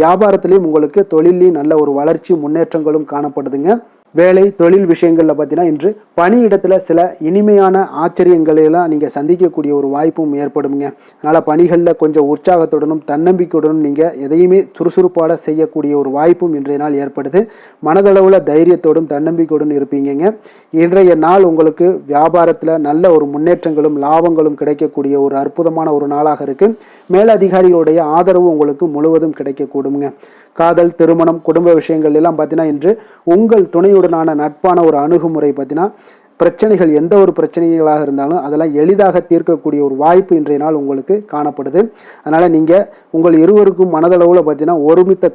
வியாபாரத்திலையும் உங்களுக்கு தொழிலையும் நல்ல ஒரு வளர்ச்சி முன்னேற்றங்களும் காணப்படுதுங்க. வேலை தொழில் விஷயங்களில் பார்த்தீங்கன்னா இன்று பணியிடத்தில் சில இனிமையான ஆச்சரியங்களையெல்லாம் நீங்கள் சந்திக்கக்கூடிய ஒரு வாய்ப்பும் ஏற்படுங்க. அதனால் பணிகளில் கொஞ்சம் உற்சாகத்துடனும் தன்னம்பிக்கையுடனும் நீங்கள் எதையுமே சுறுசுறுப்பாட செய்யக்கூடிய ஒரு வாய்ப்பும் இன்றைய நாள் ஏற்படுது. மனதளவில் தைரியத்தோடும் தன்னம்பிக்கையுடன் இருப்பீங்க. இன்றைய நாள் உங்களுக்கு வியாபாரத்தில் நல்ல ஒரு முன்னேற்றங்களும் லாபங்களும் கிடைக்கக்கூடிய ஒரு அற்புதமான ஒரு நாளாக இருக்குது. மேலதிகாரிகளுடைய ஆதரவு உங்களுக்கு முழுவதும் கிடைக்கக்கூடுங்க. காதல், திருமணம், குடும்ப விஷயங்கள் எல்லாம் பார்த்தீங்கன்னா இன்று உங்கள் துணையுடனான நட்பான ஒரு அணுகுமுறை பார்த்தீங்கன்னா பிரச்சனைகள் எந்த ஒரு பிரச்சனைகளாக இருந்தாலும் அதெல்லாம் எளிதாக தீர்க்கக்கூடிய ஒரு வாய்ப்பு இன்றைய நாள் உங்களுக்கு காணப்படுது. அதனால் நீங்கள் உங்கள் இருவருக்கும் மனதளவில் பார்த்தீங்கன்னா ஒருமித்த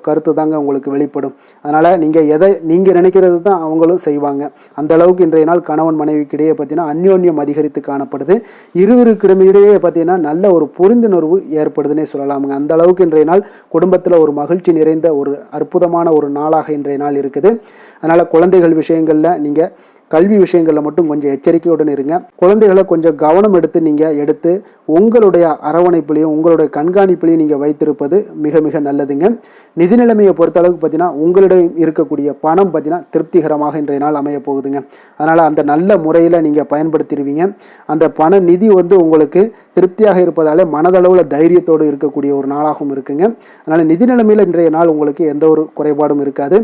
கருத்து தாங்க உங்களுக்கு வெளிப்படும். அதனால் நீங்கள் எதை நீங்கள் நினைக்கிறது தான் அவங்களும் செய்வாங்க. அந்த அளவுக்கு இன்றைய நாள் கணவன் மனைவிக்கிடையே பார்த்தீங்கன்னா அந்யோன்யம் அதிகரித்து காணப்படுது. இருவருக்கிடையே பார்த்தீங்கன்னா நல்ல ஒரு புரிந்துணர்வு ஏற்படுதுன்னே சொல்லலாமுங்க. அந்த அளவுக்கு இன்றைய நாள் குடும்பத்தில் ஒரு மகிழ்ச்சி நிறைந்த ஒரு அற்புதமான ஒரு நாளாக இன்றைய நாள் இருக்குது. அதனால் குழந்தைகள் விஷயங்களில் நீங்கள் கல்வி விஷயங்களில் மட்டும் கொஞ்சம் எச்சரிக்கையுடன் இருங்க. குழந்தைகளை கொஞ்சம் கவனம் எடுத்து உங்களுடைய அரவணைப்பிலையும் உங்களுடைய கண்காணிப்பிலையும் நீங்கள் வைத்திருப்பது மிக மிக நல்லதுங்க. நிதி நிலைமையை பொறுத்த அளவுக்கு பார்த்தீங்கன்னா உங்களிடம் இருக்கக்கூடிய பணம் பார்த்தீங்கன்னா திருப்திகரமாக இன்றைய நாள் அமைய போகுதுங்க. அதனால் அந்த நல்ல முறையில் நீங்கள் பயன்படுத்திடுவீங்க. அந்த பண நிதி உங்களுக்கு திருப்தியாக இருப்பதாலே மனதளவில் தைரியத்தோடு இருக்கக்கூடிய ஒரு நாளாகவும் இருக்குங்க. அதனால் நிதி நிலைமையில் இன்றைய நாள் உங்களுக்கு எந்த ஒரு குறைபாடும் இருக்காது.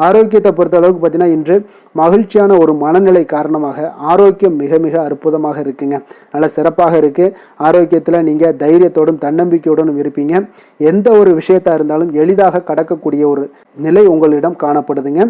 ஆரோக்கியத்தை பொறுத்த அளவுக்கு பார்த்தீங்கன்னா இன்று மகிழ்ச்சியான ஒரு மனநிலை காரணமாக ஆரோக்கியம் மிக மிக அற்புதமாக இருக்குங்க. நல்லா சிறப்பாக இருக்குது. ஆரோக்கியத்தில் நீங்கள் தைரியத்தோடும் தன்னம்பிக்கையோடும் இருப்பீங்க. எந்த ஒரு விஷயத்தா இருந்தாலும் எளிதாக கடக்கக்கூடிய ஒரு நிலை உங்களிடம் காணப்படுதுங்க.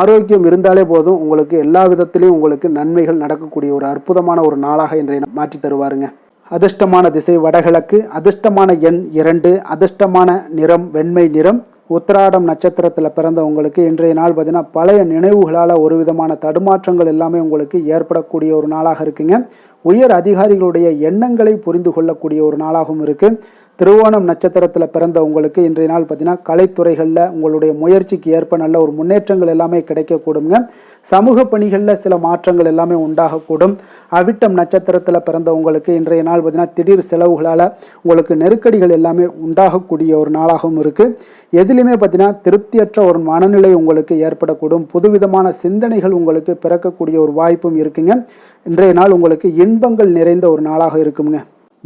ஆரோக்கியம் இருந்தாலே போதும், உங்களுக்கு எல்லா விதத்திலையும் உங்களுக்கு நன்மைகள் நடக்கக்கூடிய ஒரு அற்புதமான ஒரு நாளாக இன்றைய மாற்றி தருவாருங்க. அதிர்ஷ்டமான திசை வடகிழக்கு, அதிர்ஷ்டமான எண் 2, அதிர்ஷ்டமான நிறம் வெண்மை நிறம். உத்திராடம் நட்சத்திரத்தில் பிறந்தவங்களுக்கு இன்றைய நாள் பார்த்தீங்கன்னா பழைய நினைவுகளால் ஒரு விதமான தடுமாற்றங்கள் எல்லாமே உங்களுக்கு ஏற்படக்கூடிய ஒரு நாளாக இருக்குங்க. உயர் அதிகாரிகளுடைய எண்ணங்களை புரிந்து கொள்ளக்கூடிய ஒரு நாளாகவும் இருக்குது. திருவோணம் நட்சத்திரத்தில் பிறந்த உங்களுக்கு இன்றைய நாள் பார்த்தீங்கன்னா கலைத்துறைகளில் உங்களுடைய முயற்சிக்கு ஏற்ப நல்ல ஒரு முன்னேற்றங்கள் எல்லாமே கிடைக்கக்கூடுங்க. சமூக பணிகளில் சில மாற்றங்கள் எல்லாமே உண்டாகக்கூடும். அவிட்டம் நட்சத்திரத்தில் பிறந்த உங்களுக்கு இன்றைய நாள் பார்த்தீங்கன்னா திடீர் செலவுகளால் உங்களுக்கு நெருக்கடிகள் எல்லாமே உண்டாகக்கூடிய ஒரு நாளாகவும் இருக்குது. எதிலுமே பார்த்தீங்கன்னா திருப்தியற்ற ஒரு மனநிலை உங்களுக்கு ஏற்படக்கூடும். புதுவிதமான சிந்தனைகள் உங்களுக்கு பிறக்கக்கூடிய ஒரு வாய்ப்பும் இருக்குங்க. இன்றைய நாள் உங்களுக்கு இன்பங்கள் நிறைந்த ஒரு நாளாக இருக்குங்க.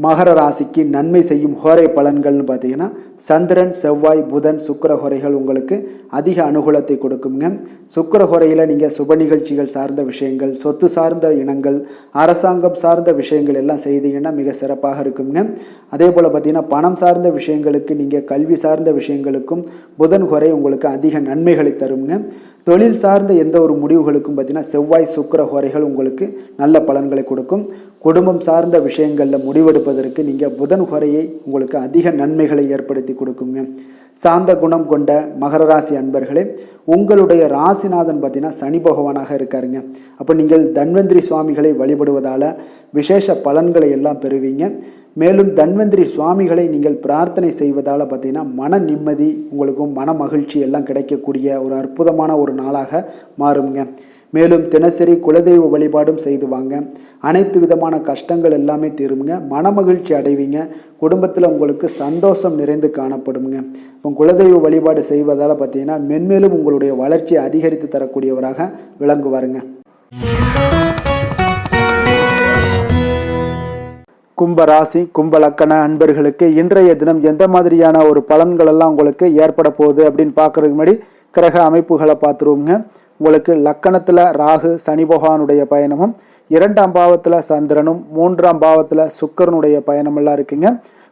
மகர ராசிக்கு நன்மை செய்யும் ஹோரை பலன்கள்னு பார்த்தீங்கன்னா சந்திரன், செவ்வாய், புதன், சுக்கிர ஹோரைகள் உங்களுக்கு அதிக அனுகூலத்தை கொடுக்குங்க. சுக்கிர ஹோரையில் நீங்கள் சுப நிகழ்ச்சிகள் சார்ந்த விஷயங்கள், சொத்து சார்ந்த இனங்கள், அரசாங்கம் சார்ந்த விஷயங்கள் எல்லாம் செய்தீங்கன்னா மிக சிறப்பாக இருக்குங்க. அதே போல் பார்த்தீங்கன்னா பணம் சார்ந்த விஷயங்களுக்கு, நீங்கள் கல்வி சார்ந்த விஷயங்களுக்கும் புதன் ஹோரை உங்களுக்கு அதிக நன்மைகளை தருங்க. தொழில் சார்ந்த எந்த ஒரு முடிவுகளுக்கும் பார்த்தீங்கன்னா செவ்வாய், சுக்கிர ஹோரைகள் உங்களுக்கு நல்ல பலன்களை கொடுக்கும். குடும்பம் சார்ந்த விஷயங்களில் முடிவெடுப்பதற்கு நீங்கள் புதன் ஹோரையை உங்களுக்கு அதிக நன்மைகளை ஏற்படுத்தி கொடுக்குங்க. சாந்த குணம் கொண்ட மகர ராசி அன்பர்களே, உங்களுடைய ராசிநாதன் பார்த்தீங்கன்னா சனி பகவானாக இருக்காருங்க. அப்போ நீங்கள் தன்வந்திரி சுவாமிகளை வழிபடுவதால் விசேஷ பலன்களை எல்லாம் பெறுவீங்க. மேலும் தன்வந்திரி சுவாமிகளை நீங்கள் பிரார்த்தனை செய்வதால் பார்த்தீங்கன்னா மன நிம்மதி, உங்களுக்கும் மன மகிழ்ச்சி எல்லாம் கிடைக்கக்கூடிய ஒரு அற்புதமான ஒரு நாளாக மாறுங்க. மேலும் தினசரி குலதெய்வ வழிபாடும் செய்து வாங்க. அனைத்து விதமான கஷ்டங்கள் எல்லாமே தீருங்க. மனமகிழ்ச்சி அடைவீங்க. குடும்பத்தில் உங்களுக்கு சந்தோஷம் நிறைந்து காணப்படுங்க. இப்போ குலதெய்வ வழிபாடு செய்வதால் பார்த்தீங்கன்னா மென்மேலும் உங்களுடைய வளர்ச்சியை அதிகரித்து தரக்கூடியவராக விளங்குவாருங்க. கும்ப ராசி கும்ப லக்கண அன்பர்களுக்கு இன்றைய தினம் எந்த மாதிரியான ஒரு பலன்கள் எல்லாம் உங்களுக்கு ஏற்பட போகுது அப்படின்னு பார்க்கறதுக்கு முன்னாடி கிரக அமைப்புகளை பார்த்துருவோங்க. உங்களுக்கு லக்கணத்தில் ராகு சனி பகவானுடைய பயணமும், 2ஆம் பாவத்தில் சந்திரனும், 3ஆம் பாவத்தில் சுக்கிரனுடைய பயணமெல்லாம் இருக்குங்க.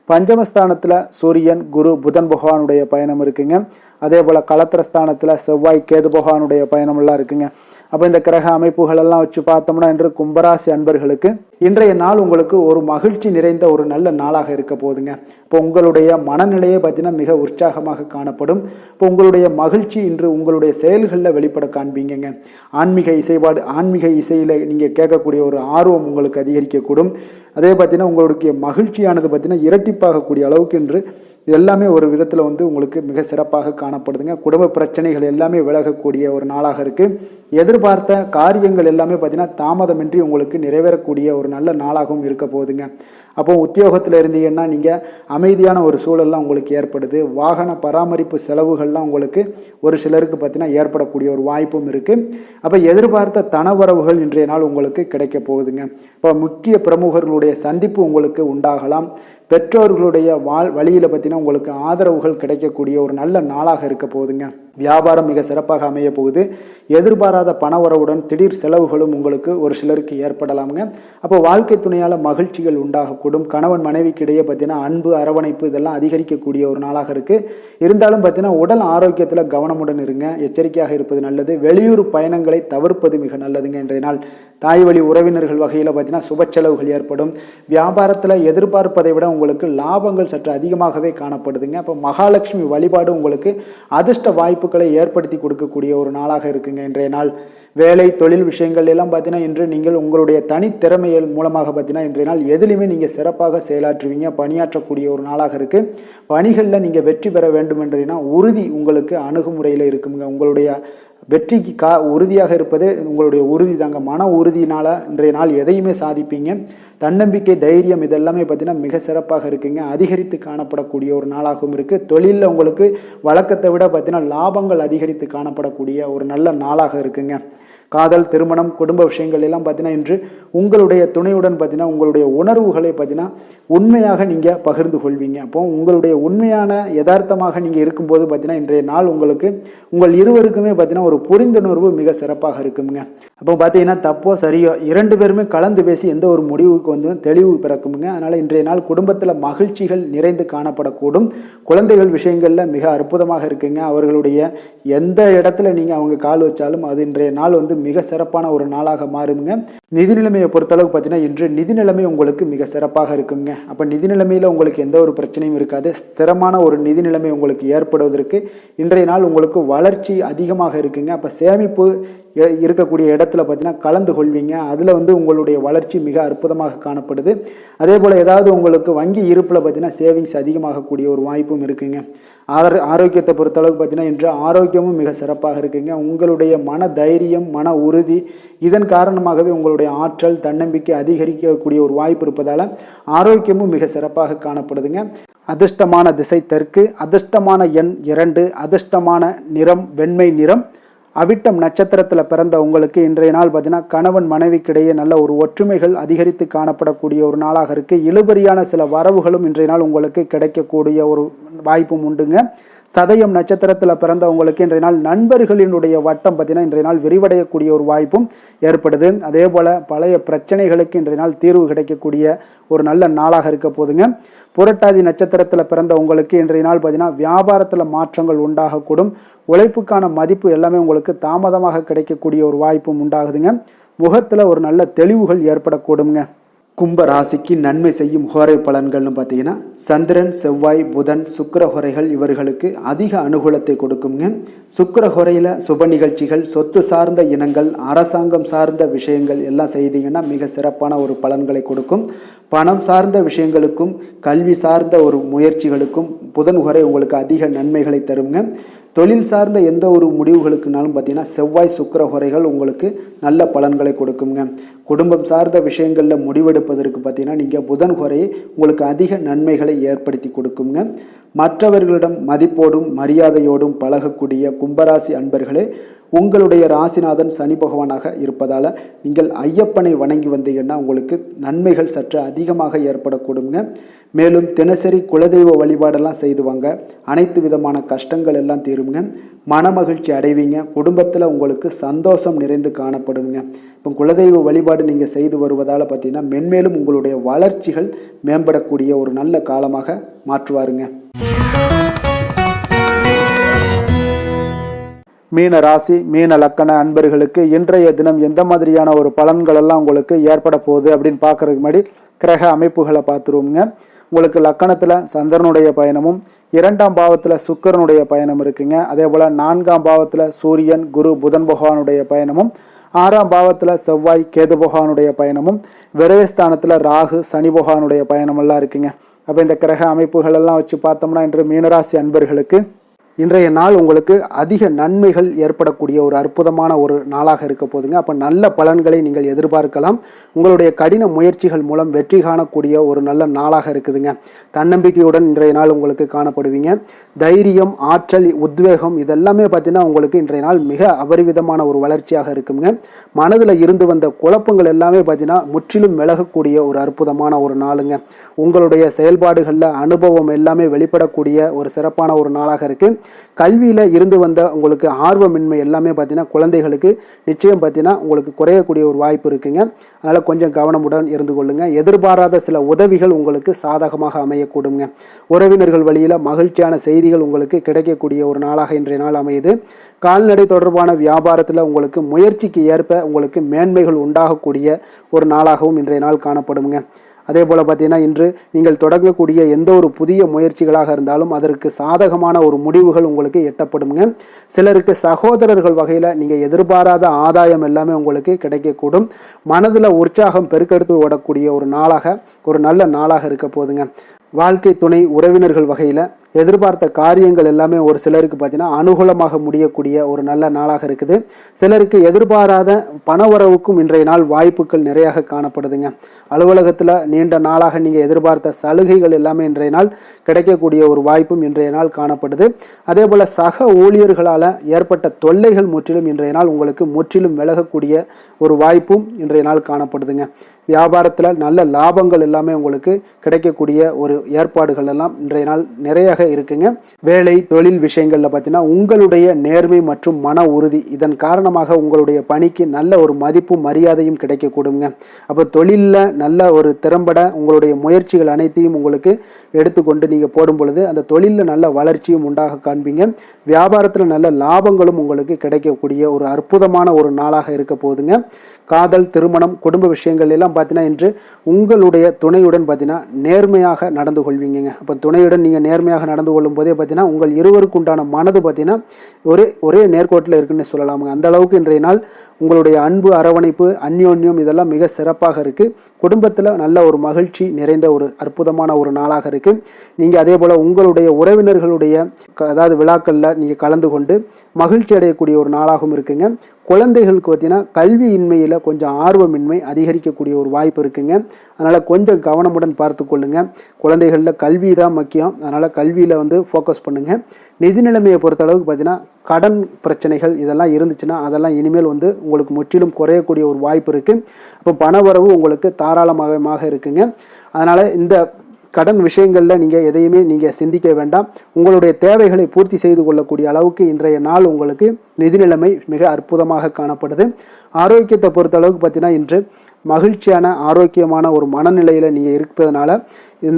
பஞ்சமஸ்தானத்தில் சூரியன் குரு புதன் பகவானுடைய பயணம் இருக்குங்க. அதே போல் களத்திரஸ்தானத்தில் செவ்வாய் கேது பகவானுடைய பயணமெல்லாம் இருக்குங்க. அப்போ இந்த கிரக அமைப்புகள் எல்லாம் வச்சு பார்த்தோம்னா இன்று கும்பராசி அன்பர்களுக்கு இன்றைய நாள் உங்களுக்கு ஒரு மகிழ்ச்சி நிறைந்த ஒரு நல்ல நாளாக இருக்க போகுதுங்க. இப்போ உங்களுடைய மனநிலையை பார்த்தீங்கன்னா மிக உற்சாகமாக காணப்படும். இப்போ உங்களுடைய மகிழ்ச்சி இன்று உங்களுடைய செயல்களில் வெளிப்பட காண்பீங்க. ஆன்மீக இசையில் நீங்கள் கேட்கக்கூடிய ஒரு ஆர்வம் உங்களுக்கு அதிகரிக்கக்கூடும். அதே பார்த்தீங்கன்னா உங்களுடைய மகிழ்ச்சியானது பார்த்தீங்கன்னா இரட்டிப்பாகக்கூடிய அளவுக்கு இன்று எல்லாமே ஒரு விதத்தில் உங்களுக்கு மிக சிறப்பாக காணப்படுதுங்க. குடும்ப பிரச்சனைகள் எல்லாமே விலகக்கூடிய ஒரு நாளாக இருக்குது. எதிர்பார்த்த காரியங்கள் எல்லாமே பார்த்தீங்கன்னா தாமதமின்றி உங்களுக்கு நிறைவேறக்கூடிய ஒரு நல்ல நாளாகவும் இருக்க போகுதுங்க. அப்போ உத்தியோகத்தில் இருந்தீங்கன்னா நீங்கள் அமைதியான ஒரு சூழல்லாம் உங்களுக்கு ஏற்படுது. வாகன பராமரிப்பு செலவுகள்லாம் உங்களுக்கு ஒரு சிலருக்கு பார்த்தீங்கன்னா ஏற்படக்கூடிய ஒரு வாய்ப்பும் இருக்குது. அப்போ எதிர்பார்த்த தனவரவுகள் இன்றைய நாள் உங்களுக்கு கிடைக்க போகுதுங்க. இப்போ முக்கிய பிரமுகர்களுடைய சந்திப்பு உங்களுக்கு உண்டாகலாம். பெற்றோர்களுடைய வழியில் பார்த்தீங்கன்னா உங்களுக்கு ஆதரவுகள் கிடைக்கக்கூடிய ஒரு நல்ல நாளாக இருக்க போகுதுங்க. வியாபாரம் மிக சிறப்பாக அமைய போகுது. எதிர்பாராத பணவரவுடன் திடீர் செலவுகளும் உங்களுக்கு ஒரு சிலருக்கு ஏற்படலாமுங்க. அப்போ வாழ்க்கை துணையால் மகிழ்ச்சிகள் உண்டாகக்கூடும். கணவன் மனைவிக்கு இடையே பார்த்தீங்கன்னா அன்பு அரவணைப்பு இதெல்லாம் அதிகரிக்கக்கூடிய ஒரு நாளாக இருக்குது. இருந்தாலும் பார்த்தீங்கன்னா உடல் ஆரோக்கியத்தில் கவனமுடன் இருங்க, எச்சரிக்கையாக இருப்பது நல்லது. வெளியூர் பயணங்களை தவிர்ப்பது மிக நல்லதுங்க. இன்றைய நாள் தாய் வழி உறவினர்கள் வகையில் பார்த்தீங்கன்னா சுப செலவுகள் ஏற்படும். வியாபாரத்தில் எதிர்பார்ப்பதை விட உங்களுக்கு லாபங்கள் சற்று அதிகமாகவே காணப்படுதுங்க. அப்போ மகாலட்சுமி வழிபாடு உங்களுக்கு அதிர்ஷ்ட வாய்ப்புகளை ஏற்படுத்தி கொடுக்கக்கூடிய ஒரு நாளாக இருக்குங்க இன்றைய நாள். வேலை தொழில் விஷயங்கள் எல்லாம் பார்த்தீங்கன்னா இன்று நீங்கள் உங்களுடைய தனித்திறமைகள் மூலமாக பார்த்தீங்கன்னா இன்றைய நாள் எதிலுமே நீங்கள் சிறப்பாக செயலாற்றுவீங்க, பணியாற்றக்கூடிய ஒரு நாளாக இருக்குது. பணிகளில் நீங்கள் வெற்றி பெற வேண்டும் என்றீங்கன்னா உறுதி உங்களுக்கு அணுகுமுறையில் இருக்குங்க. உங்களுடைய வெற்றிக்கு உறுதியாக இருப்பது உங்களுடைய உறுதி தாங்க. மன உறுதியினால் இன்றைய நாள் எதையுமே சாதிப்பீங்க. தன்னம்பிக்கை, தைரியம் இதெல்லாமே பார்த்தீங்கன்னா மிக சிறப்பாக இருக்குங்க. அதிகரித்து காணப்படக்கூடிய ஒரு நாளாகவும் இருக்குது. தொழிலில் உங்களுக்கு வழக்கத்தை விட பார்த்தீங்கன்னா லாபங்கள் அதிகரித்து காணப்படக்கூடிய ஒரு நல்ல நாளாக இருக்குங்க. காதல், திருமணம், குடும்ப விஷயங்கள் எல்லாம் பார்த்தீங்கன்னா இன்று உங்களுடைய துணையுடன் பார்த்தீங்கன்னா உங்களுடைய உணர்வுகளை பார்த்தீங்கன்னா உண்மையாக நீங்கள் பகிர்ந்து கொள்வீங்க. அப்போ உங்களுடைய உண்மையான யதார்த்தமாக நீங்கள் இருக்கும்போது பார்த்தீங்கன்னா இன்றைய நாள் உங்களுக்கு உங்கள் இருவருக்குமே பார்த்தீங்கன்னா ஒரு புரிந்துணர்வு மிக சிறப்பாக இருக்குங்க. அப்போ பார்த்தீங்கன்னா தப்போ சரியோ 2 பேருமே கலந்து பேசி எந்த ஒரு முடிவுக்கு தெளிவு பிறக்குங்க. அதனால் இன்றைய நாள் குடும்பத்தில் மகிழ்ச்சிகள் நிறைந்து காணப்படக்கூடும். குழந்தைகள் விஷயங்களில் மிக அற்புதமாக இருக்குங்க. அவர்களுடைய எந்த இடத்துல நீங்கள் அவங்க கால் வச்சாலும் அது இன்றைய நாள் மிக சிறப்பான ஒரு நாளாக மாறுங்க. நிதி நிலைமையை பொறுத்தளவுக்கு பார்த்தீங்கன்னா இன்று நிதி நிலைமை உங்களுக்கு மிக சிறப்பாக இருக்குங்க. அப்போ நிதி நிலைமையில் உங்களுக்கு எந்த ஒரு பிரச்சனையும் இருக்காது. ஸ்திரமான ஒரு நிதி நிலைமை உங்களுக்கு ஏற்படுவதற்கு இன்றைய நாள் உங்களுக்கு வளர்ச்சி அதிகமாக இருக்குங்க. அப்போ சேமிப்பு இருக்கக்கூடிய இடத்துல பார்த்தீங்கன்னா கலந்து கொள்வீங்க. அதில் உங்களுடைய வளர்ச்சி மிக அற்புதமாக காணப்படுது. அதே போல் ஏதாவது உங்களுக்கு வங்கி இருப்பில் பார்த்தீங்கன்னா சேவிங்ஸ் அதிகமாகக்கூடிய ஒரு வாய்ப்பும் இருக்குங்க. ஆரோக்கியத்தை பொறுத்தளவுக்கு பார்த்தீங்கன்னா இன்று ஆரோக்கியமும் மிக சிறப்பாக இருக்குங்க. உங்களுடைய மன தைரியம், மன உறுதி இதன் காரணமாகவே உங்களுடைய ஆற்றல், தன்னம்பிக்கை அதிகரிக்கக்கூடிய ஒரு வாய்ப்பு இருப்பதால் ஆரோக்கியமும் மிக சிறப்பாக காணப்படுதுங்க. அதிர்ஷ்டமான திசை தெற்கு, அதிர்ஷ்டமான எண் 2, அதிர்ஷ்டமான நிறம் வெண்மை நிறம். அவிட்டம் நட்சத்திரத்தில் பிறந்த உங்களுக்கு இன்றைய நாள் பார்த்தீங்கன்னா கணவன் மனைவிக்கிடையே நல்ல ஒரு ஒற்றுமைகள் அதிகரித்து காணப்படக்கூடிய ஒரு நாளாக இருக்குது. இழுபறியான சில வரவுகளும் இன்றைய நாள் உங்களுக்கு கிடைக்கக்கூடிய ஒரு வாய்ப்பும் உண்டுங்க. சதயம் நட்சத்திரத்தில் பிறந்த உங்களுக்கு இன்றைய நாள் நண்பர்களினுடைய வட்டம் பார்த்தீங்கன்னா இன்றைய நாள் விரிவடையக்கூடிய ஒரு வாய்ப்பும் ஏற்படுது. அதே போல் பழைய பிரச்சனைகளுக்கு இன்றைய நாள் தீர்வு கிடைக்கக்கூடிய ஒரு நல்ல நாளாக இருக்க போதுங்க. புரட்டாதி நட்சத்திரத்தில் பிறந்த உங்களுக்கு இன்றைய நாள் பார்த்தீங்கன்னா வியாபாரத்தில் மாற்றங்கள் உண்டாகக்கூடும். உழைப்புக்கான மதிப்பு எல்லாமே உங்களுக்கு தாமதமாக கிடைக்கக்கூடிய ஒரு வாய்ப்பும் உண்டாகுதுங்க. முகத்தில் ஒரு நல்ல தெளிவுகள் ஏற்படக்கூடுங்க. கும்ப ராசிக்கு நன்மை செய்யும் ஹோரை பலன்கள்னு பார்த்தீங்கன்னா சந்திரன், செவ்வாய், புதன், சுக்கிர ஹோரைகள் இவர்களுக்கு அதிக அனுகூலத்தை கொடுக்குங்க. சுக்கிர ஹோரையில் சுப நிகழ்ச்சிகள், சொத்து சார்ந்த இனங்கள், அரசாங்கம் சார்ந்த விஷயங்கள் எல்லாம் செய்தீங்கன்னா மிக சிறப்பான ஒரு பலன்களை கொடுக்கும். பணம் சார்ந்த விஷயங்களுக்கும் கல்வி சார்ந்த ஒரு முயற்சிகளுக்கும் புதன் ஹோரை உங்களுக்கு அதிக நன்மைகளை தருங்க. தொழில் சார்ந்த எந்த ஒரு முடிவுகளுக்குனாலும் பார்த்தீங்கன்னா செவ்வாய், சுக்கிர ஹோரைகள் உங்களுக்கு நல்ல பலன்களை கொடுக்குங்க. குடும்பம் சார்ந்த விஷயங்களில் முடிவெடுப்பதற்கு பார்த்தீங்கன்னா நீங்கள் புதன் ஹோரை உங்களுக்கு அதிக நன்மைகளை ஏற்படுத்தி கொடுக்குங்க. மற்றவர்களிடம் மதிப்போடும் மரியாதையோடும் பழகக்கூடிய கும்பராசி அன்பர்களே, உங்களுடைய ராசிநாதன் சனி பகவானாக இருப்பதால் நீங்கள் ஐயப்பனை வணங்கி வந்தீங்கன்னா உங்களுக்கு நன்மைகள் சற்று அதிகமாக ஏற்படக்கூடுங்க. மேலும் தினசரி குலதெய்வ வழிபாடெல்லாம் செய்து வாங்க, அனைத்து விதமான கஷ்டங்கள் எல்லாம் தீருங்க, மனமகிழ்ச்சி அடைவீங்க, குடும்பத்தில் உங்களுக்கு சந்தோஷம் நிறைந்து காணப்படுங்க. இப்போ குலதெய்வ வழிபாடு நீங்கள் செய்து வருவதால் பார்த்தீங்கன்னா மென்மேலும் உங்களுடைய வளர்ச்சிகள் மேம்படக்கூடிய ஒரு நல்ல காலமாக மாற்றுவாருங்க. மீன ராசி மீன லக்கண அன்பர்களுக்கு இன்றைய தினம் எந்த மாதிரியான ஒரு பலன்கள் எல்லாம் உங்களுக்கு ஏற்பட போகுது அப்படின்னு பார்க்கறதுக்கு முன்னாடி கிரக அமைப்புகளை பார்த்துருவோங்க. உங்களுக்கு லக்கணத்தில் சந்திரனுடைய பயணமும் 2ஆம் பாவத்தில் சுக்கிரனுடைய பயணம் இருக்குங்க. அதே போல் 4ஆம் பாவத்தில் சூரியன் குரு புதன் பகவானுடைய பயணமும், 6ஆம் பாவத்தில் செவ்வாய் கேது பகவானுடைய பயணமும், விரயஸ்தானத்தில் ராகு சனி பகவானுடைய பயணமெல்லாம் இருக்குங்க. அப்போ இந்த கிரக அமைப்புகள் எல்லாம் வச்சு பார்த்தோம்னா இன்று மீனராசி அன்பர்களுக்கு இன்றைய நாள் உங்களுக்கு அதிக நன்மைகள் ஏற்படக்கூடிய ஒரு அற்புதமான ஒரு நாளாக இருக்க போதுங்க. அப்போ நல்ல பலன்களை நீங்கள் எதிர்பார்க்கலாம். உங்களுடைய கடின முயற்சிகள் மூலம் வெற்றி காணக்கூடிய ஒரு நல்ல நாளாக இருக்குதுங்க. தன்னம்பிக்கையுடன் இன்றைய நாள் உங்களுக்கு காணப்படுவீங்க. தைரியம், ஆற்றல், உத்வேகம் இதெல்லாமே பார்த்தீங்கன்னா உங்களுக்கு இன்றைய நாள் மிக அபரிவிதமான ஒரு வளர்ச்சியாக இருக்குங்க. மனதில் இருந்து வந்த குழப்பங்கள் எல்லாமே பார்த்தீங்கன்னா முற்றிலும் விலகக்கூடிய ஒரு அற்புதமான ஒரு நாளுங்க. உங்களுடைய செயல்பாடுகளில் அனுபவம் எல்லாமே வெளிப்படக்கூடிய ஒரு சிறப்பான ஒரு நாளாக இருக்குது. கல்வியில் இருந்து வந்த உங்களுக்கு ஆர்வமின்மை எல்லாமே பார்த்தீங்கன்னா குழந்தைகளுக்கு நிச்சயம் பார்த்தீங்கன்னா உங்களுக்கு குறையக்கூடிய ஒரு வாய்ப்பு இருக்குங்க. அதனால் கொஞ்சம் கவனமுடன் இருந்து கொள்ளுங்க. எதிர்பாராத சில உதவிகள் உங்களுக்கு சாதகமாக அமையக்கூடுங்க. உறவினர்கள் வழியில் மகிழ்ச்சியான செய்திகள் உங்களுக்கு கிடைக்கக்கூடிய ஒரு நாளாக இன்றைய நாள் அமையுது. கால்நடை தொடர்பான வியாபாரத்தில் உங்களுக்கு முயற்சிக்கு ஏற்ப உங்களுக்கு மேன்மைகள் உண்டாகக்கூடிய ஒரு நாளாகவும் இன்றைய நாள் காணப்படுங்க. அதே போல் பார்த்தீங்கன்னா இன்று நீங்கள் தொடங்கக்கூடிய எந்த ஒரு புதிய முயற்சிகளாக இருந்தாலும் அதற்கு சாதகமான ஒரு முடிவுகள் உங்களுக்கு எட்டப்படுங்க. சிலருக்கு சகோதரர்கள் வகையில் நீங்கள் எதிர்பாராத ஆதாயம் எல்லாமே உங்களுக்கு கிடைக்கக்கூடும். மனதில் உற்சாகம் பெருக்கெடுத்து ஓடக்கூடிய ஒரு நாளாக, ஒரு நல்ல நாளாக இருக்க போதுங்க. வாழ்க்கை துணை உறவினர்கள் வகையில் எதிர்பார்த்த காரியங்கள் எல்லாமே ஒரு சிலருக்கு பார்த்தீங்கன்னா அனுகூலமாக முடியக்கூடிய ஒரு நல்ல நாளாக இருக்குது. சிலருக்கு எதிர்பாராத பணவரவுக்கும் இன்றைய நாள் வாய்ப்புகள் நிறையாக காணப்படுதுங்க. அலுவலகத்தில் நீண்ட நாளாக நீங்கள் எதிர்பார்த்த சலுகைகள் எல்லாமே இன்றைய நாள் கிடைக்கக்கூடிய ஒரு வாய்ப்பும் இன்றைய நாள் காணப்படுது. அதே போல் சக ஊழியர்களால் ஏற்பட்ட தொல்லைகள் முற்றிலும் இன்றைய நாள் உங்களுக்கு முற்றிலும் விலகக்கூடிய ஒரு வாய்ப்பும் இன்றைய நாள் காணப்படுதுங்க. வியாபாரத்தில் நல்ல லாபங்கள் எல்லாமே உங்களுக்கு கிடைக்கக்கூடிய ஒரு ஏற்பாடுகள் எல்லாம் இன்றைய நாள் நிறைய இருக்குங்க. வேலை தொழில் விஷயங்கள்ல பார்த்தீங்கன்னா உங்களுடைய நேர்மை மற்றும் மன உறுதி இதன் காரணமாக உங்களுடைய பணிக்கு நல்ல ஒரு மதிப்பும் மரியாதையும் கிடைக்கக்கூடுங்க. அப்போ தொழிலில் நல்ல ஒரு திறம்பட உங்களுடைய முயற்சிகள் அனைத்தையும் உங்களுக்கு எடுத்துக்கொண்டு நீங்கள் போடும் பொழுது அந்த தொழிலில் நல்ல வளர்ச்சியும் உண்டாக காண்பீங்க. வியாபாரத்தில் நல்ல லாபங்களும் உங்களுக்கு கிடைக்கக்கூடிய ஒரு அற்புதமான ஒரு நாளாக இருக்க போகுதுங்க. காதல், திருமணம், குடும்ப விஷயங்கள் எல்லாம் பார்த்தீங்கன்னா இன்று உங்களுடைய துணையுடன் பார்த்தீங்கன்னா நேர்மையாக நடந்து கொள்வீங்க. அப்போ துணையுடன் நீங்கள் நேர்மையாக நடந்து கொள்ளும் போதே பார்த்தீங்கன்னா உங்கள் இருவருக்கு உண்டான மனது பார்த்தீங்கன்னா ஒரே நேர்கோட்டில் இருக்குன்னு சொல்லலாமுங்க. அந்த அளவுக்கு இன்றைய நாள் உங்களுடைய அன்பு, அரவணைப்பு, அந்யோன்யம் இதெல்லாம் மிக சிறப்பாக இருக்குது. குடும்பத்தில் நல்ல ஒரு மகிழ்ச்சி நிறைந்த ஒரு அற்புதமான ஒரு நாளாக இருக்குது. நீங்கள் அதே போல் உங்களுடைய உறவினர்களுடைய அதாவது விழாக்களில் நீங்கள் கலந்து கொண்டு மகிழ்ச்சி அடையக்கூடிய ஒரு நாளாகவும் இருக்குங்க. குழந்தைகளுக்கு பார்த்தீங்கன்னா கல்வியின்மையில் கொஞ்சம் ஆர்வமின்மை அதிகரிக்கக்கூடிய ஒரு வாய்ப்பு இருக்குங்க. அதனால் கொஞ்சம் கவனமுடன் பார்த்து கொள்ளுங்க. குழந்தைகளில் கல்வி தான் முக்கியம். அதனால் கல்வியில் ஃபோக்கஸ் பண்ணுங்கள். நிதி நிலைமையை பொறுத்த அளவுக்கு பார்த்தீங்கன்னா கடன் பிரச்சனைகள் இதெல்லாம் இருந்துச்சுன்னா அதெல்லாம் இனிமேல் உங்களுக்கு முற்றிலும் குறையக்கூடிய ஒரு வாய்ப்பு இருக்குது. அப்போ பணவரவு உங்களுக்கு தாராளமாக இருக்குங்க. அதனால் இந்த கடன் விஷயங்களில் நீங்கள் எதையுமே நீங்கள் சிந்திக்க வேண்டாம். உங்களுடைய தேவைகளை பூர்த்தி செய்து கொள்ளக்கூடிய அளவுக்கு இன்றைய நாள் உங்களுக்கு நிதி நிலைமை மிக அற்புதமாக காணப்படுது. ஆரோக்கியத்தை பொறுத்த அளவுக்கு பார்த்தீங்கன்னா இன்று மகிழ்ச்சியான ஆரோக்கியமான ஒரு மனநிலையில் நீங்கள் இருப்பதனால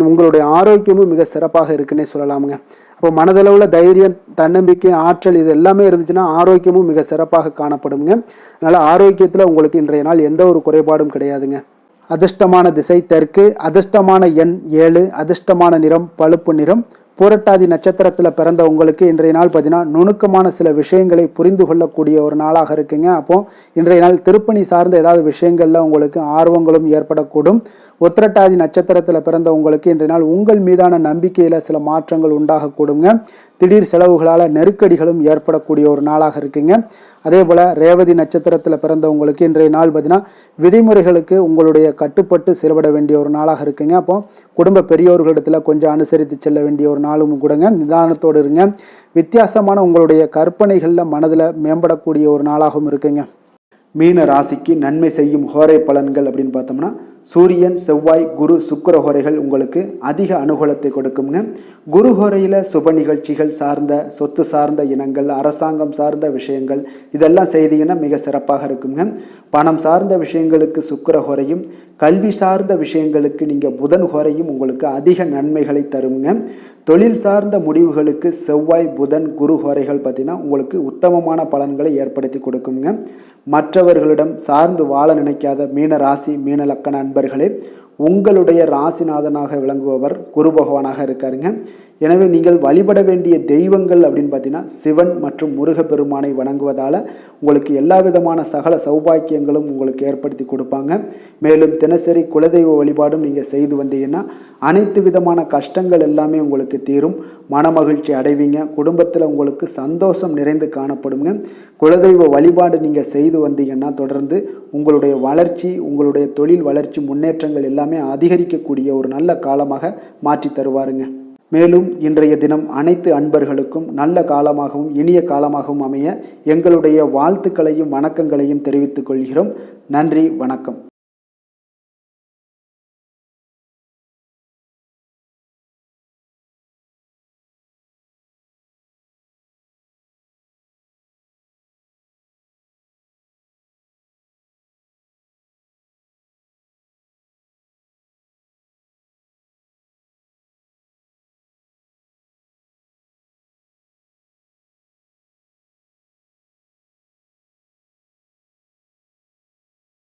உங்களுடைய ஆரோக்கியமும் மிக சிறப்பாக இருக்குன்னே சொல்லலாமுங்க. அப்போ மனதளவில் தைரியம், தன்னம்பிக்கை, ஆற்றல் இது எல்லாமே இருந்துச்சுன்னா ஆரோக்கியமும் மிக சிறப்பாக காணப்படுங்க. அதனால் ஆரோக்கியத்தில் உங்களுக்கு இன்றைய நாள் எந்த ஒரு குறைபாடும் கிடையாதுங்க. அதிர்ஷ்டமான திசை தெற்கு, அதிர்ஷ்டமான எண் 7, அதிர்ஷ்டமான நிறம் பழுப்பு நிறம். பூரட்டாதி நட்சத்திரத்தில் பிறந்த உங்களுக்கு இன்றைய நாள் பார்த்தீங்கன்னா நுணுக்கமான சில விஷயங்களை புரிந்து கொள்ளக்கூடிய ஒரு நாளாக இருக்குங்க. அப்போ இன்றைய நாள் திருப்பணி சார்ந்த ஏதாவது விஷயங்களில் உங்களுக்கு ஆர்வங்களும் ஏற்படக்கூடும். உத்திரட்டாதி நட்சத்திரத்தில் பிறந்த உங்களுக்கு இன்றைய நாள் உங்கள் மீதான நம்பிக்கையில் சில மாற்றங்கள் உண்டாகக்கூடுங்க. திடீர் செலவுகளால் நெருக்கடிகளும் ஏற்படக்கூடிய ஒரு நாளாக இருக்குங்க. அதே போல் ரேவதி நட்சத்திரத்தில் பிறந்தவங்களுக்கு இன்றைய நாள் பார்த்தீங்கன்னா விதிமுறைகளுக்கு உங்களுடைய கட்டுப்பட்டு செயல்பட வேண்டிய ஒரு நாளாக இருக்குங்க. அப்போ குடும்ப பெரியோர்களிடத்தில் கொஞ்சம் அனுசரித்து செல்ல வேண்டிய ஒரு நாளும் கூடங்க. நிதானத்தோடு இருங்க. வித்தியாசமான உங்களுடைய கற்பனைகளில் மனதில் மேம்படக்கூடிய ஒரு நாளாகவும் இருக்குங்க. மீன ராசிக்கு நன்மை செய்யும் ஹோரை பலன்கள் அப்படின்னு பார்த்தோம்னா சூரியன், செவ்வாய், குரு, சுக்கிர ஹோரைகள் உங்களுக்கு அதிக அனுகூலத்தை கொடுக்குங்க. குரு ஹோரையில் சுப நிகழ்ச்சிகள் சார்ந்த, சொத்து சார்ந்த இனங்கள், அரசாங்கம் சார்ந்த விஷயங்கள் இதெல்லாம் செய்தீங்கன்னா மிக சிறப்பாக இருக்குங்க. பணம் சார்ந்த விஷயங்களுக்கு சுக்கிர ஹோரையும், கல்வி சார்ந்த விஷயங்களுக்கு நீங்கள் புதன் ஹோரையும் உங்களுக்கு அதிக நன்மைகளை தருங்க. தொழில் சார்ந்த முடிவுகளுக்கு செவ்வாய், புதன், குரு ஹோரைகள் பார்த்தீங்கன்னா உங்களுக்கு உத்தமமான பலன்களை ஏற்படுத்தி கொடுக்குங்க. மற்றவர்களிடம் சார்ந்து வாழ நினைக்காத மீன ராசி, மீன லக்கண அன்பர்களே, உங்களுடைய ராசிநாதனாக விளங்குபவர் குரு பகவானாக இருக்காருங்க. எனவே நீங்கள் வழிபட வேண்டிய தெய்வங்கள் அப்படின்னு பார்த்தீங்கன்னா சிவன் மற்றும் முருகப்பெருமானை வணங்குவதால் உங்களுக்கு எல்லா விதமான சகல சௌபாக்கியங்களும் உங்களுக்கு ஏற்படுத்தி கொடுப்பாங்க. மேலும் தினசரி குலதெய்வ வழிபாடும் நீங்கள் செய்து வந்தீங்கன்னா அனைத்து விதமான கஷ்டங்கள் எல்லாமே உங்களுக்கு தீரும். மனமகிழ்ச்சி அடைவீங்க. குடும்பத்தில் உங்களுக்கு சந்தோஷம் நிறைந்து காணப்படுங்க. குலதெய்வ வழிபாடு நீங்கள் செய்து வந்தீங்கன்னா தொடர்ந்து உங்களுடைய வளர்ச்சி, உங்களுடைய தொழில் வளர்ச்சி, முன்னேற்றங்கள் எல்லாமே அதிகரிக்கக்கூடிய ஒரு நல்ல காலமாக மாற்றி தருவாருங்க. மேலும் இன்றைய தினம் அனைத்து அன்பர்களுக்கும் நல்ல காலமாகவும் இனிய காலமாகவும் அமைய எங்களுடைய வாழ்த்துக்களையும் வணக்கங்களையும் தெரிவித்துக் கொள்கிறோம். நன்றி, வணக்கம்.